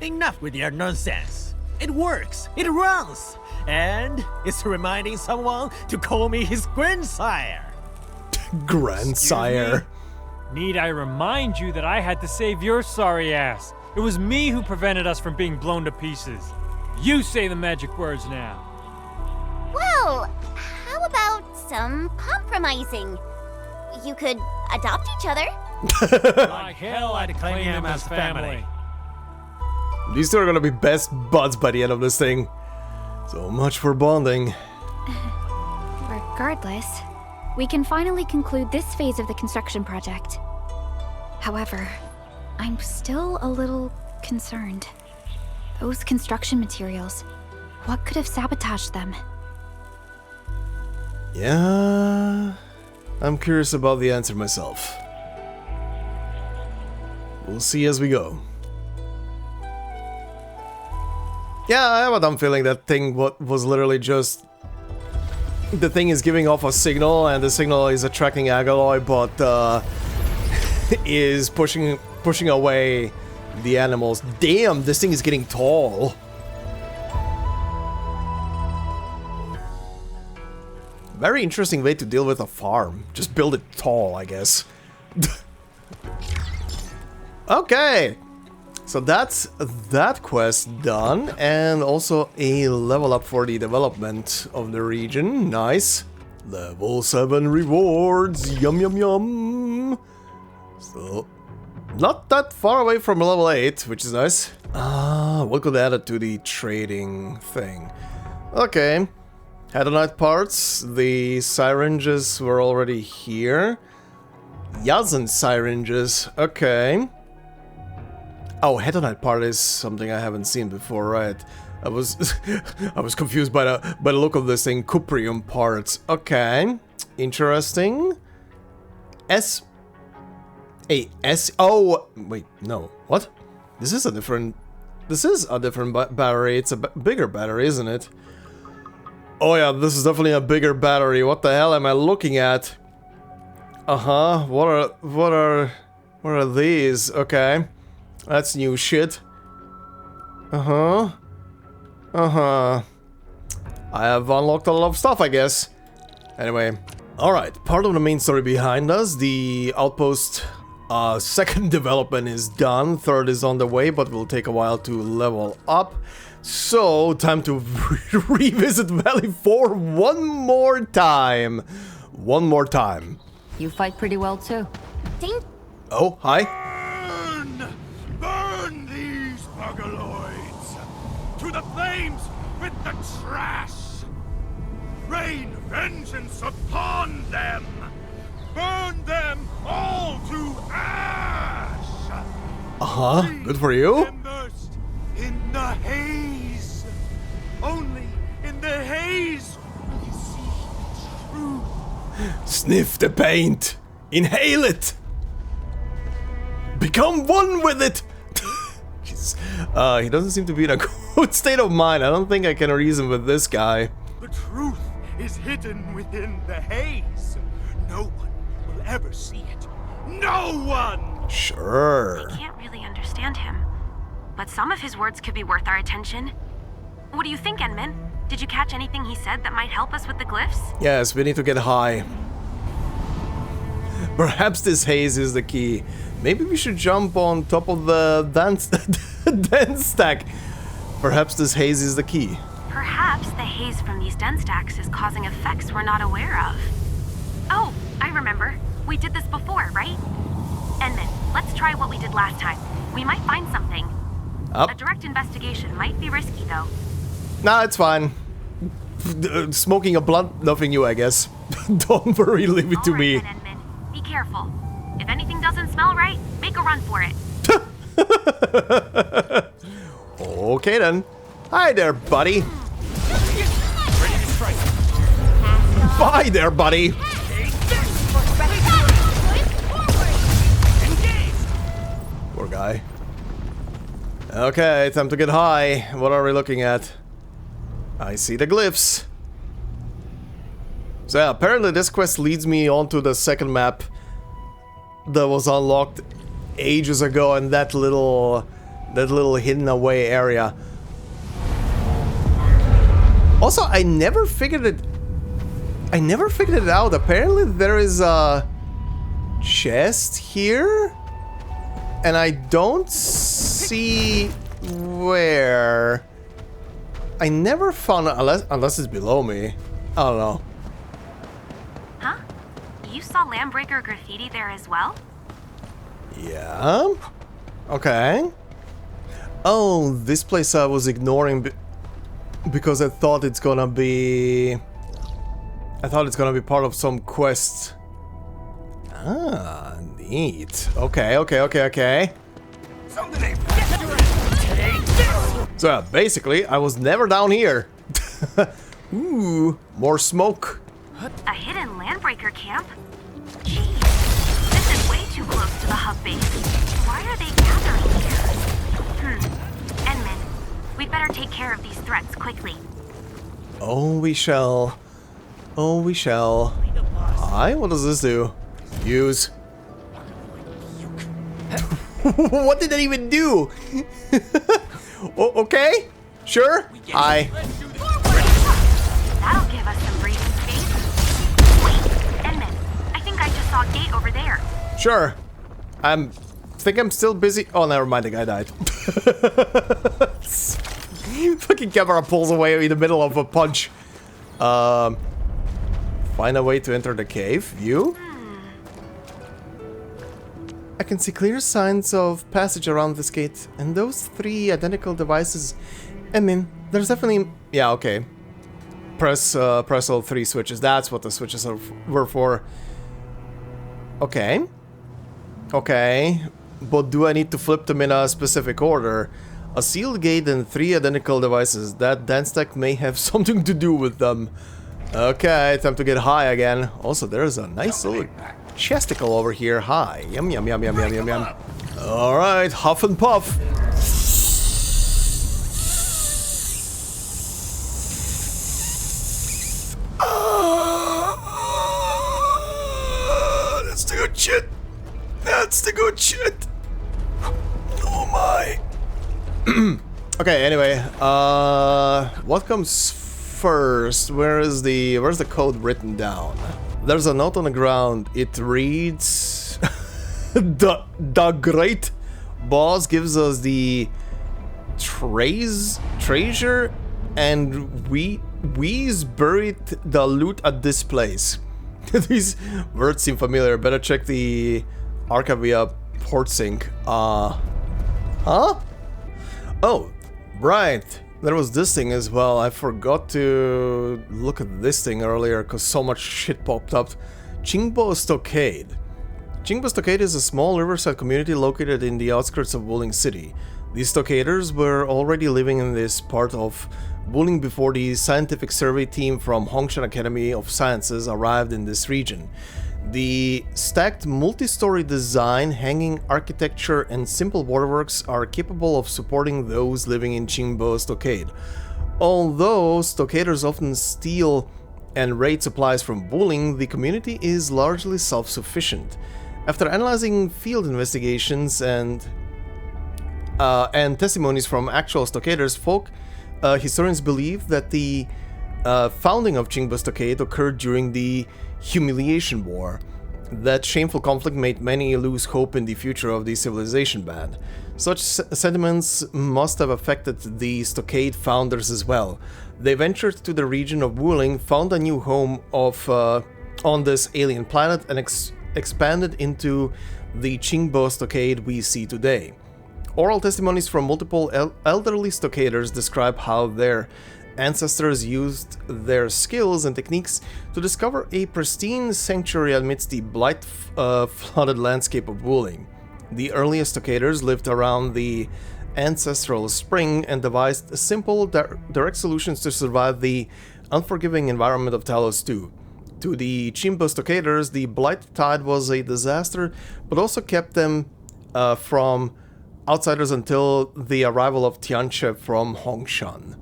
Enough with your nonsense. It works, it runs, and it's reminding someone to call me his grandsire. Grandsire. Need I remind you that I had to save your sorry ass? It was me who prevented us from being blown to pieces. You say the magic words now. Well, how about some compromising? You could adopt each other. Like hell, I'd claim him as family. These two are gonna be best buds by the end of this thing. So much for bonding. Regardless, we can finally conclude this phase of the construction project. However, I'm still a little concerned. Those construction materials, what could have sabotaged them? Yeah, I'm curious about the answer myself. We'll see as we go. Yeah, I have a dumb feeling that thing was literally just... The thing is giving off a signal, and the signal is attracting Agaloy, but is pushing away the animals. Damn, this thing is getting tall. Very interesting way to deal with a farm. Just build it tall, I guess. Okay. So that's that quest done, and also a level up for the development of the region. Nice. Level 7 rewards. Yum yum yum. So, not that far away from level 8, which is nice. What could add it to the trading thing? Okay. Hedonite parts. The syringes were already here. Yazan syringes. Okay. Oh, Hedonite part is something I haven't seen before, right? I was confused by the look of this thing. Cuprium parts. Okay. Interesting. Oh, wait, no. What? This is a different battery. It's a bigger battery, isn't it? Oh yeah, this is definitely a bigger battery. What the hell am I looking at? Uh-huh. What are these? Okay. That's new shit. Uh-huh. Uh-huh. I have unlocked a lot of stuff, I guess. Anyway. Alright, part of the main story behind us, the outpost Second development is done, third is on the way, but will take a while to level up. So, time to revisit Valley 4 one more time. One more time. You fight pretty well too. Oh, hi. Burn these buggerloids to the flames with the trash. Rain vengeance upon them. Burn them all to ash. Good for you. Immersed in the haze. Only in the haze will you see the truth. Sniff the paint. Inhale it. Become one with it. He doesn't seem to be in a good state of mind. I don't think I can reason with this guy. The truth is hidden within the haze. No one will ever see it. No one! Sure. I can't really understand him, but some of his words could be worth our attention. What do you think, Enman? Did you catch anything he said that might help us with the glyphs? Yes, we need to get high. Perhaps this haze is the key. Maybe we should jump on top of the den stack. Perhaps this haze is the key. Perhaps the haze from these den stacks is causing effects we're not aware of. Oh, I remember. We did this before, right? Enman, let's try what we did last time. We might find something. A direct investigation might be risky, though. Nah, it's fine. Smoking a blunt, nothing new, I guess. Don't worry, leave it to me. Then, Enman. Be careful. If anything doesn't smell right, make a run for it. Okay then. Hi there, buddy. Bye there, buddy. Poor guy. Okay, time to get high. What are we looking at? I see the glyphs. So yeah, apparently this quest leads me onto the second map that was unlocked ages ago in that little hidden away area. Also, I never figured it out. Apparently there is a chest here, and I don't see where. I never found it unless it's below me. I don't know. Huh? You saw Landbreaker graffiti there as well? Yeah. Okay. Oh, this place I was ignoring because I thought it's gonna be... I thought it's gonna be part of some quest. Ah, neat. Okay. So yeah, basically, I was never down here. Ooh, more smoke. A hidden Landbreaker camp? Jeez, this is way too close to the hub base. Why are they gathering here? Enman, we'd better take care of these threats quickly. Oh, we shall. Oh, we shall. Hi, what does this do? Use. What did that even do? Okay, sure. Hi. That'll give us some breathing space. Wait, Enman, I think I just saw a gate over there. Sure. Think I'm still busy. Oh, never mind, the guy died. Fucking camera pulls away in the middle of a punch. Find a way to enter the cave. View. I can see clear signs of passage around this gate, and those three identical devices. I mean, there's definitely... Yeah, okay. Press all three switches. That's what the switches were for. Okay. Okay. But do I need to flip them in a specific order? A sealed gate and three identical devices. That den stack may have something to do with them. Okay, time to get high again. Also, there's a nice little chesticle over here. Hi. Yum, yum, yum, yum, yum, yum, yum. Alright, huff and puff. That's the good shit. That's the good shit. Oh my. Okay, anyway, what comes first? Where's the code written down? There's a note on the ground. It reads the great boss gives us the treasure, and we's buried the loot at this place. These words seem familiar. Better check the Arcavia port sync. Huh? Oh, right. There was this thing as well. I forgot to look at this thing earlier because so much shit popped up. Qingbo Stockade. Qingbo Stockade is a small riverside community located in the outskirts of Wuling City. These stockaders were already living in this part of Wuling before the scientific survey team from Hongshan Academy of Sciences arrived in this region. The stacked multi-story design, hanging architecture, and simple waterworks are capable of supporting those living in Qingbo Stockade. Although stockaders often steal and raid supplies from Wuling, the community is largely self-sufficient. After analyzing field investigations and testimonies from actual stockaders, historians believe that the founding of Qingbo Stockade occurred during the Humiliation War. That shameful conflict made many lose hope in the future of the civilization band. Such sentiments must have affected the Stockade founders as well. They ventured to the region of Wuling, found a new home on this alien planet, and expanded into the Qingbo Stockade we see today. Oral testimonies from multiple elderly stockaders describe how their ancestors used their skills and techniques to discover a pristine sanctuary amidst the blight-flooded landscape of Wuling. The earliest stockaders lived around the ancestral spring and devised simple, direct solutions to survive the unforgiving environment of Talos-II. To the Qingbo stockaders, the blight tide was a disaster, but also kept them from outsiders until the arrival of Tianche from Hongshan.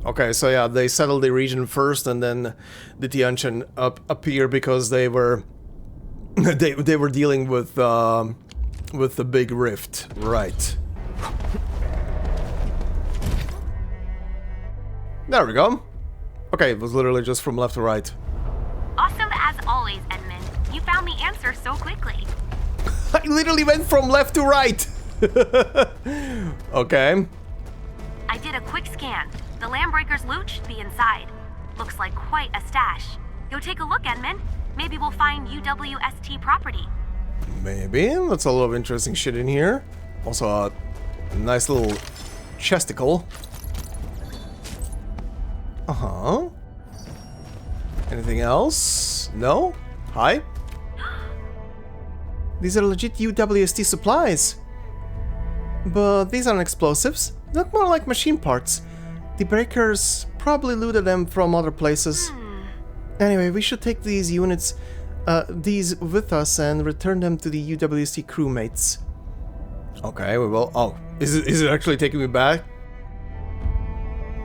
Okay, so yeah, they settled the region first, and then the Tianchen appear because they were they were dealing with the big rift, right? There we go. Okay, it was literally just from left to right. Awesome as always, Edmund. You found the answer so quickly. I literally went from left to right. Okay. I did a quick scan. The Landbreaker's loot should be inside. Looks like quite a stash. Go take a look, Edmund. Maybe we'll find UWST property. Maybe. That's a lot of interesting shit in here. Also a nice little chesticle. Uh-huh. Anything else? No? Hi? These are legit UWST supplies. But these aren't explosives. Look more like machine parts. The breakers probably looted them from other places. Anyway, we should take these units, these with us and return them to the UWST crewmates. Okay, we will. Oh, is it actually taking me back?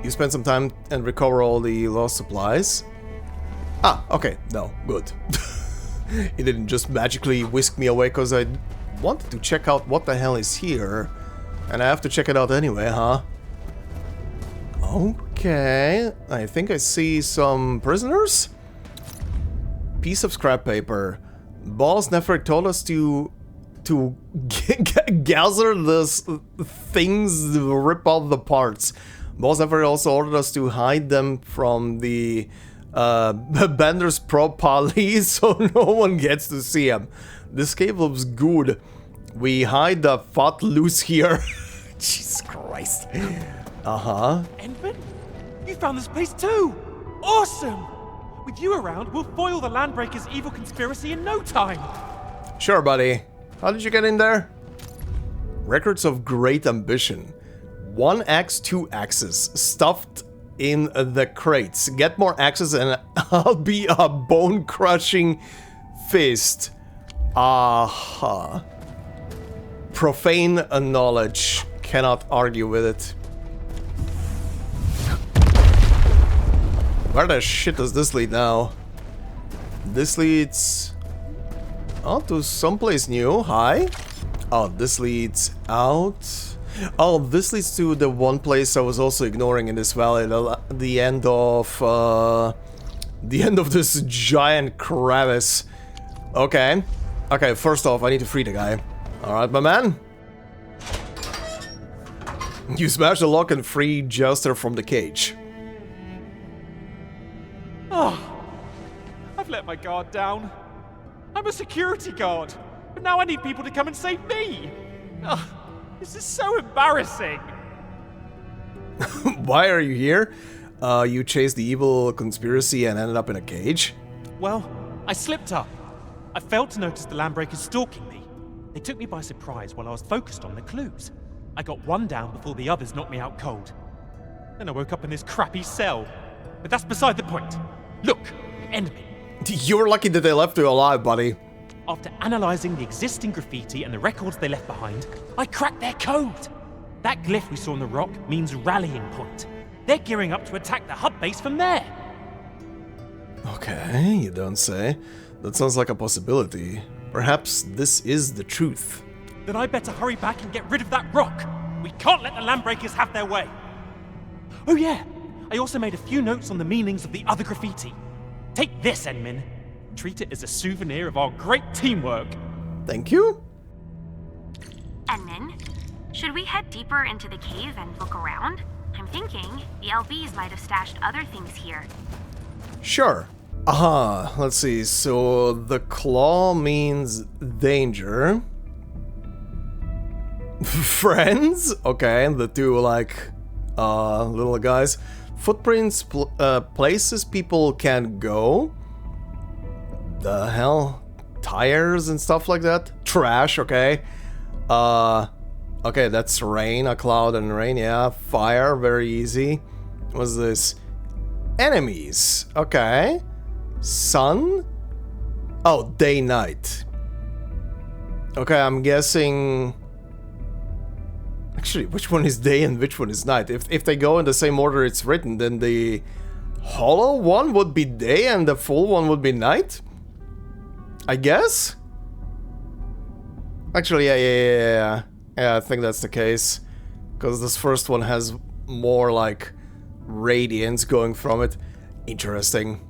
You spend some time and recover all the lost supplies. Ah, okay, no, good. It didn't just magically whisk me away because I wanted to check out what the hell is here. And I have to check it out anyway, huh? Okay, I think I see some prisoners. Piece of scrap paper. Boss Nefer told us to gather these things, rip out the parts. Boss Nefer also ordered us to hide them from the Bender's properly so no one gets to see them. This cave looks good. We hide the fat loose here. Jesus Christ. Uh-huh. Endman? You found this place too! Awesome! With you around, we'll foil the Landbreakers' evil conspiracy in no time! Sure, buddy. How did you get in there? Records of great ambition. 1 axe, 2 axes. Stuffed in the crates. Get more axes and I'll be a bone-crushing fist. Aha. Profane knowledge. Cannot argue with it. Where the shit does this lead now? This leads... oh, to someplace new. Hi. Oh, this leads out. Oh, this leads to the one place I was also ignoring in this valley. The end of this giant crevice. Okay. Okay, first off, I need to free the guy. Alright, my man. You smash the lock and free Jester from the cage. Oh, I've let my guard down. I'm a security guard, but now I need people to come and save me. Oh, this is so embarrassing. Why are you here? You chased the evil conspiracy and ended up in a cage? Well, I slipped up. I failed to notice the Landbreakers stalking me. They took me by surprise while I was focused on the clues. I got one down before the others knocked me out cold. Then I woke up in this crappy cell. But that's beside the point. Look, enemy. You're lucky that they left you alive, buddy. After analyzing the existing graffiti and the records they left behind, I cracked their code. That glyph we saw on the rock means rallying point. They're gearing up to attack the hub base from there. Okay, you don't say. That sounds like a possibility. Perhaps this is the truth. Then I better hurry back and get rid of that rock. We can't let the Landbreakers have their way. Oh yeah, I also made a few notes on the meanings of the other graffiti. Take this, Enmin. Treat it as a souvenir of our great teamwork. Thank you. Enmin, should we head deeper into the cave and look around? I'm thinking the LBs might have stashed other things here. Sure. Let's see. So the claw means danger. Friends? Okay, the two like little guys. Footprints, places people can go. The hell? Tires and stuff like that? Trash, okay. Okay, that's rain, a cloud and rain, yeah. Fire, very easy. What's this? Enemies, okay. Sun? Oh, day, night. Okay, I'm guessing... Actually, which one is day and which one is night? If they go in the same order it's written, then the hollow one would be day and the full one would be night? I guess? Actually, yeah, I think that's the case. Because this first one has more, like, radiance going from it. Interesting.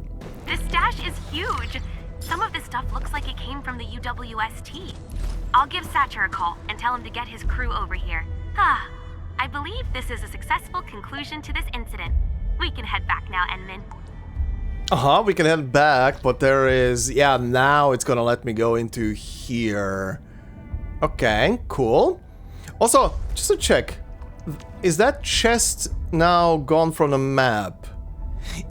This stash is huge. Some of this stuff looks like it came from the UWST. I'll give Satcher a call and tell him to get his crew over here. I believe this is a successful conclusion to this incident. We can head back now, Enmin. We can head back, but there is... Yeah, now it's gonna let me go into here. Okay, cool. Also, just to check, is that chest now gone from the map?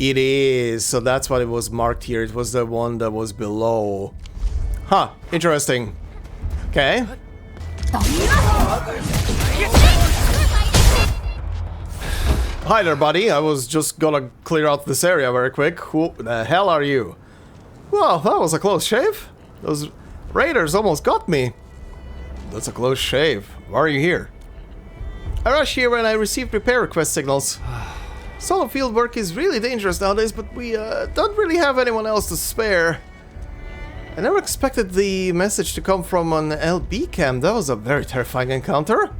It is, so that's why it was marked here. It was the one that was below. Huh, interesting. Okay. Hi there, buddy. I was just gonna clear out this area very quick. Who the hell are you? Well, that was a close shave. Those raiders almost got me. That's a close shave. Why are you here? I rushed here when I received repair request signals. Solo field work is really dangerous nowadays, but we don't really have anyone else to spare. I never expected the message to come from an LB cam. That was a very terrifying encounter.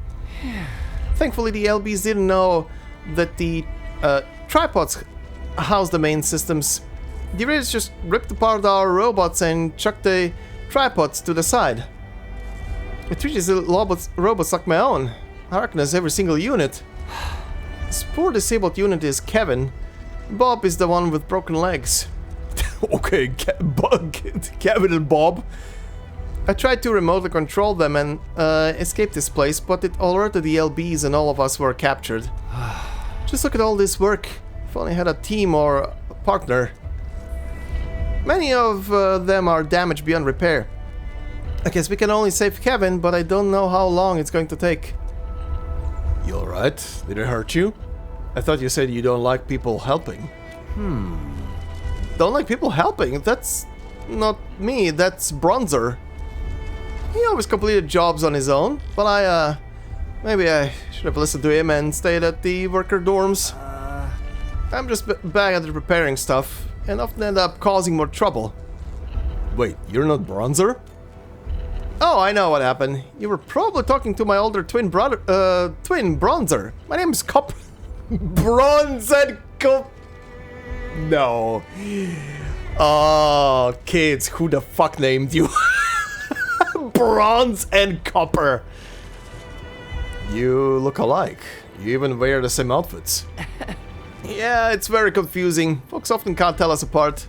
Thankfully, the LBs didn't know that the tripods house the main systems. The raiders just ripped apart our robots and chucked the tripods to the side. I treat these robots like my own. I recognize every single unit. This poor disabled unit is Kevin. Bob is the one with broken legs. Okay, Kevin and Bob. I tried to remotely control them and escape this place, but it alerted the LBs and all of us were captured. Just look at all this work. If only had a team or a partner. Many of them are damaged beyond repair. I guess we can only save Kevin, but I don't know how long it's going to take. You alright? Did it hurt you? I thought you said you don't like people helping. Don't like people helping? That's not me, that's Bronzer. He always completed jobs on his own, but maybe I should have listened to him and stayed at the worker dorms. I'm just bad at repairing stuff, and often end up causing more trouble. Wait, you're not Bronzer? Oh, I know what happened. You were probably talking to my older twin brother, twin Bronzer. My name's Cop... Bronze Cop... No. Oh, kids, who the fuck named you? Bronze and copper. You look alike. You even wear the same outfits. Yeah, it's very confusing. Folks often can't tell us apart.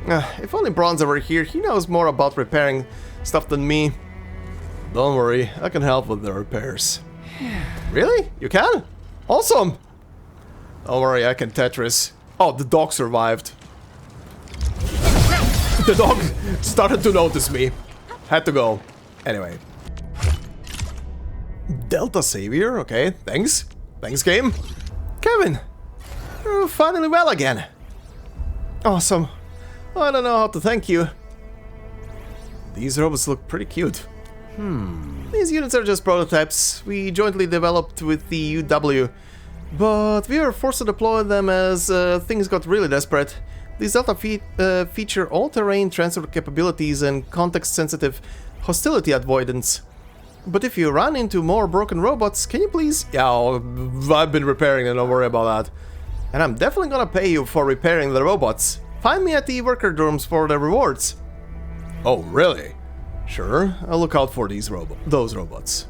If only Bronze were here, he knows more about repairing stuff than me. Don't worry, I can help with the repairs. Really? You can? Awesome! Don't worry, I can Tetris. Oh, the dog survived. The dog started to notice me. Had to go. Anyway. Delta Savior, okay, thanks. Thanks, game. Kevin, you're finally well again. Awesome. I don't know how to thank you. These robots look pretty cute. These units are just prototypes we jointly developed with the UW, but we were forced to deploy them as things got really desperate. These Delta feature all-terrain transfer capabilities and context-sensitive hostility avoidance. But if you run into more broken robots, can you please... Yeah, I've been repairing them, don't worry about that. And I'm definitely gonna pay you for repairing the robots. Find me at the worker dorms for the rewards. Oh, really? Sure, I'll look out for those robots.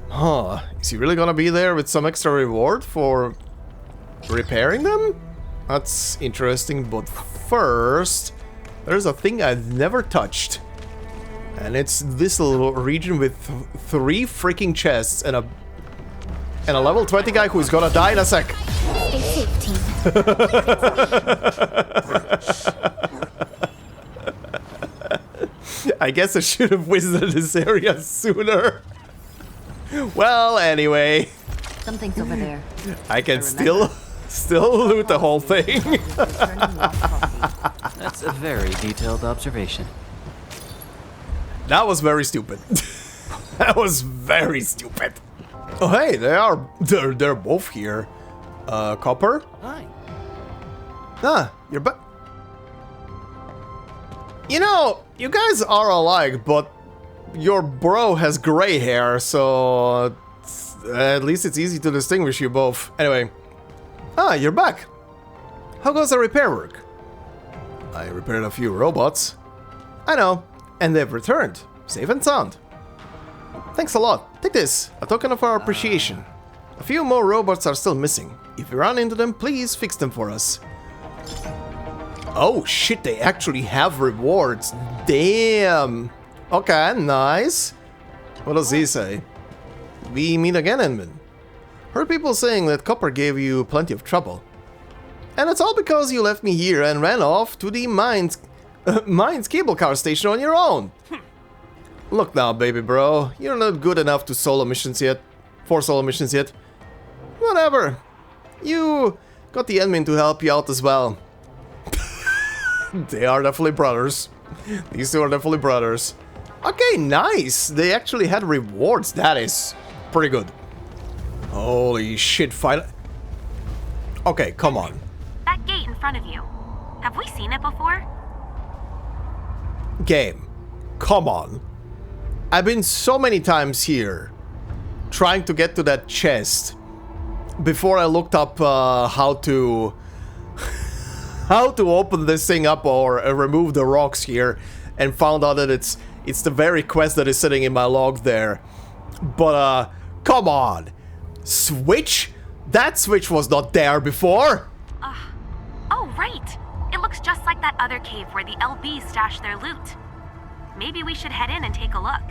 Huh, is he really gonna be there with some extra reward for repairing them? That's interesting, but first, there's a thing I've never touched. And it's this little region with 3 freaking chests and a level 20 guy who's gonna die in a sec. Stay safe, team. I guess I should have visited this area sooner. Well, anyway. Something's over there. I can still loot the whole thing. That's a very detailed observation. That was very stupid. That was very stupid. Oh hey, they're both here. Copper? Hi. Ah, you're back. You know, you guys are alike, but your bro has gray hair, so at least it's easy to distinguish you both. Anyway. Ah, you're back. How goes the repair work? I repaired a few robots. I know, and they've returned, safe and sound. Thanks a lot. Take this, a token of our appreciation. A few more robots are still missing. If you run into them, please fix them for us. Oh shit, they actually have rewards. Damn. Okay, nice. What does he say? We meet again, Enman. Heard people saying that Copper gave you plenty of trouble. And it's all because you left me here and ran off to the mines cable car station on your own. Look now, baby bro. You're not good enough to solo missions yet. For solo missions yet. Whatever. You got the admin to help you out as well. They are definitely brothers. These two are definitely brothers. Okay, nice. They actually had rewards. That is pretty good. Holy shit, finally. Okay, come on. That gate in front of you. Have we seen it before? Game. Come on. I've been so many times here trying to get to that chest before I looked up how to open this thing up or remove the rocks here, and found out that it's the very quest that is sitting in my log there. But come on. Switch? That switch was not there before. Oh, right. It looks just like that other cave where the LBs stash their loot. Maybe we should head in and take a look.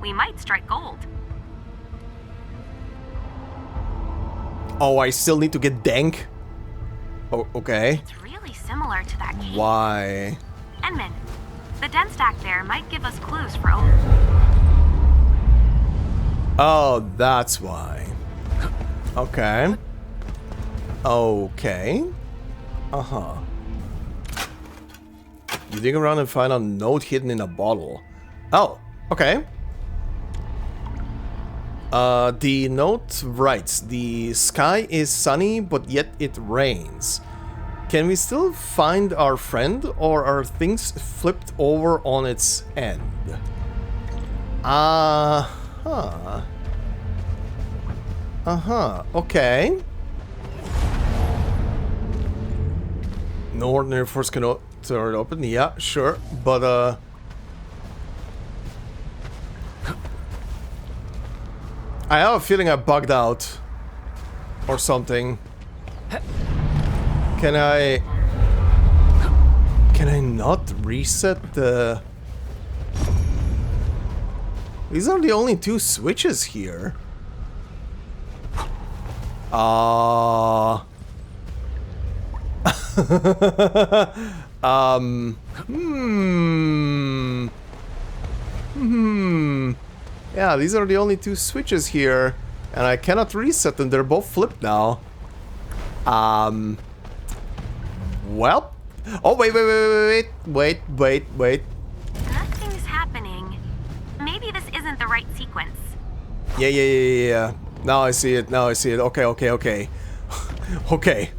We might strike gold. Oh, I still need to get dank? Oh, okay. It's really similar to that cave. Why? Enman, the den stack there might give us clues for Oh, that's why. Okay. Okay. Uh-huh. You dig around and find a note hidden in a bottle. Oh, okay. The note writes, the sky is sunny, but yet it rains. Can we still find our friend, or are things flipped over on its end? Uh-huh. Uh-huh, okay. No ordinary force can Turn it open, yeah, sure, but I have a feeling I bugged out or something. Can I not reset the... These are the only two switches here. Yeah, these are the only two switches here, and I cannot reset them. They're both flipped now. Well. Oh, wait. Nothing's happening. Maybe this isn't the right sequence. Yeah. Now I see it. Okay. Okay.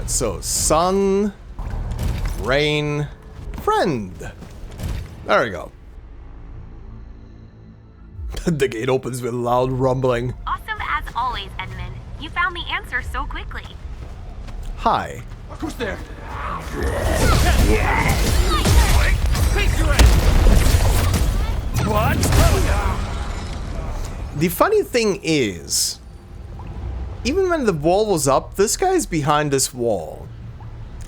So, sun, rain, friend. There we go. The gate opens with loud rumbling. Awesome as always, Edmund. You found the answer so quickly. Hi. Who's there? What? The funny thing is, even when the wall was up, this guy's behind this wall.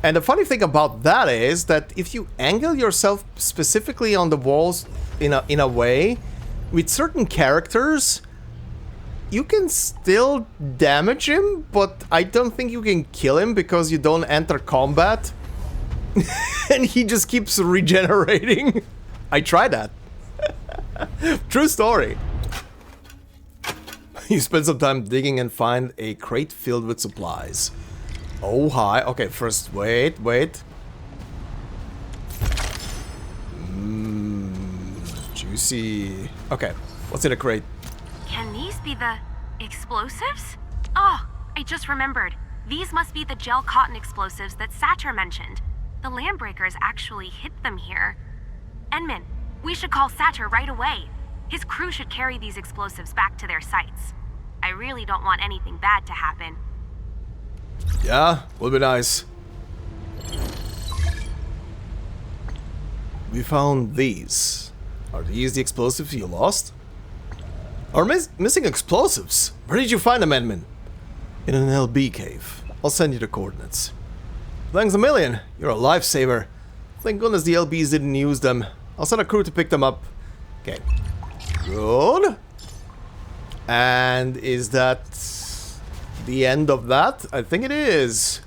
And the funny thing about that is that if you angle yourself specifically on the walls in a way, with certain characters, you can still damage him, but I don't think you can kill him because you don't enter combat. And he just keeps regenerating. I tried that. True story. You spend some time digging and find a crate filled with supplies. Oh, hi. Okay, first, wait. Juicy. Okay, what's in a crate? Can these be the explosives? Oh, I just remembered. These must be the gel cotton explosives that Satyr mentioned. The Landbreakers actually hid them here. Enman, we should call Satyr right away. His crew should carry these explosives back to their sites. I really don't want anything bad to happen. Yeah, would be nice. We found these. Are these the explosives you lost? Or missing explosives? Where did you find them, Edmund? In an LB cave. I'll send you the coordinates. Thanks a million. You're a lifesaver. Thank goodness the LBs didn't use them. I'll send a crew to pick them up. Okay. Good. And is that the end of that? I think it is.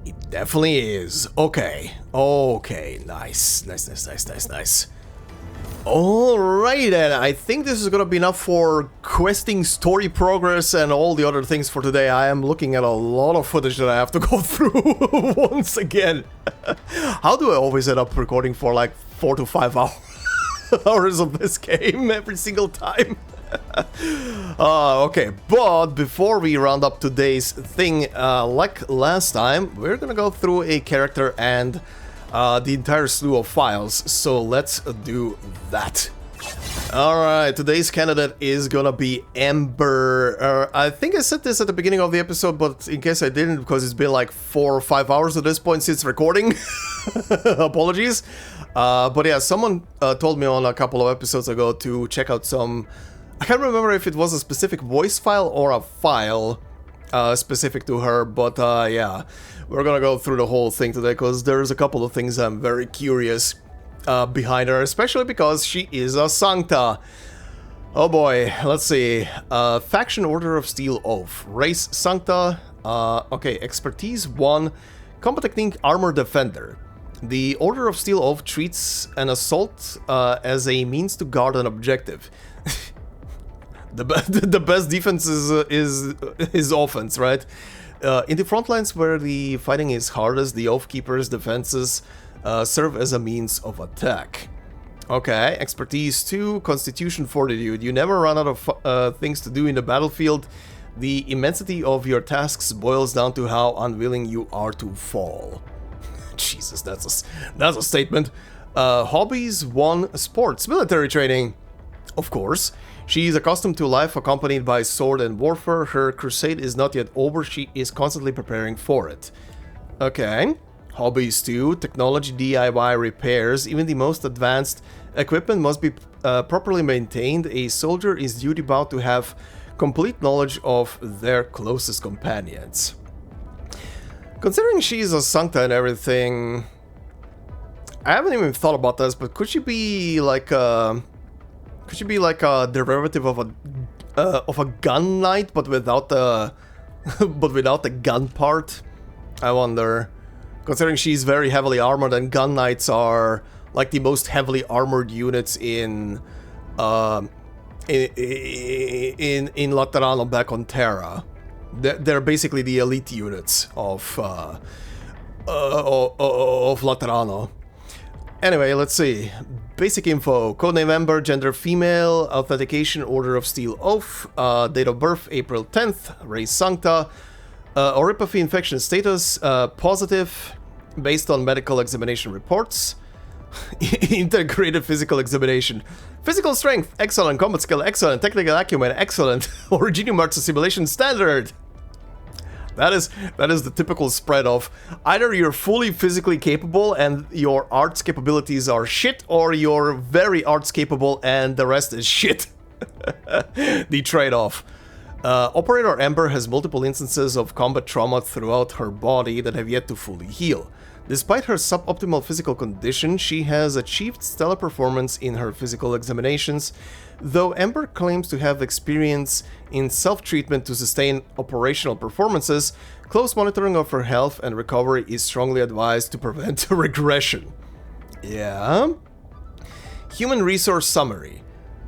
It definitely is. Okay. Okay. Nice. Alright then, I think this is gonna be enough for questing, story progress, and all the other things for today. I am looking at a lot of footage that I have to go through once again. How do I always end up recording for like 4 to 5 hours of this game every single time? Okay, but before we round up today's thing, like last time, we're gonna go through a character and the entire slew of files, so let's do that. Alright, today's candidate is gonna be EMBER. I think I said this at the beginning of the episode, but in case I didn't, because it's been like 4 or 5 hours at this point since recording. Apologies. But yeah, someone told me on a couple of episodes ago to check out some... I can't remember if it was a specific voice file or a file specific to her, but yeah, we're gonna go through the whole thing today because there's a couple of things I'm very curious behind her, especially because she is a Sancta. Oh boy, let's see. Faction Order of Steel Oath. Race Sancta. Okay, Expertise 1. Combat Technique Armor Defender. The Order of Steel Oath treats an assault as a means to guard an objective. The best defense is offense, right? In the front lines where the fighting is hardest, the Oathkeeper's defenses serve as a means of attack. Okay, Expertise 2, Constitution Fortitude. You never run out of things to do in the battlefield. The immensity of your tasks boils down to how unwilling you are to fall. Jesus, that's a statement. Hobbies 1, Sports, Military Training. Of course. She is accustomed to life accompanied by sword and warfare. Her crusade is not yet over, she is constantly preparing for it. Okay. Hobbies too, technology, DIY, repairs, even the most advanced equipment must be properly maintained. A soldier is duty bound to have complete knowledge of their closest companions. Considering she's a Sancta and everything, I haven't even thought about this, but could she be like a derivative of a gun knight, but without the without the gun part? I wonder. Considering she's very heavily armored, and gun knights are like the most heavily armored units in Laterano back on Terra. They're basically the elite units of Laterano. Anyway, let's see. Basic info: codename Ember, gender female, authentication Order of Steel Oath, date of birth April 10th, race Sancta, Oripathy infection status positive, based on medical examination reports. Integrated physical examination. Physical strength, excellent. Combat skill, excellent. Technical acumen, excellent. Originium arts assimilation, standard. That is the typical spread of either you're fully physically capable and your arts capabilities are shit, or you're very arts capable and the rest is shit. The trade-off. Operator Ember has multiple instances of combat trauma throughout her body that have yet to fully heal. Despite her suboptimal physical condition, she has achieved stellar performance in her physical examinations. Though Ember claims to have experience in self-treatment to sustain operational performances, close monitoring of her health and recovery is strongly advised to prevent regression. Yeah. Human resource summary.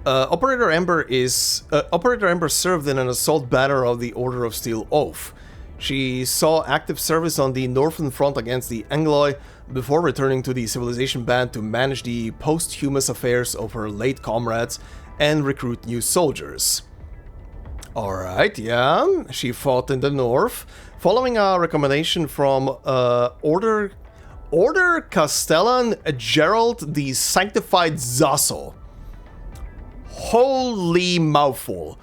Operator Ember served in an assault banner of the Order of Steel Oath. She saw active service on the Northern Front against the Angloi before returning to the Civilization Band to manage the posthumous affairs of her late comrades and recruit new soldiers. Alright, yeah, she fought in the North, following a recommendation from Order Castellan Gerald the Sanctified Zasso. Holy mouthful.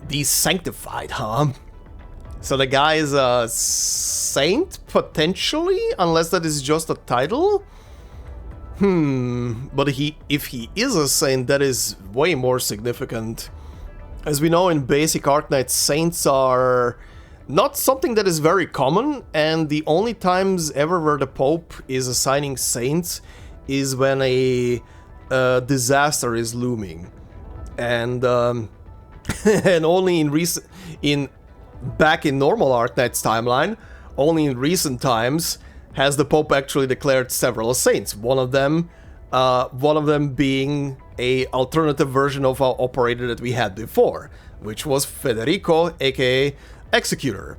The Sanctified, huh? So the guy is a saint, potentially? Unless that is just a title? But if he is a saint, that is way more significant. As we know, in basic Arknights, saints are not something that is very common, and the only times ever where the Pope is assigning saints is when a disaster is looming. And and only back in normal Arknights timeline, only in recent times has the Pope actually declared several saints. One of them being a alternative version of our operator that we had before, which was Federico, aka Executor.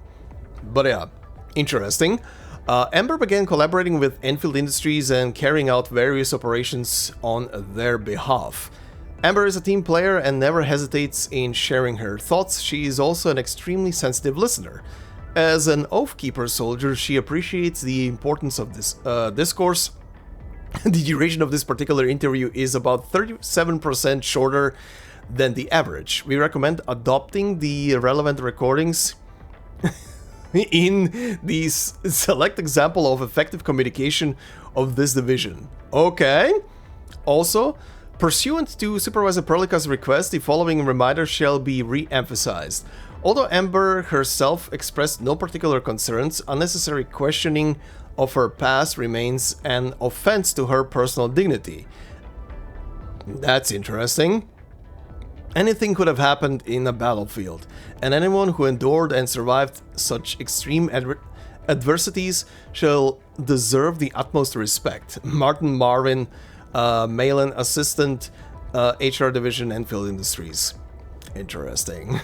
But yeah, interesting. Ember began collaborating with Endfield Industries and carrying out various operations on their behalf. Ember is a team player and never hesitates in sharing her thoughts. She is also an extremely sensitive listener. As an Oathkeeper soldier, she appreciates the importance of this discourse. The duration of this particular interview is about 37% shorter than the average. We recommend adopting the relevant recordings in the select example of effective communication of this division. Okay. Also, pursuant to Supervisor Perlica's request, the following reminder shall be re-emphasized. Although Ember herself expressed no particular concerns, unnecessary questioning of her past remains an offense to her personal dignity. That's interesting. Anything could have happened in a battlefield, and anyone who endured and survived such extreme adversities shall deserve the utmost respect. Martin Marvin, Malin Assistant, HR Division, Endfield Industries. Interesting.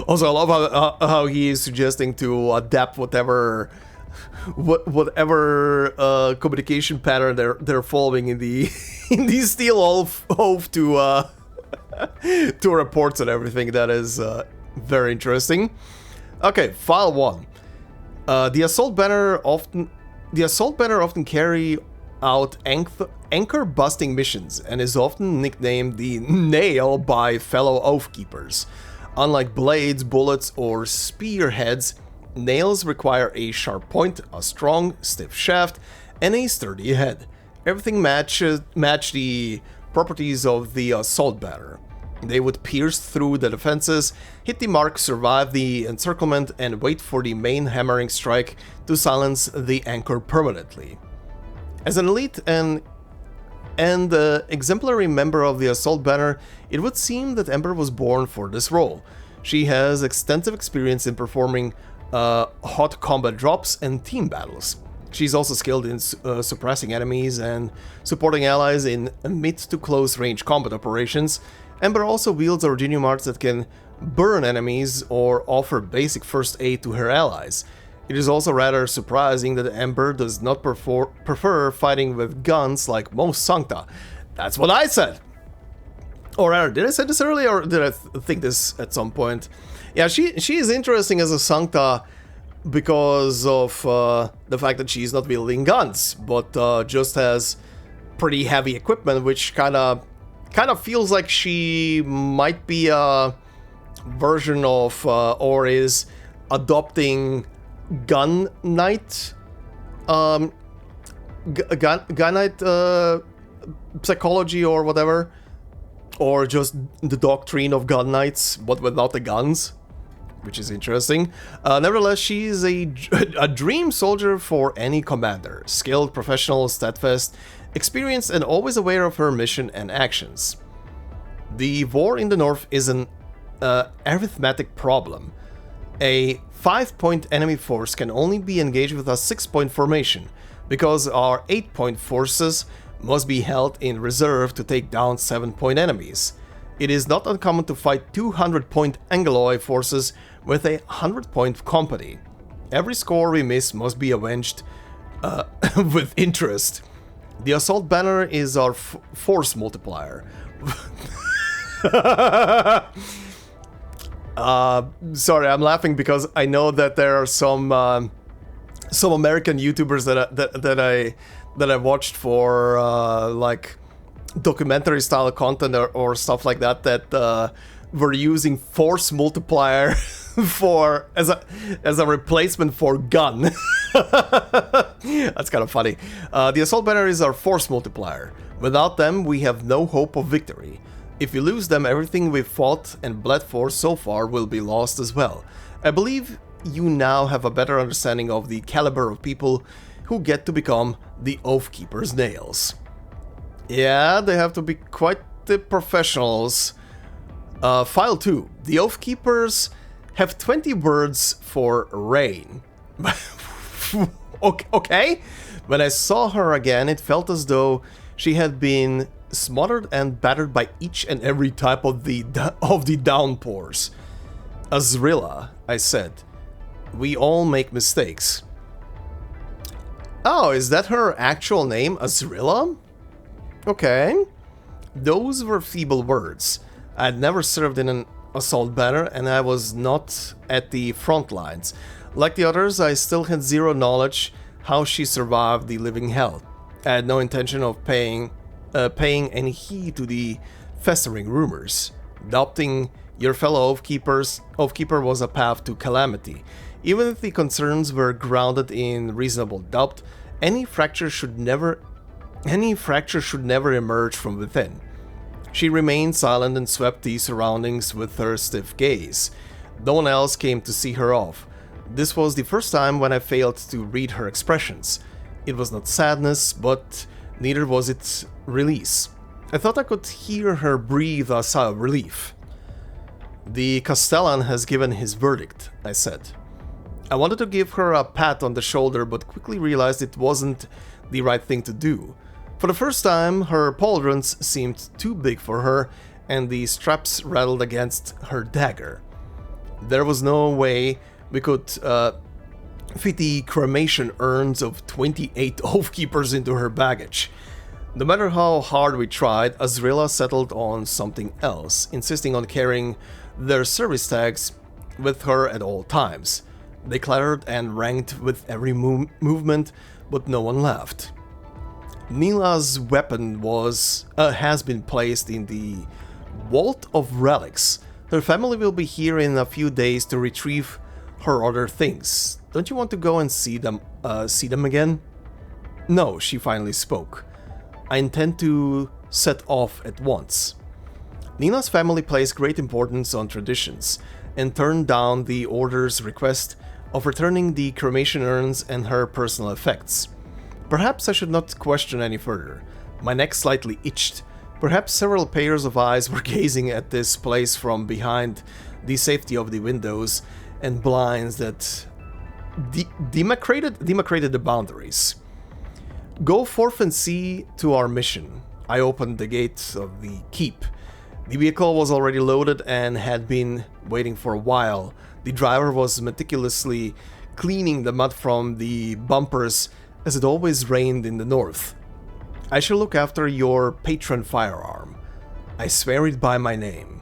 Also, I love how he is suggesting to adapt whatever communication pattern they're following in the Steel Oath to reports and everything. That is very interesting. Okay, file 1. The assault banner often carry out anchor busting missions and is often nicknamed the Nail by fellow Oathkeepers. Unlike blades, bullets, or spearheads, Nails require a sharp point, a strong, stiff shaft, and a sturdy head. Everything match the properties of the assault banner. They would pierce through the defenses, hit the mark, survive the encirclement, and wait for the main hammering strike to silence the anchor permanently. As an elite and exemplary member of the assault banner, it would seem that Ember was born for this role. She has extensive experience in performing hot combat drops and team battles. She's also skilled in suppressing enemies and supporting allies in mid to close range combat operations. Ember also wields Originium arts that can burn enemies or offer basic first aid to her allies. It is also rather surprising that Ember does not prefer fighting with guns like most Sancta. That's what I said! Or rather, did I say this earlier, or did I think this at some point? Yeah, she is interesting as a Sancta because of the fact that she's not wielding guns, but just has pretty heavy equipment, which kind of feels like she might be a version of, or is adopting Gun Knight, Gun Knight psychology or whatever, or just the doctrine of Gun Knights, but without the guns, which is interesting. Nevertheless, she is a dream soldier for any commander, skilled, professional, steadfast, experienced, and always aware of her mission and actions. The war in the north is an arithmetic problem. A 5-point enemy force can only be engaged with a 6-point formation, because our 8-point forces must be held in reserve to take down 7-point enemies. It is not uncommon to fight 200-point Angeloy forces with a 100-point company. Every score we miss must be avenged with interest. The assault banner is our force multiplier. Sorry, I'm laughing because I know that there are some American YouTubers that I watched for like documentary style content or stuff like that were using force multiplier for as a replacement for gun. That's kind of funny. The assault banner is our force multiplier. Without them, we have no hope of victory. If we lose them, everything we've fought and bled for so far will be lost as well. I believe you now have a better understanding of the caliber of people who get to become the Oathkeeper's Nails. Yeah, they have to be quite the professionals. File 2. The Oathkeepers have 20 words for rain. Okay? When I saw her again, it felt as though she had been smothered and battered by each and every type of the downpours. Azrilla, I said. We all make mistakes. Oh, is that her actual name, Azrilla? Okay. Those were feeble words. I had never served in an assault banner, and I was not at the front lines. Like the others, I still had zero knowledge how she survived the living hell. I had no intention of paying any heed to the festering rumors. Adopting your fellow Oathkeeper was a path to calamity. Even if the concerns were grounded in reasonable doubt, any fracture should never emerge from within. She remained silent and swept the surroundings with her stiff gaze. No one else came to see her off. This was the first time when I failed to read her expressions. It was not sadness, but neither was it release. I thought I could hear her breathe a sigh of relief. The Castellan has given his verdict, I said. I wanted to give her a pat on the shoulder, but quickly realized it wasn't the right thing to do. For the first time, her pauldrons seemed too big for her, and the straps rattled against her dagger. There was no way we could fit the cremation urns of 28 Oathkeepers into her baggage. No matter how hard we tried, Azrilla settled on something else, insisting on carrying their service tags with her at all times. They clattered and ranked with every movement, but no one laughed. Nila's weapon has been placed in the Vault of Relics. Her family will be here in a few days to retrieve her other things. Don't you want to go and see them again? No, she finally spoke. I intend to set off at once. Nina's family placed great importance on traditions and turned down the Order's request of returning the cremation urns and her personal effects. Perhaps I should not question any further. My neck slightly itched. Perhaps several pairs of eyes were gazing at this place from behind the safety of the windows and blinds that demarcated the boundaries. Go forth and see to our mission. I opened the gate of the keep. The vehicle was already loaded and had been waiting for a while. The driver was meticulously cleaning the mud from the bumpers as it always rained in the north. I shall look after your patron firearm. I swear it by my name.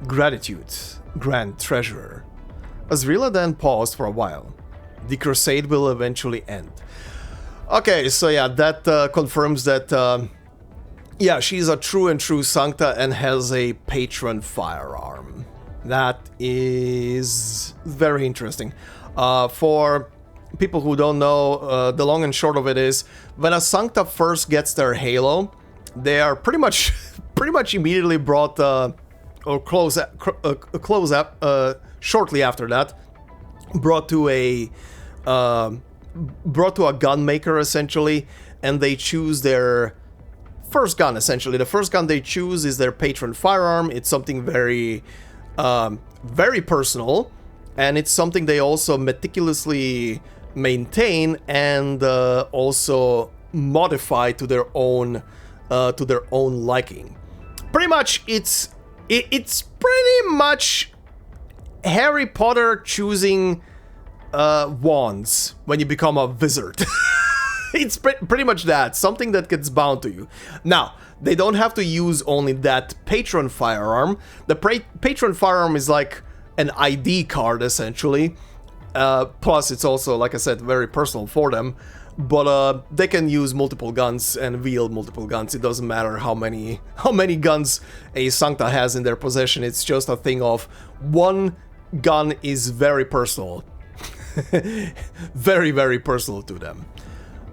Gratitude, Grand Treasurer. Azrila then paused for a while. The crusade will eventually end. Okay, so yeah, that confirms that, yeah, she's a true Sancta and has a patron firearm. That is very interesting. For people who don't know, the long and short of it is, when a Sancta first gets their halo, they are pretty much immediately brought, or shortly after that, brought to a gun maker essentially, and they choose their first gun essentially. The first gun they choose is their patron firearm. It's something very personal, and it's something they also meticulously maintain and also modify to their own liking. Pretty much, it's pretty much Harry Potter choosing wands when you become a wizard. It's pretty much that, something that gets bound to you. Now, they don't have to use only that patron firearm. The patron firearm is like an ID card, essentially. Plus, it's also, like I said, very personal for them. But they can use multiple guns and wield multiple guns. It doesn't matter how many guns a Sancta has in their possession. It's just a thing of one gun is very personal. Very, very personal to them.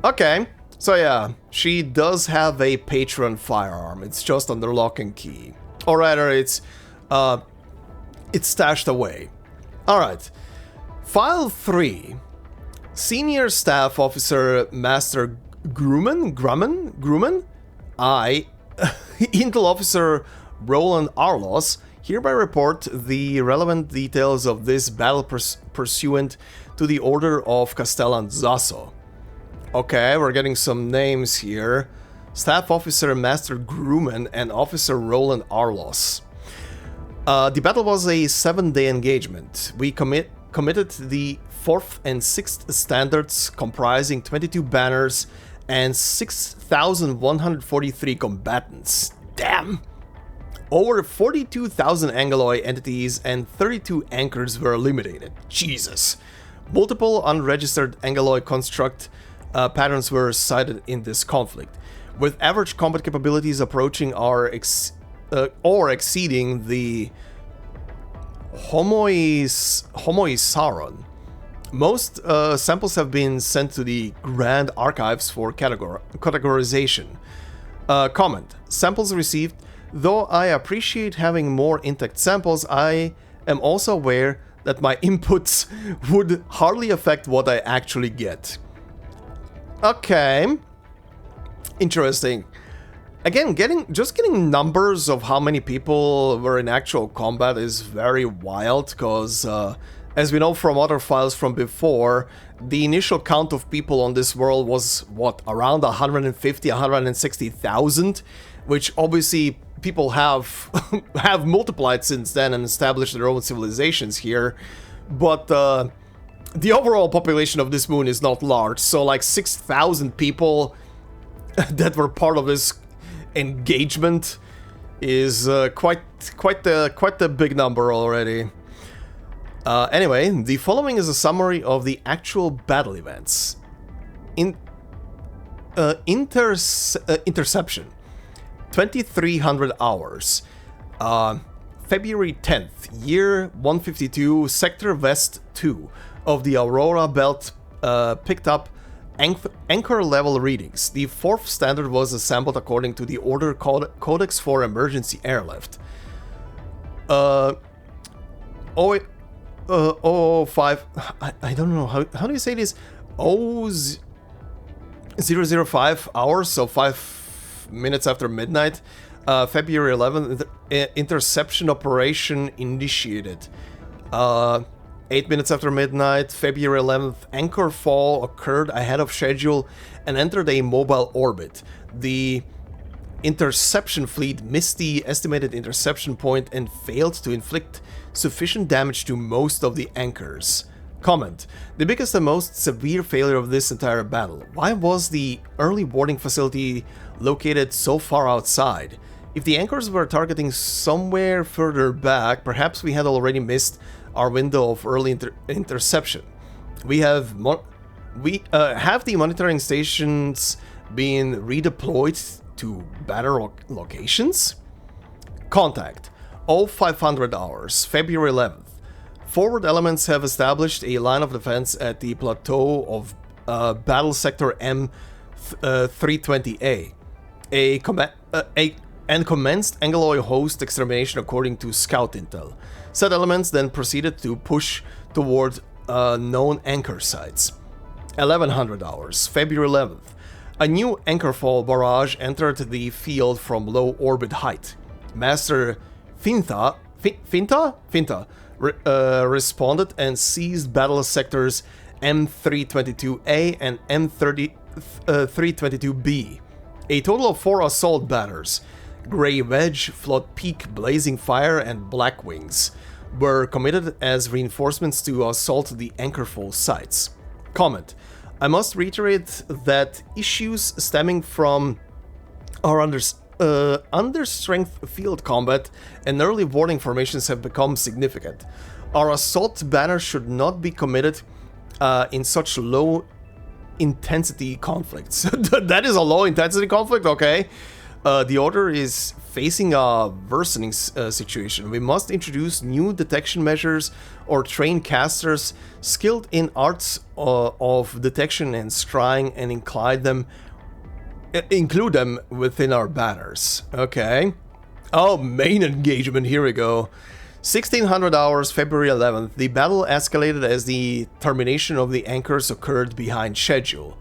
Okay, so yeah, she does have a patron firearm. It's just under lock and key. Or rather, it's stashed away. Alright. File 3. Senior Staff Officer Master Grumman? I, Intel Officer Roland Arlos, hereby report the relevant details of this battle pursuant to the order of Castellan Zasso. Okay, we're getting some names here. Staff Officer Master Grumman and Officer Roland Arlos. The battle was a 7-day engagement. We committed the 4th and 6th standards, comprising 22 banners and 6,143 combatants. Damn! Over 42,000 Angeloi entities and 32 anchors were eliminated. Jesus! Multiple unregistered Angeloi construct patterns were cited in this conflict, with average combat capabilities approaching or exceeding the Homoisauron. Most samples have been sent to the Grand Archives for categorization. Comment. Samples received. Though I appreciate having more intact samples, I am also aware that my inputs would hardly affect what I actually get. Okay. Interesting. Again, getting numbers of how many people were in actual combat is very wild, because as we know from other files from before, the initial count of people on this world was, what, around 150, 160,000, which obviously people have multiplied since then and established their own civilizations here, but the overall population of this moon is not large, so like 6,000 people that were part of this engagement is quite the big number already. Anyway, the following is a summary of the actual battle events. Interception, 2,300 hours. February 10th, year 152, Sector West 2 of the Aurora Belt picked up anchor level readings. The 4th standard was assembled according to the Order Codex for Emergency Airlift. 005, I don't know, how do you say this? 005 hours, so 5 minutes after midnight. February 11th, interception operation initiated. 8 minutes after midnight, February 11th, anchor fall occurred ahead of schedule and entered a mobile orbit. The interception fleet missed the estimated interception point and failed to inflict sufficient damage to most of the anchors. Comment: the biggest and most severe failure of this entire battle. Why was the early boarding facility located so far outside? If the anchors were targeting somewhere further back, perhaps we had already missed our window of early interception. We have the monitoring stations been redeployed to better locations? Contact 0500 hours, February 11th. Forward elements have established a line of defense at the plateau of Battle Sector M320A. And commenced Angeloid host extermination according to scout intel. Said elements then proceeded to push toward known anchor sites. 1100 hours, February 11th. A new anchorfall barrage entered the field from low orbit height. Master Finta responded and seized battle sectors M322A and M322B. A total of 4 assault banners, Grey Wedge, Flood Peak, Blazing Fire, and Black Wings, were committed as reinforcements to assault the anchorfall sites. Comment: I must reiterate that issues stemming from our understrength field combat and early boarding formations have become significant. Our assault banner should not be committed in such low intensity conflicts. That is a low intensity conflict, okay? The Order is facing a worsening situation. We must introduce new detection measures or train casters skilled in arts of detection and scrying and include them within our banners. Okay. Oh, main engagement, here we go. 1600 hours, February 11th. The battle escalated as the termination of the anchors occurred behind schedule.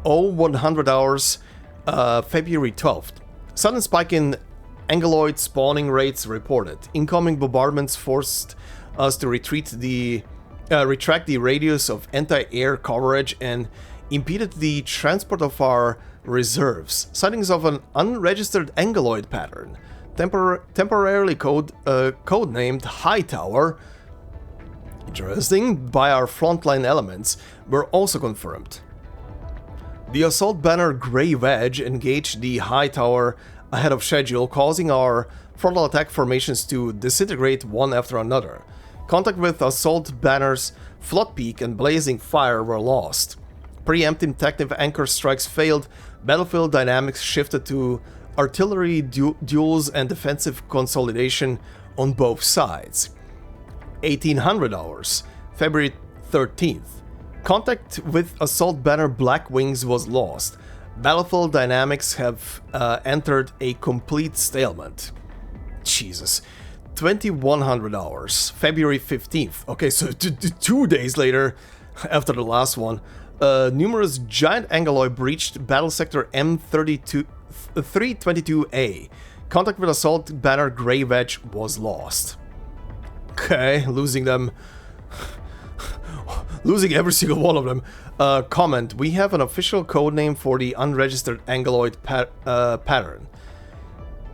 0100 hours, February 12th. Sudden spike in Angeloid spawning rates reported. Incoming bombardments forced us to retract the radius of anti-air coverage and impeded the transport of our reserves. Sightings of an unregistered Angeloid pattern, temporarily codenamed Hightower, interesting, by our frontline elements, were also confirmed. The assault banner Grey Wedge engaged the Hightower ahead of schedule, causing our frontal attack formations to disintegrate one after another. Contact with assault banners Flood Peak and Blazing Fire were lost. Preemptive anchor strikes failed. Battlefield dynamics shifted to artillery duels and defensive consolidation on both sides. 1800 hours, February 13th. Contact with assault banner Black Wings was lost. Battlefield dynamics have entered a complete stalemate. Jesus. 2100 hours, February 15th. Okay, so 2 days later, after the last one, numerous giant Angeloid breached battle sector M322A. Contact with assault banner Grey Wedge was lost. Okay, losing them. Losing every single one of them. Comment: we have an official codename for the unregistered Angeloid pattern.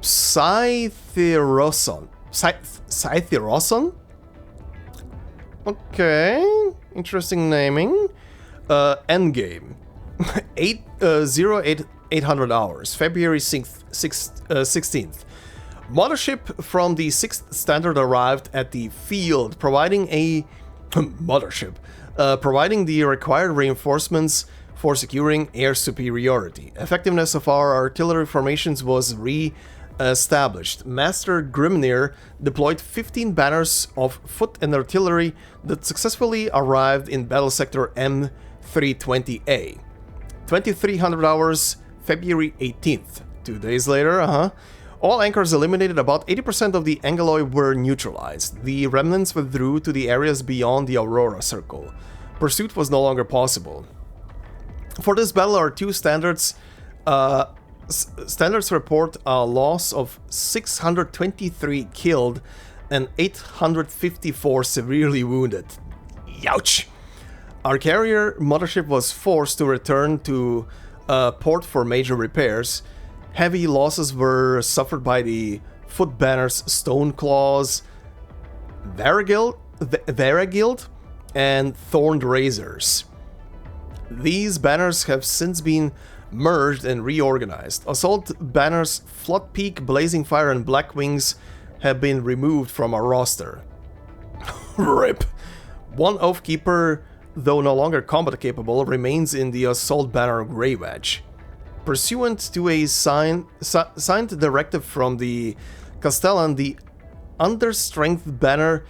Scytheroson. Scytheroson? Okay, interesting naming. Endgame. 800 hours, February 16th. Mothership from the 6th Standard arrived at the field, providing a mothership, providing the required reinforcements for securing air superiority. Effectiveness of our artillery formations was established. Master Grimnir deployed 15 banners of foot and artillery that successfully arrived in battle sector M320A. 2300 hours, February 18th. 2 days later, all anchors eliminated. About 80% of the Angeloi were neutralized. The remnants withdrew to the areas beyond the Aurora Circle. Pursuit was no longer possible. For this battle, our two standards report a loss of 623 killed and 854 severely wounded. Youch! Our carrier mothership was forced to return to port for major repairs. Heavy losses were suffered by the foot banners Stone Claws, Veragild, and Thorned Razors. These banners have since been merged and reorganized. Assault banners Flood Peak, Blazing Fire, and Black Wings have been removed from our roster. RIP! One Oathkeeper, though no longer combat capable, remains in the assault banner Grey Wedge. Pursuant to a signed directive from the Castellan, the Understrength banner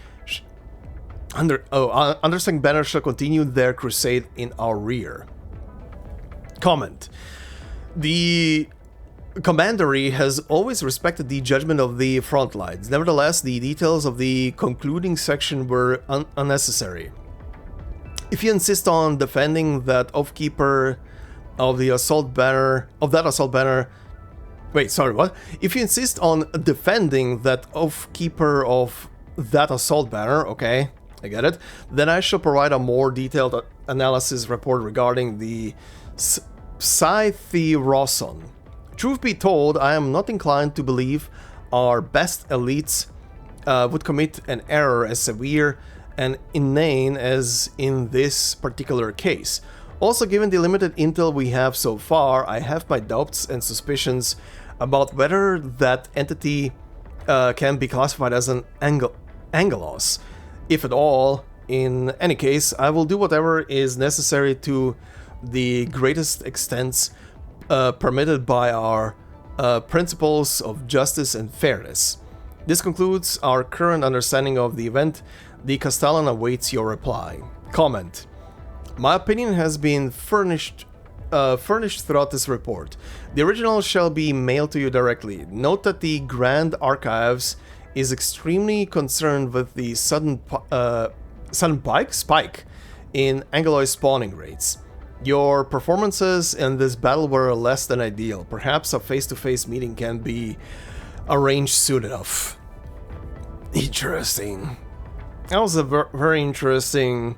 Understrength banner shall continue their crusade in our rear. Comment. The Commandery has always respected the judgment of the front lines. Nevertheless, the details of the concluding section were unnecessary. If you insist on defending that Oathkeeper of the assault banner, wait, sorry, what? If you insist on defending that Oathkeeper of that assault banner, okay, I get it, then I shall provide a more detailed analysis report regarding the Scythe-Rosson. Truth be told, I am not inclined to believe our best elites would commit an error as severe and inane as in this particular case. Also, given the limited intel we have so far, I have my doubts and suspicions about whether that entity can be classified as an Angelos, if at all. In any case, I will do whatever is necessary to the greatest extent permitted by our principles of justice and fairness. This concludes our current understanding of the event. The Castellan awaits your reply. Comment. My opinion has been furnished throughout this report. The original shall be mailed to you directly. Note that the Grand Archives is extremely concerned with the sudden spike in Angeloi spawning rates. Your performances in this battle were less than ideal. Perhaps a face-to-face meeting can be arranged soon enough. Interesting. That was a very interesting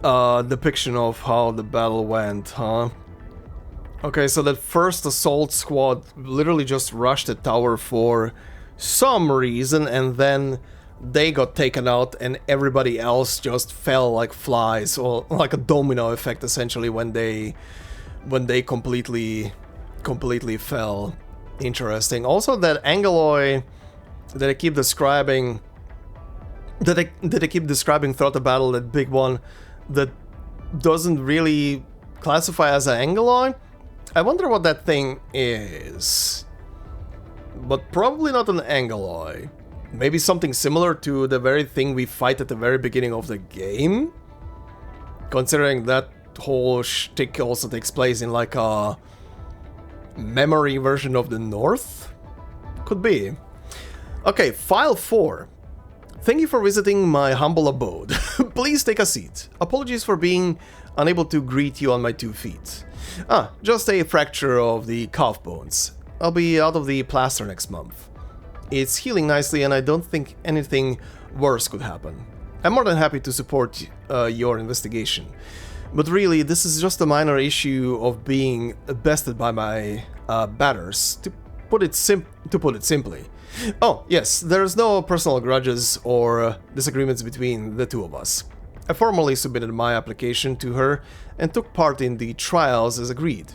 depiction of how the battle went, huh? Okay, so that first assault squad literally just rushed the tower for some reason, and then they got taken out and everybody else just fell like flies, or like a domino effect essentially when they completely fell. Interesting. Also, that Angeloi that I keep describing throughout the battle, that big one that doesn't really classify as an Angeloi. I wonder what that thing is. But probably not an Angeloi. Maybe something similar to the very thing we fight at the very beginning of the game? Considering that whole shtick also takes place in like a memory version of the North? Could be. Okay, File 4. Thank you for visiting my humble abode. Please take a seat. Apologies for being unable to greet you on my 2 feet. Just a fracture of the calf bones. I'll be out of the plaster next month. It's healing nicely and I don't think anything worse could happen. I'm more than happy to support your investigation. But really, this is just a minor issue of being bested by my batters, to put it simply. Oh, yes, there's no personal grudges or disagreements between the two of us. I formally submitted my application to her and took part in the trials as agreed.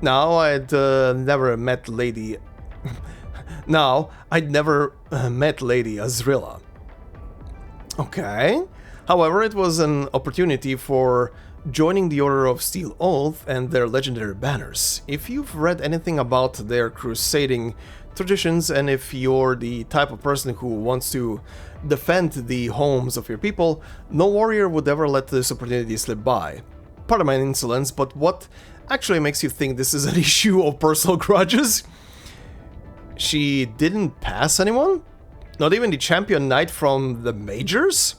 Now, I'd never met Lady Azrilla. Okay. However, it was an opportunity for joining the Order of Steel Oath and their legendary banners. If you've read anything about their crusading traditions, and if you're the type of person who wants to defend the homes of your people, no warrior would ever let this opportunity slip by. Pardon my insolence, but what actually makes you think this is an issue of personal grudges? She didn't pass anyone? Not even the champion knight from the majors?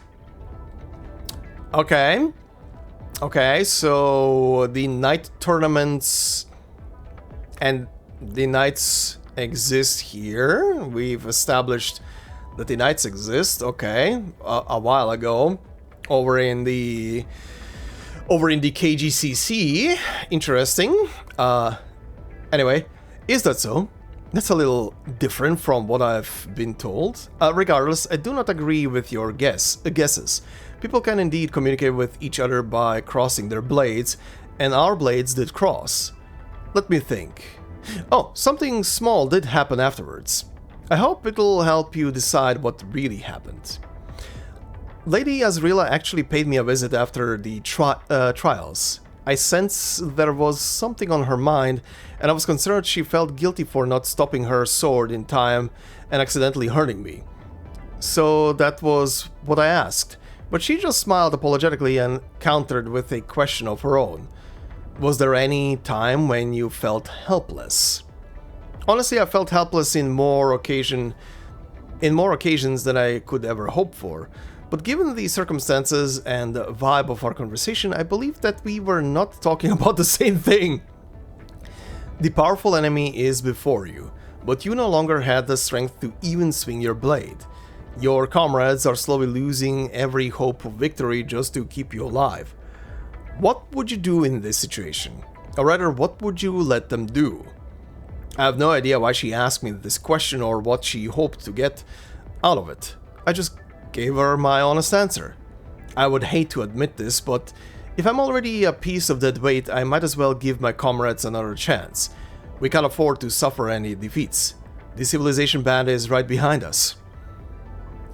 Okay. Okay, so the knight tournaments and the knights exist here. We've established that the knights exist, okay, a while ago, over in the KGCC. Interesting. Anyway, is that so? That's a little different from what I've been told. Regardless, I do not agree with your guesses. People can indeed communicate with each other by crossing their blades, and our blades did cross. Let me think. Oh, something small did happen afterwards. I hope it'll help you decide what really happened. Lady Azriela actually paid me a visit after the trials. I sensed there was something on her mind, and I was concerned she felt guilty for not stopping her sword in time and accidentally hurting me. So that was what I asked, but she just smiled apologetically and countered with a question of her own. Was there any time when you felt helpless? Honestly, I felt helpless in more occasions than I could ever hope for. But given the circumstances and the vibe of our conversation, I believe that we were not talking about the same thing. The powerful enemy is before you, but you no longer had the strength to even swing your blade. Your comrades are slowly losing every hope of victory just to keep you alive. What would you do in this situation? Or rather, what would you let them do? I have no idea why she asked me this question or what she hoped to get out of it. I just gave her my honest answer. I would hate to admit this, but if I'm already a piece of dead weight, I might as well give my comrades another chance. We can't afford to suffer any defeats. The civilization band is right behind us.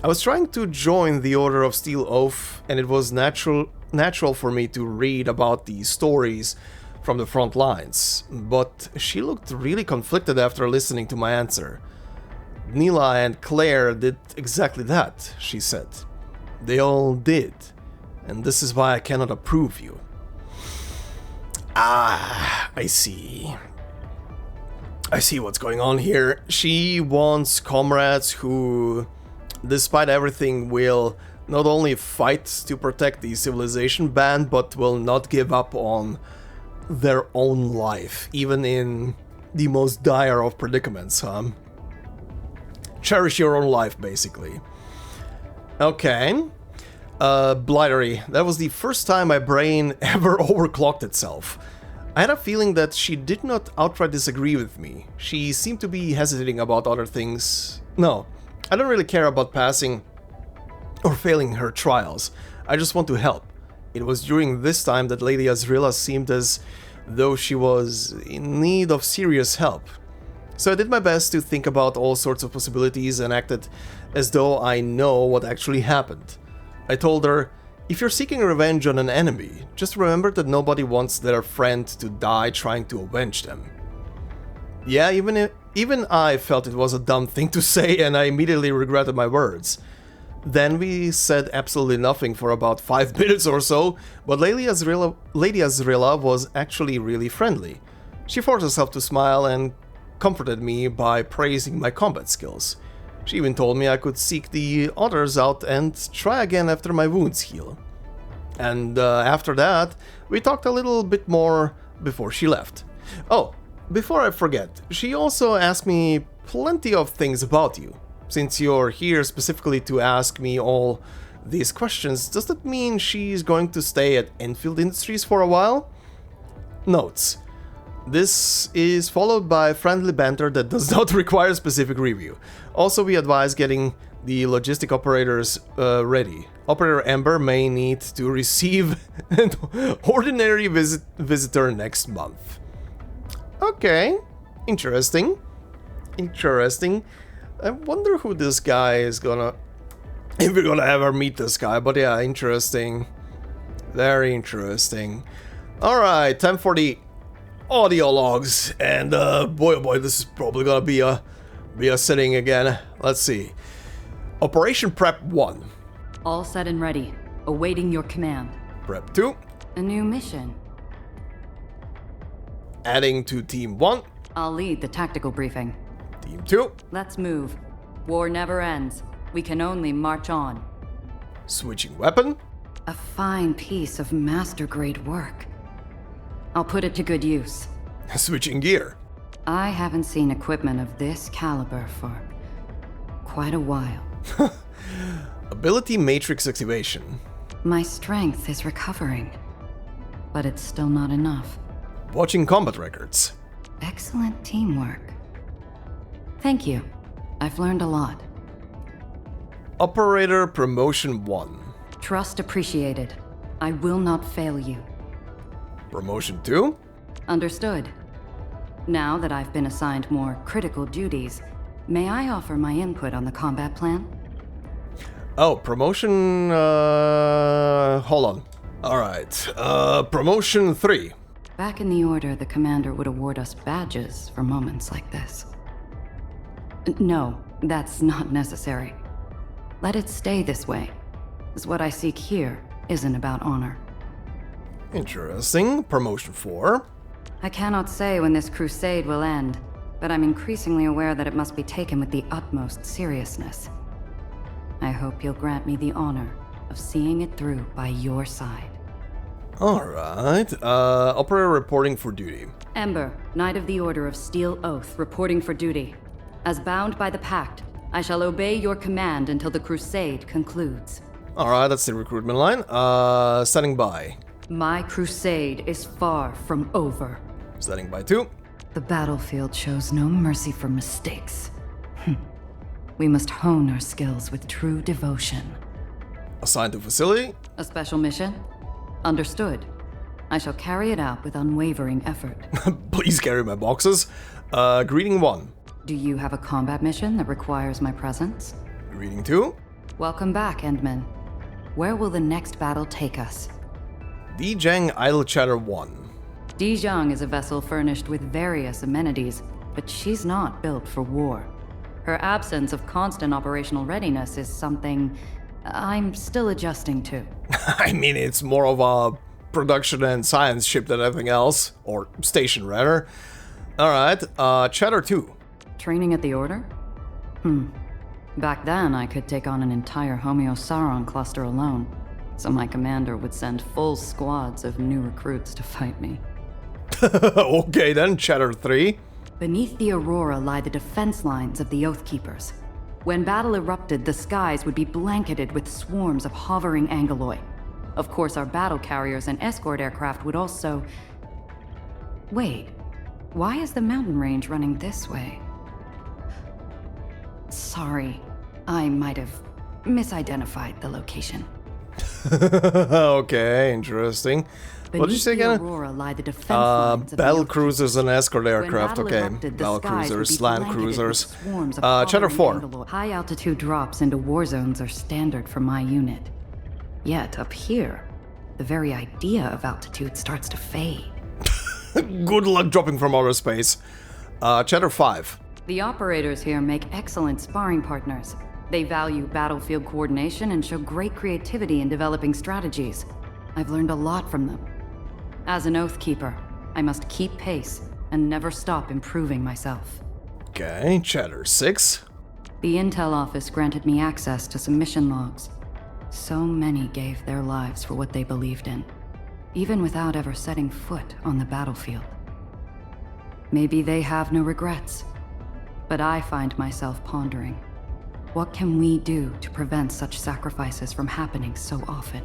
I was trying to join the Order of Steel Oath, and it was natural for me to read about the stories from the front lines, but she looked really conflicted after listening to my answer. Nila and Claire did exactly that, she said. They all did, and this is why I cannot approve you. Ah, I see. I see what's going on here. She wants comrades who, despite everything, will not only fight to protect the civilization band, but will not give up on their own life, even in the most dire of predicaments, huh? Cherish your own life, basically. Okay. Blighter, that was the first time my brain ever overclocked itself. I had a feeling that she did not outright disagree with me. She seemed to be hesitating about other things. No, I don't really care about passing or failing her trials. I just want to help. It was during this time that Lady Azriela seemed as though she was in need of serious help. So I did my best to think about all sorts of possibilities and acted as though I know what actually happened. I told her, if you're seeking revenge on an enemy, just remember that nobody wants their friend to die trying to avenge them. Yeah, even I felt it was a dumb thing to say, and I immediately regretted my words. Then we said absolutely nothing for about 5 minutes or so, but Lady Azriela was actually really friendly. She forced herself to smile and comforted me by praising my combat skills. She even told me I could seek the others out and try again after my wounds heal. And after that, we talked a little bit more before she left. Oh, before I forget, she also asked me plenty of things about you. Since you're here specifically to ask me all these questions, does that mean she's going to stay at Endfield Industries for a while? Notes. This is followed by friendly banter that does not require specific review. Also, we advise getting the logistic operators ready. Operator EMBER may need to receive an ordinary visitor next month. Okay, interesting. Interesting. I wonder who this guy is gonna... if we're gonna ever meet this guy, but yeah, interesting. Very interesting. Alright, time for the audio logs. And boy oh boy, this is probably gonna be a sitting again. Let's see. Operation Prep 1. All set and ready. Awaiting your command. Prep 2. A new mission. Adding to Team 1. I'll lead the tactical briefing. Team 2. Let's move. War never ends. We can only march on. Switching weapon. A fine piece of master-grade work. I'll put it to good use. Switching gear. I haven't seen equipment of this caliber for quite a while. Ability matrix activation. My strength is recovering, but it's still not enough. Watching combat records. Excellent teamwork. Thank you. I've learned a lot. Operator Promotion 1. Trust appreciated. I will not fail you. Promotion 2. Understood. Now that I've been assigned more critical duties, may I offer my input on the combat plan? Oh, promotion... hold on. Alright, promotion 3. Back in the Order, the commander would award us badges for moments like this. No, that's not necessary. Let it stay this way, as what I seek here isn't about honor. Interesting. Promotion 4. I cannot say when this crusade will end, but I'm increasingly aware that it must be taken with the utmost seriousness. I hope you'll grant me the honor of seeing it through by your side. Alright, operator reporting for duty. EMBER, Knight of the Order of Steel Oath, reporting for duty. As bound by the Pact, I shall obey your command until the crusade concludes. Alright, that's the recruitment line. Standing by. My crusade is far from over. Standing by 2. The battlefield shows no mercy for mistakes. We must hone our skills with true devotion. Assigned to facility. A special mission? Understood. I shall carry it out with unwavering effort. Please carry my boxes. Greeting 1. Do you have a combat mission that requires my presence? Greeting 2. Welcome back, Endman. Where will the next battle take us? Dijang Idle Chatter 1. Dijang is a vessel furnished with various amenities, but she's not built for war. Her absence of constant operational readiness is something I'm still adjusting to. I mean, it's more of a production and science ship than anything else. Or station, rather. Alright, Chatter 2. Training at the Order? Back then, I could take on an entire Homeosaurus cluster alone, so my commander would send full squads of new recruits to fight me. Okay then, Chatter 3. Beneath the Aurora lie the defense lines of the Oathkeepers. When battle erupted, the skies would be blanketed with swarms of hovering Angoloi. Of course, our battle carriers and escort aircraft would also... Wait, why is the mountain range running this way? Sorry, I might have misidentified the location. Okay, interesting. What did you say again? Battle cruisers and escort aircraft. Okay, battle cruisers, land cruisers. Chatter 4. High altitude drops into war zones are standard for my unit. Yet up here, the very idea of altitude starts to fade. Good luck dropping from outer space. Chatter 5. The operators here make excellent sparring partners. They value battlefield coordination and show great creativity in developing strategies. I've learned a lot from them. As an Oathkeeper, I must keep pace and never stop improving myself. Okay, Chatter 6. The Intel office granted me access to some mission logs. So many gave their lives for what they believed in, even without ever setting foot on the battlefield. Maybe they have no regrets, but I find myself pondering, what can we do to prevent such sacrifices from happening so often?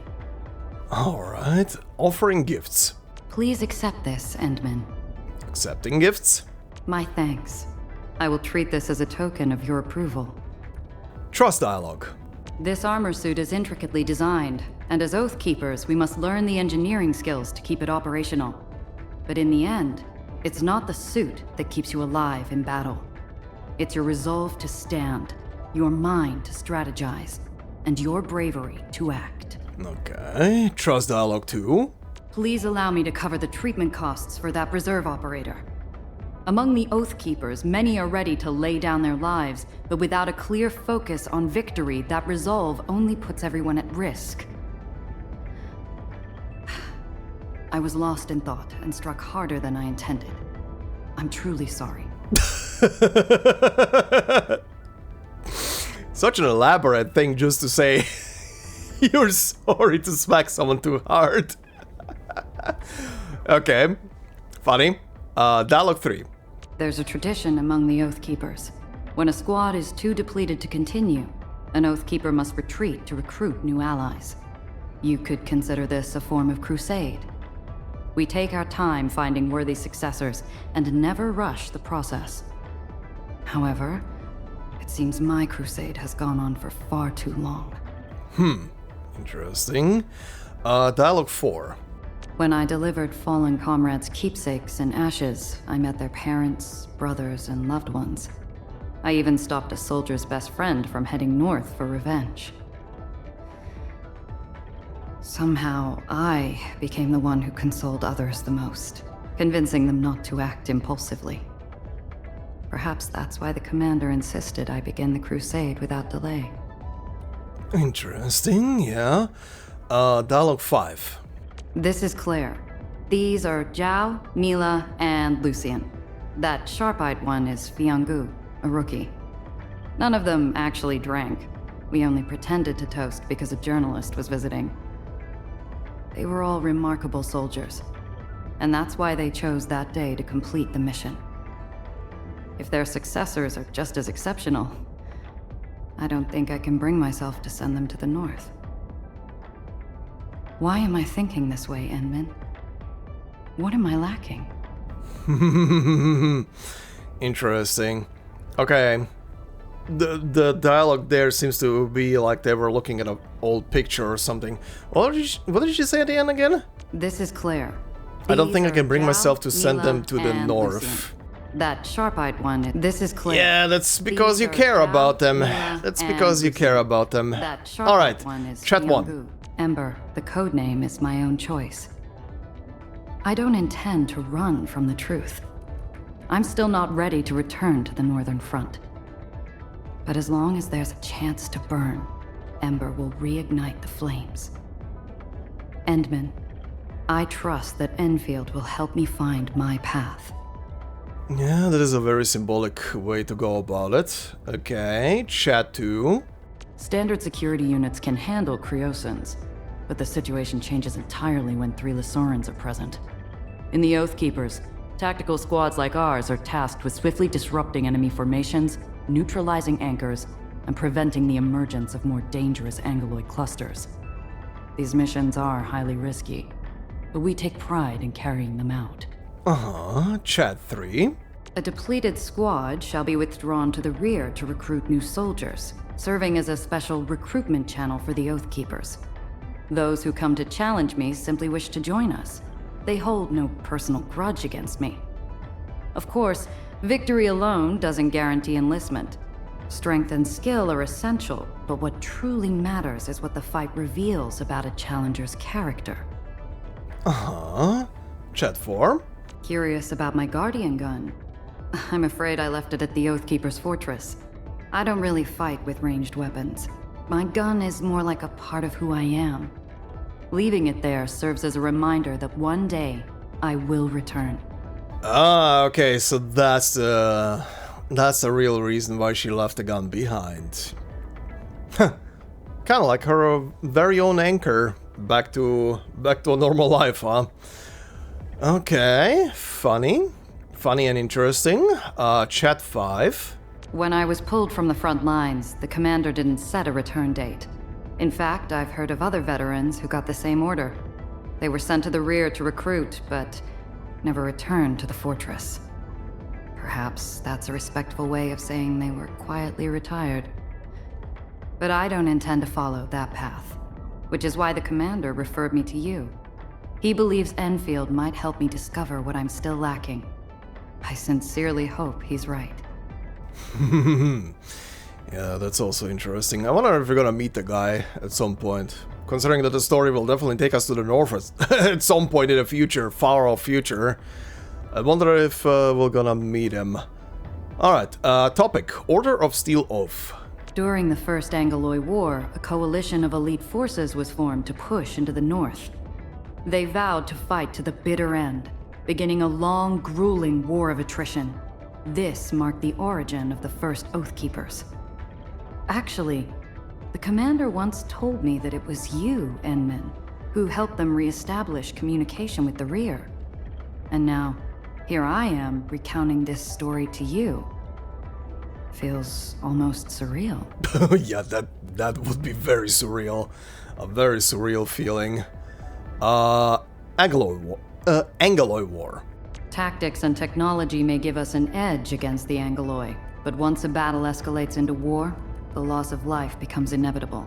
Alright, offering gifts. Please accept this, Endman. Accepting gifts. My thanks. I will treat this as a token of your approval. Trust dialogue. This armor suit is intricately designed, and as Oathkeepers, we must learn the engineering skills to keep it operational. But in the end, it's not the suit that keeps you alive in battle. It's your resolve to stand, your mind to strategize, and your bravery to act. Okay, trust dialogue 2. Please allow me to cover the treatment costs for that reserve operator. Among the Oath Keepers, many are ready to lay down their lives, but without a clear focus on victory, that resolve only puts everyone at risk. I was lost in thought and struck harder than I intended. I'm truly sorry. Such an elaborate thing just to say you're sorry to smack someone too hard. Okay, funny. Dialogue 3. There's a tradition among the Oath Keepers. When a squad is too depleted to continue, an Oath Keeper must retreat to recruit new allies. You could consider this a form of crusade. We take our time finding worthy successors and never rush the process. However, it seems my crusade has gone on for far too long. Interesting. Dialogue 4. When I delivered fallen comrades' keepsakes and ashes, I met their parents, brothers, and loved ones. I even stopped a soldier's best friend from heading north for revenge. Somehow, I became the one who consoled others the most, convincing them not to act impulsively. Perhaps that's why the commander insisted I begin the crusade without delay. Interesting, yeah. Dialogue 5. This is Claire. These are Zhao, Mila, and Lucian. That sharp-eyed one is Fiangu, a rookie. None of them actually drank. We only pretended to toast because a journalist was visiting. They were all remarkable soldiers, and that's why they chose that day to complete the mission. If their successors are just as exceptional, I don't think I can bring myself to send them to the north. Why am I thinking this way, Enman? What am I lacking? Interesting. Okay. The dialogue there seems to be like they were looking at an old picture or something. What did she say at the end again? This is Claire. I don't think I can bring Zhao, myself to send Mila, them to the and north. Lucian. That sharp-eyed one, this is Claire. Yeah, that's because you care about them. That's because you care about them. Alright, chat 1. Ember, the codename is my own choice. I don't intend to run from the truth. I'm still not ready to return to the Northern Front. But as long as there's a chance to burn, Ember will reignite the flames. Endman, I trust that Enfield will help me find my path. Yeah, that is a very symbolic way to go about it. Okay, chat 2. Standard security units can handle Creosans, but the situation changes entirely when 3 Lysorans are present. In the Oath Keepers, tactical squads like ours are tasked with swiftly disrupting enemy formations, neutralizing anchors, and preventing the emergence of more dangerous Angeloid clusters. These missions are highly risky, but we take pride in carrying them out. Chat 3. A depleted squad shall be withdrawn to the rear to recruit new soldiers, serving as a special recruitment channel for the Oath Keepers. Those who come to challenge me simply wish to join us. They hold no personal grudge against me. Of course, victory alone doesn't guarantee enlistment. Strength and skill are essential, but what truly matters is what the fight reveals about a challenger's character. Chat 4. Curious about my Guardian gun. I'm afraid I left it at the Oath Keeper's fortress. I don't really fight with ranged weapons. My gun is more like a part of who I am. Leaving it there serves as a reminder that one day, I will return. Okay, so that's the real reason why she left the gun behind. Kinda like her very own anchor back to a normal life, huh? Okay, funny and interesting. Chat 5. When I was pulled from the front lines, the commander didn't set a return date. In fact, I've heard of other veterans who got the same order. They were sent to the rear to recruit, but never returned to the fortress. Perhaps that's a respectful way of saying they were quietly retired. But I don't intend to follow that path, which is why the commander referred me to you. He believes Enfield might help me discover what I'm still lacking. I sincerely hope he's right. Yeah, that's also interesting. I wonder if we're gonna meet the guy at some point. considering that the story will definitely take us to the north at some point in the future, far off future. I wonder if we're gonna meet him. Alright, topic, Order of Steel Oath. During the First Angloy War, a coalition of elite forces was formed to push into the north. They vowed to fight to the bitter end, beginning a long, grueling war of attrition. This marked the origin of the first Oathkeepers. Actually, the commander once told me that it was you, Endman, who helped them re-establish communication with the rear. And now, here I am recounting this story to you. Feels almost surreal. Yeah, that would be very surreal. A very surreal feeling. Angloy War. Tactics and technology may give us an edge against the Angloy, but once a battle escalates into war, the loss of life becomes inevitable.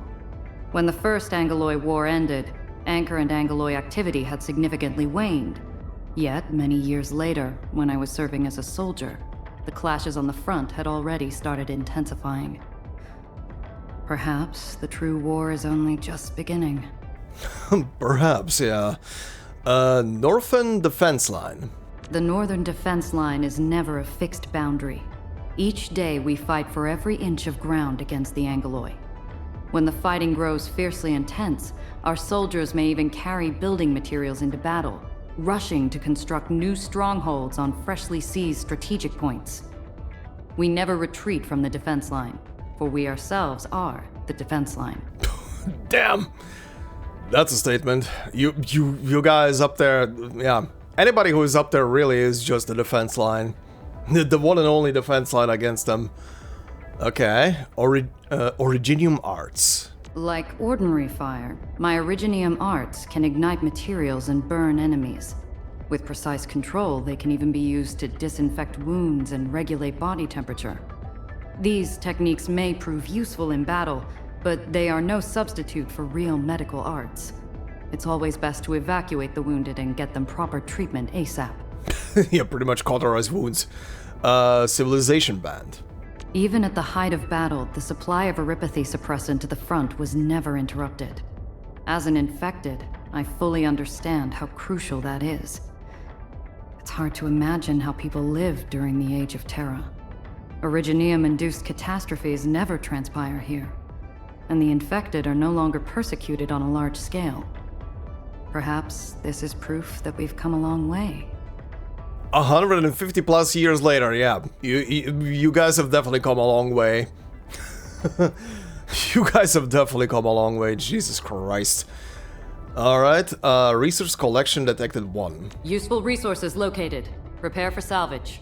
When the First Angloy War ended, Anchor and Angloy activity had significantly waned. Yet, many years later, when I was serving as a soldier, the clashes on the front had already started intensifying. Perhaps the true war is only just beginning. Perhaps, yeah. Northern Defense Line. The Northern Defense Line is never a fixed boundary. Each day we fight for every inch of ground against the Angloy. When the fighting grows fiercely intense, our soldiers may even carry building materials into battle, rushing to construct new strongholds on freshly seized strategic points. We never retreat from the defense line, for we ourselves are the defense line. Damn! That's a statement. You guys up there, yeah. Anybody who is up there really is just the defense line. The one and only defense line against them. Okay, Originium Arts. Like ordinary fire, my Originium Arts can ignite materials and burn enemies. With precise control, they can even be used to disinfect wounds and regulate body temperature. These techniques may prove useful in battle, but they are no substitute for real medical arts. It's always best to evacuate the wounded and get them proper treatment ASAP. Yeah, pretty much cauterize wounds. Civilization Band. Even at the height of battle, the supply of erypathy suppressant to the front was never interrupted. As an infected, I fully understand how crucial that is. It's hard to imagine how people lived during the Age of Terra. Originium-induced catastrophes never transpire here, and the infected are no longer persecuted on a large scale. Perhaps this is proof that we've come a long way. 150 plus years later, yeah. You guys have definitely come a long way. You guys have definitely come a long way, Jesus Christ. Alright, resource collection detected 1. Useful resources located. Prepare for salvage.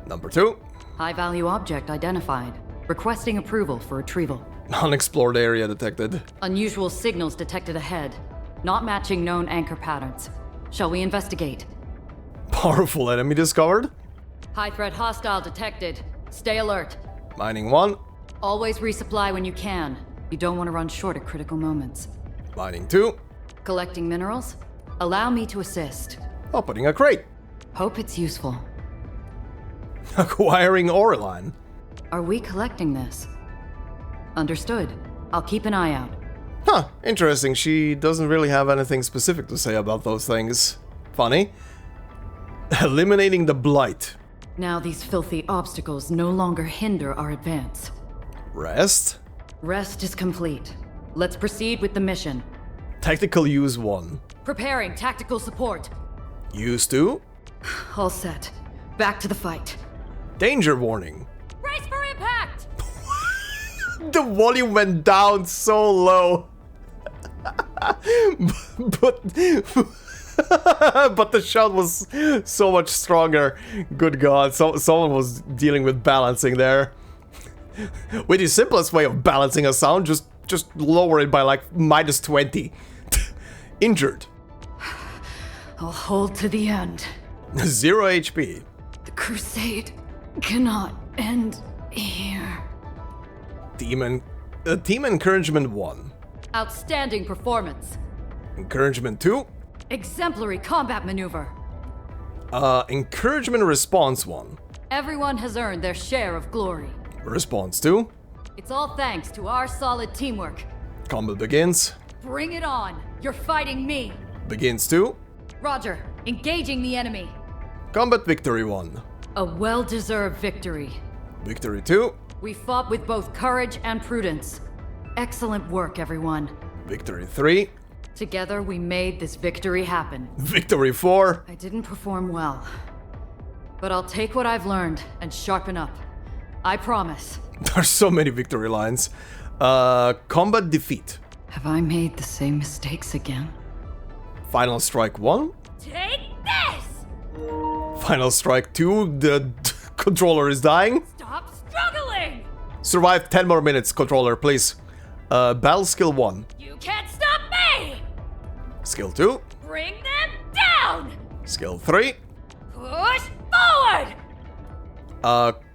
Number 2. High-value object identified. Requesting approval for retrieval. Unexplored area detected. Unusual signals detected ahead. Not matching known anchor patterns. Shall we investigate? Powerful enemy discovered. High threat hostile detected. Stay alert. Mining 1. Always resupply when you can. You don't want to run short at critical moments. Mining 2. Collecting minerals? Allow me to assist. Opening a crate. Hope it's useful. Acquiring ore line. Are we collecting this? Understood. I'll keep an eye out. Huh, interesting. She doesn't really have anything specific to say about those things. Funny. Eliminating the blight. Now these filthy obstacles no longer hinder our advance. Rest? Rest is complete. Let's proceed with the mission. Tactical use 1. Preparing tactical support. Use 2. All set. Back to the fight. Danger warning. Brace for impact! The volume went down so low. but the shot was so much stronger. Good God, someone was dealing with balancing there. With the simplest way of balancing a sound, just lower it by like -20. Injured. I'll hold to the end. 0 HP. The crusade cannot end here. Team encouragement 1. Outstanding performance. Encouragement 2. Exemplary combat maneuver. Encouragement response 1. Everyone has earned their share of glory. Response 2. It's all thanks to our solid teamwork. Combat begins. Bring it on. You're fighting me. Begins 2. Roger. Engaging the enemy. Combat victory 1. A well-deserved victory. Victory 2. We fought with both courage and prudence. Excellent work, everyone. Victory 3. Together, we made this victory happen. Victory 4. I didn't perform well. But I'll take what I've learned and sharpen up. I promise. There's so many victory lines. Combat defeat. Have I made the same mistakes again? Final strike 1. Take this! Final strike 2. The controller is dying. Stop struggling! Survive 10 more minutes, controller, please. Battle skill 1. You can't stop me! Skill 2. Bring them down! Skill 3. Push forward!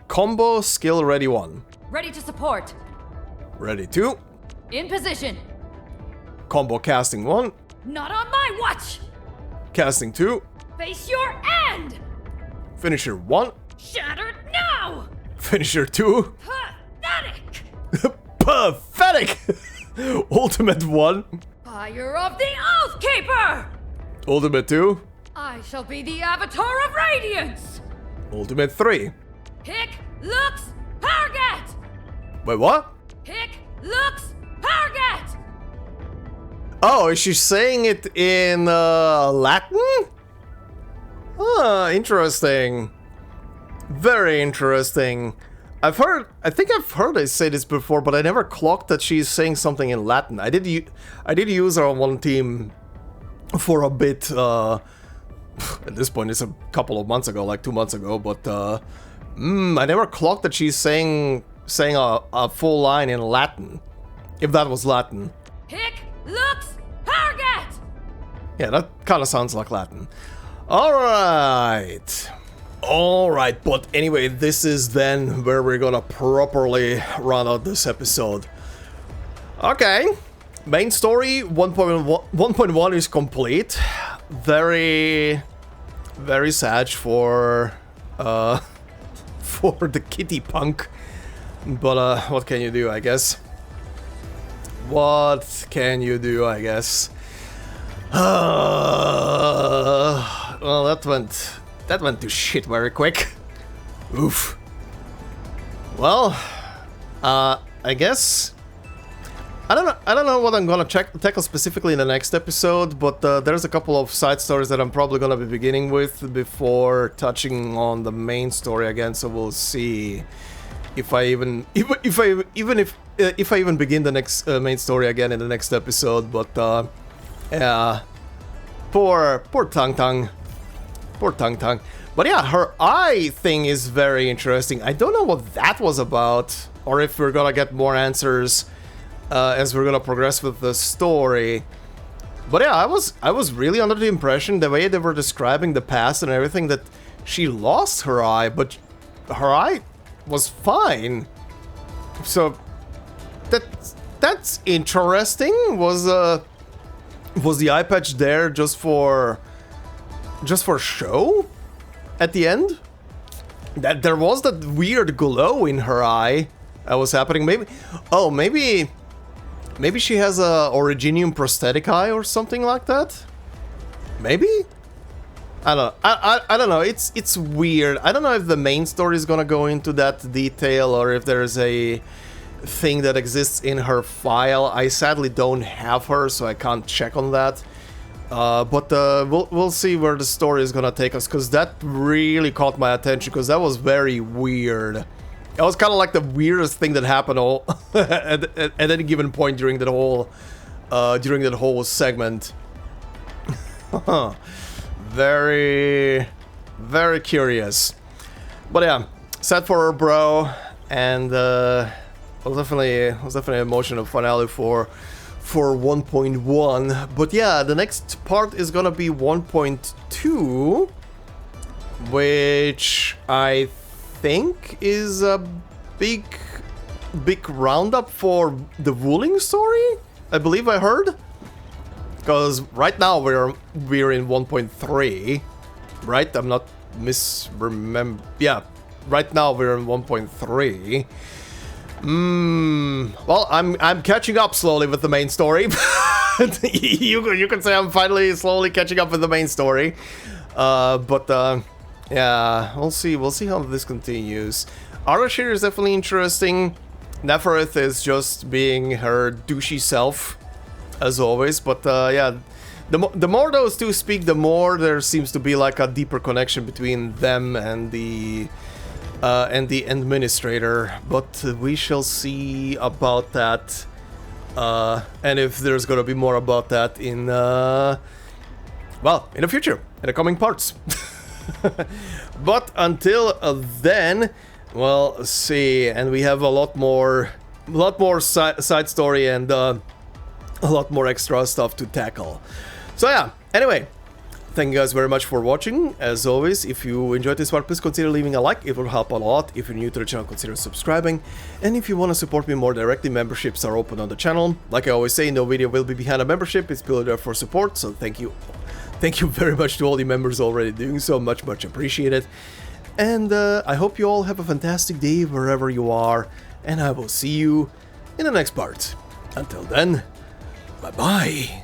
Combo skill ready 1. Ready to support. Ready 2. In position. Combo casting 1. Not on my watch! Casting 2. Face your end! Finisher 1. Shattered now! Finisher 2. Pathetic! Pathetic! Ultimate 1. Fire of the Oathkeeper! Ultimate 2. I shall be the Avatar of Radiance! Ultimate 3. Pick, looks, target! Wait, what? Pick, looks, target! Oh, is she saying it in Latin? Ah, interesting. Very interesting. I think I've heard I say this before, but I never clocked that she's saying something in Latin. I did use her on one team for a bit. At this point, it's a couple of months ago, like 2 months ago. But I never clocked that she's saying a full line in Latin, if that was Latin. Pick, looks, target! Yeah, that kind of sounds like Latin. Alright. Alright, but anyway, this is then where we're gonna properly run out this episode. Okay. Main story 1.1 is complete. Very sad for the kitty punk. But what can you do, I guess? What can you do, I guess? Well, that went to shit very quick. Oof. Well, I guess I don't know what I'm gonna tackle specifically in the next episode, but there's a couple of side stories that I'm probably gonna be beginning with before touching on the main story again. So we'll see if I even begin the next main story again in the next episode. But yeah, poor Tang Tang. But yeah, her eye thing is very interesting. I don't know what that was about, or if we're gonna get more answers as we're gonna progress with the story. But yeah, I was really under the impression, the way they were describing the past and everything, that she lost her eye, but her eye was fine. So that's interesting. Was the eye patch there just for show at the end? That there was that weird glow in her eye that was happening. Maybe she has a Originium prosthetic eye or something like that. Maybe? I don't know. I don't know. It's weird. I don't know if the main story is gonna go into that detail or if there's a thing that exists in her file. I sadly don't have her, so I can't check on that. But we'll see where the story is gonna take us, because that really caught my attention, because that was very weird. It was kind of like the weirdest thing that happened at any given point during that whole segment. Very curious. But yeah, sad for her, bro, and it was definitely an emotional finale for 1.1. But yeah, the next part is gonna be 1.2, which I think is a big roundup for the Wuling story, I believe I heard. Because right now we're in 1.3, right? I'm not misremember. Yeah, right now we're in 1.3. Well, I'm catching up slowly with the main story. you can say I'm finally slowly catching up with the main story. Yeah, we'll see how this continues. Arashir is definitely interesting. Neferith is just being her douchey self, as always. But yeah, the more those two speak, the more there seems to be like a deeper connection between them and the Endministrator. But we shall see about that, and if there's gonna be more about that in well, in the future, in the coming parts. But until then, well, see, and we have a lot more side story and a lot more extra stuff to tackle. So yeah, anyway, thank you guys very much for watching. As always, if you enjoyed this part, please consider leaving a like, it will help a lot. If you're new to the channel, consider subscribing. And if you want to support me more directly, memberships are open on the channel. Like I always say, no video will be behind a membership, it's purely there for support, so thank you. Thank you very much to all the members already doing so, much appreciated. And I hope you all have a fantastic day wherever you are, and I will see you in the next part. Until then, bye-bye.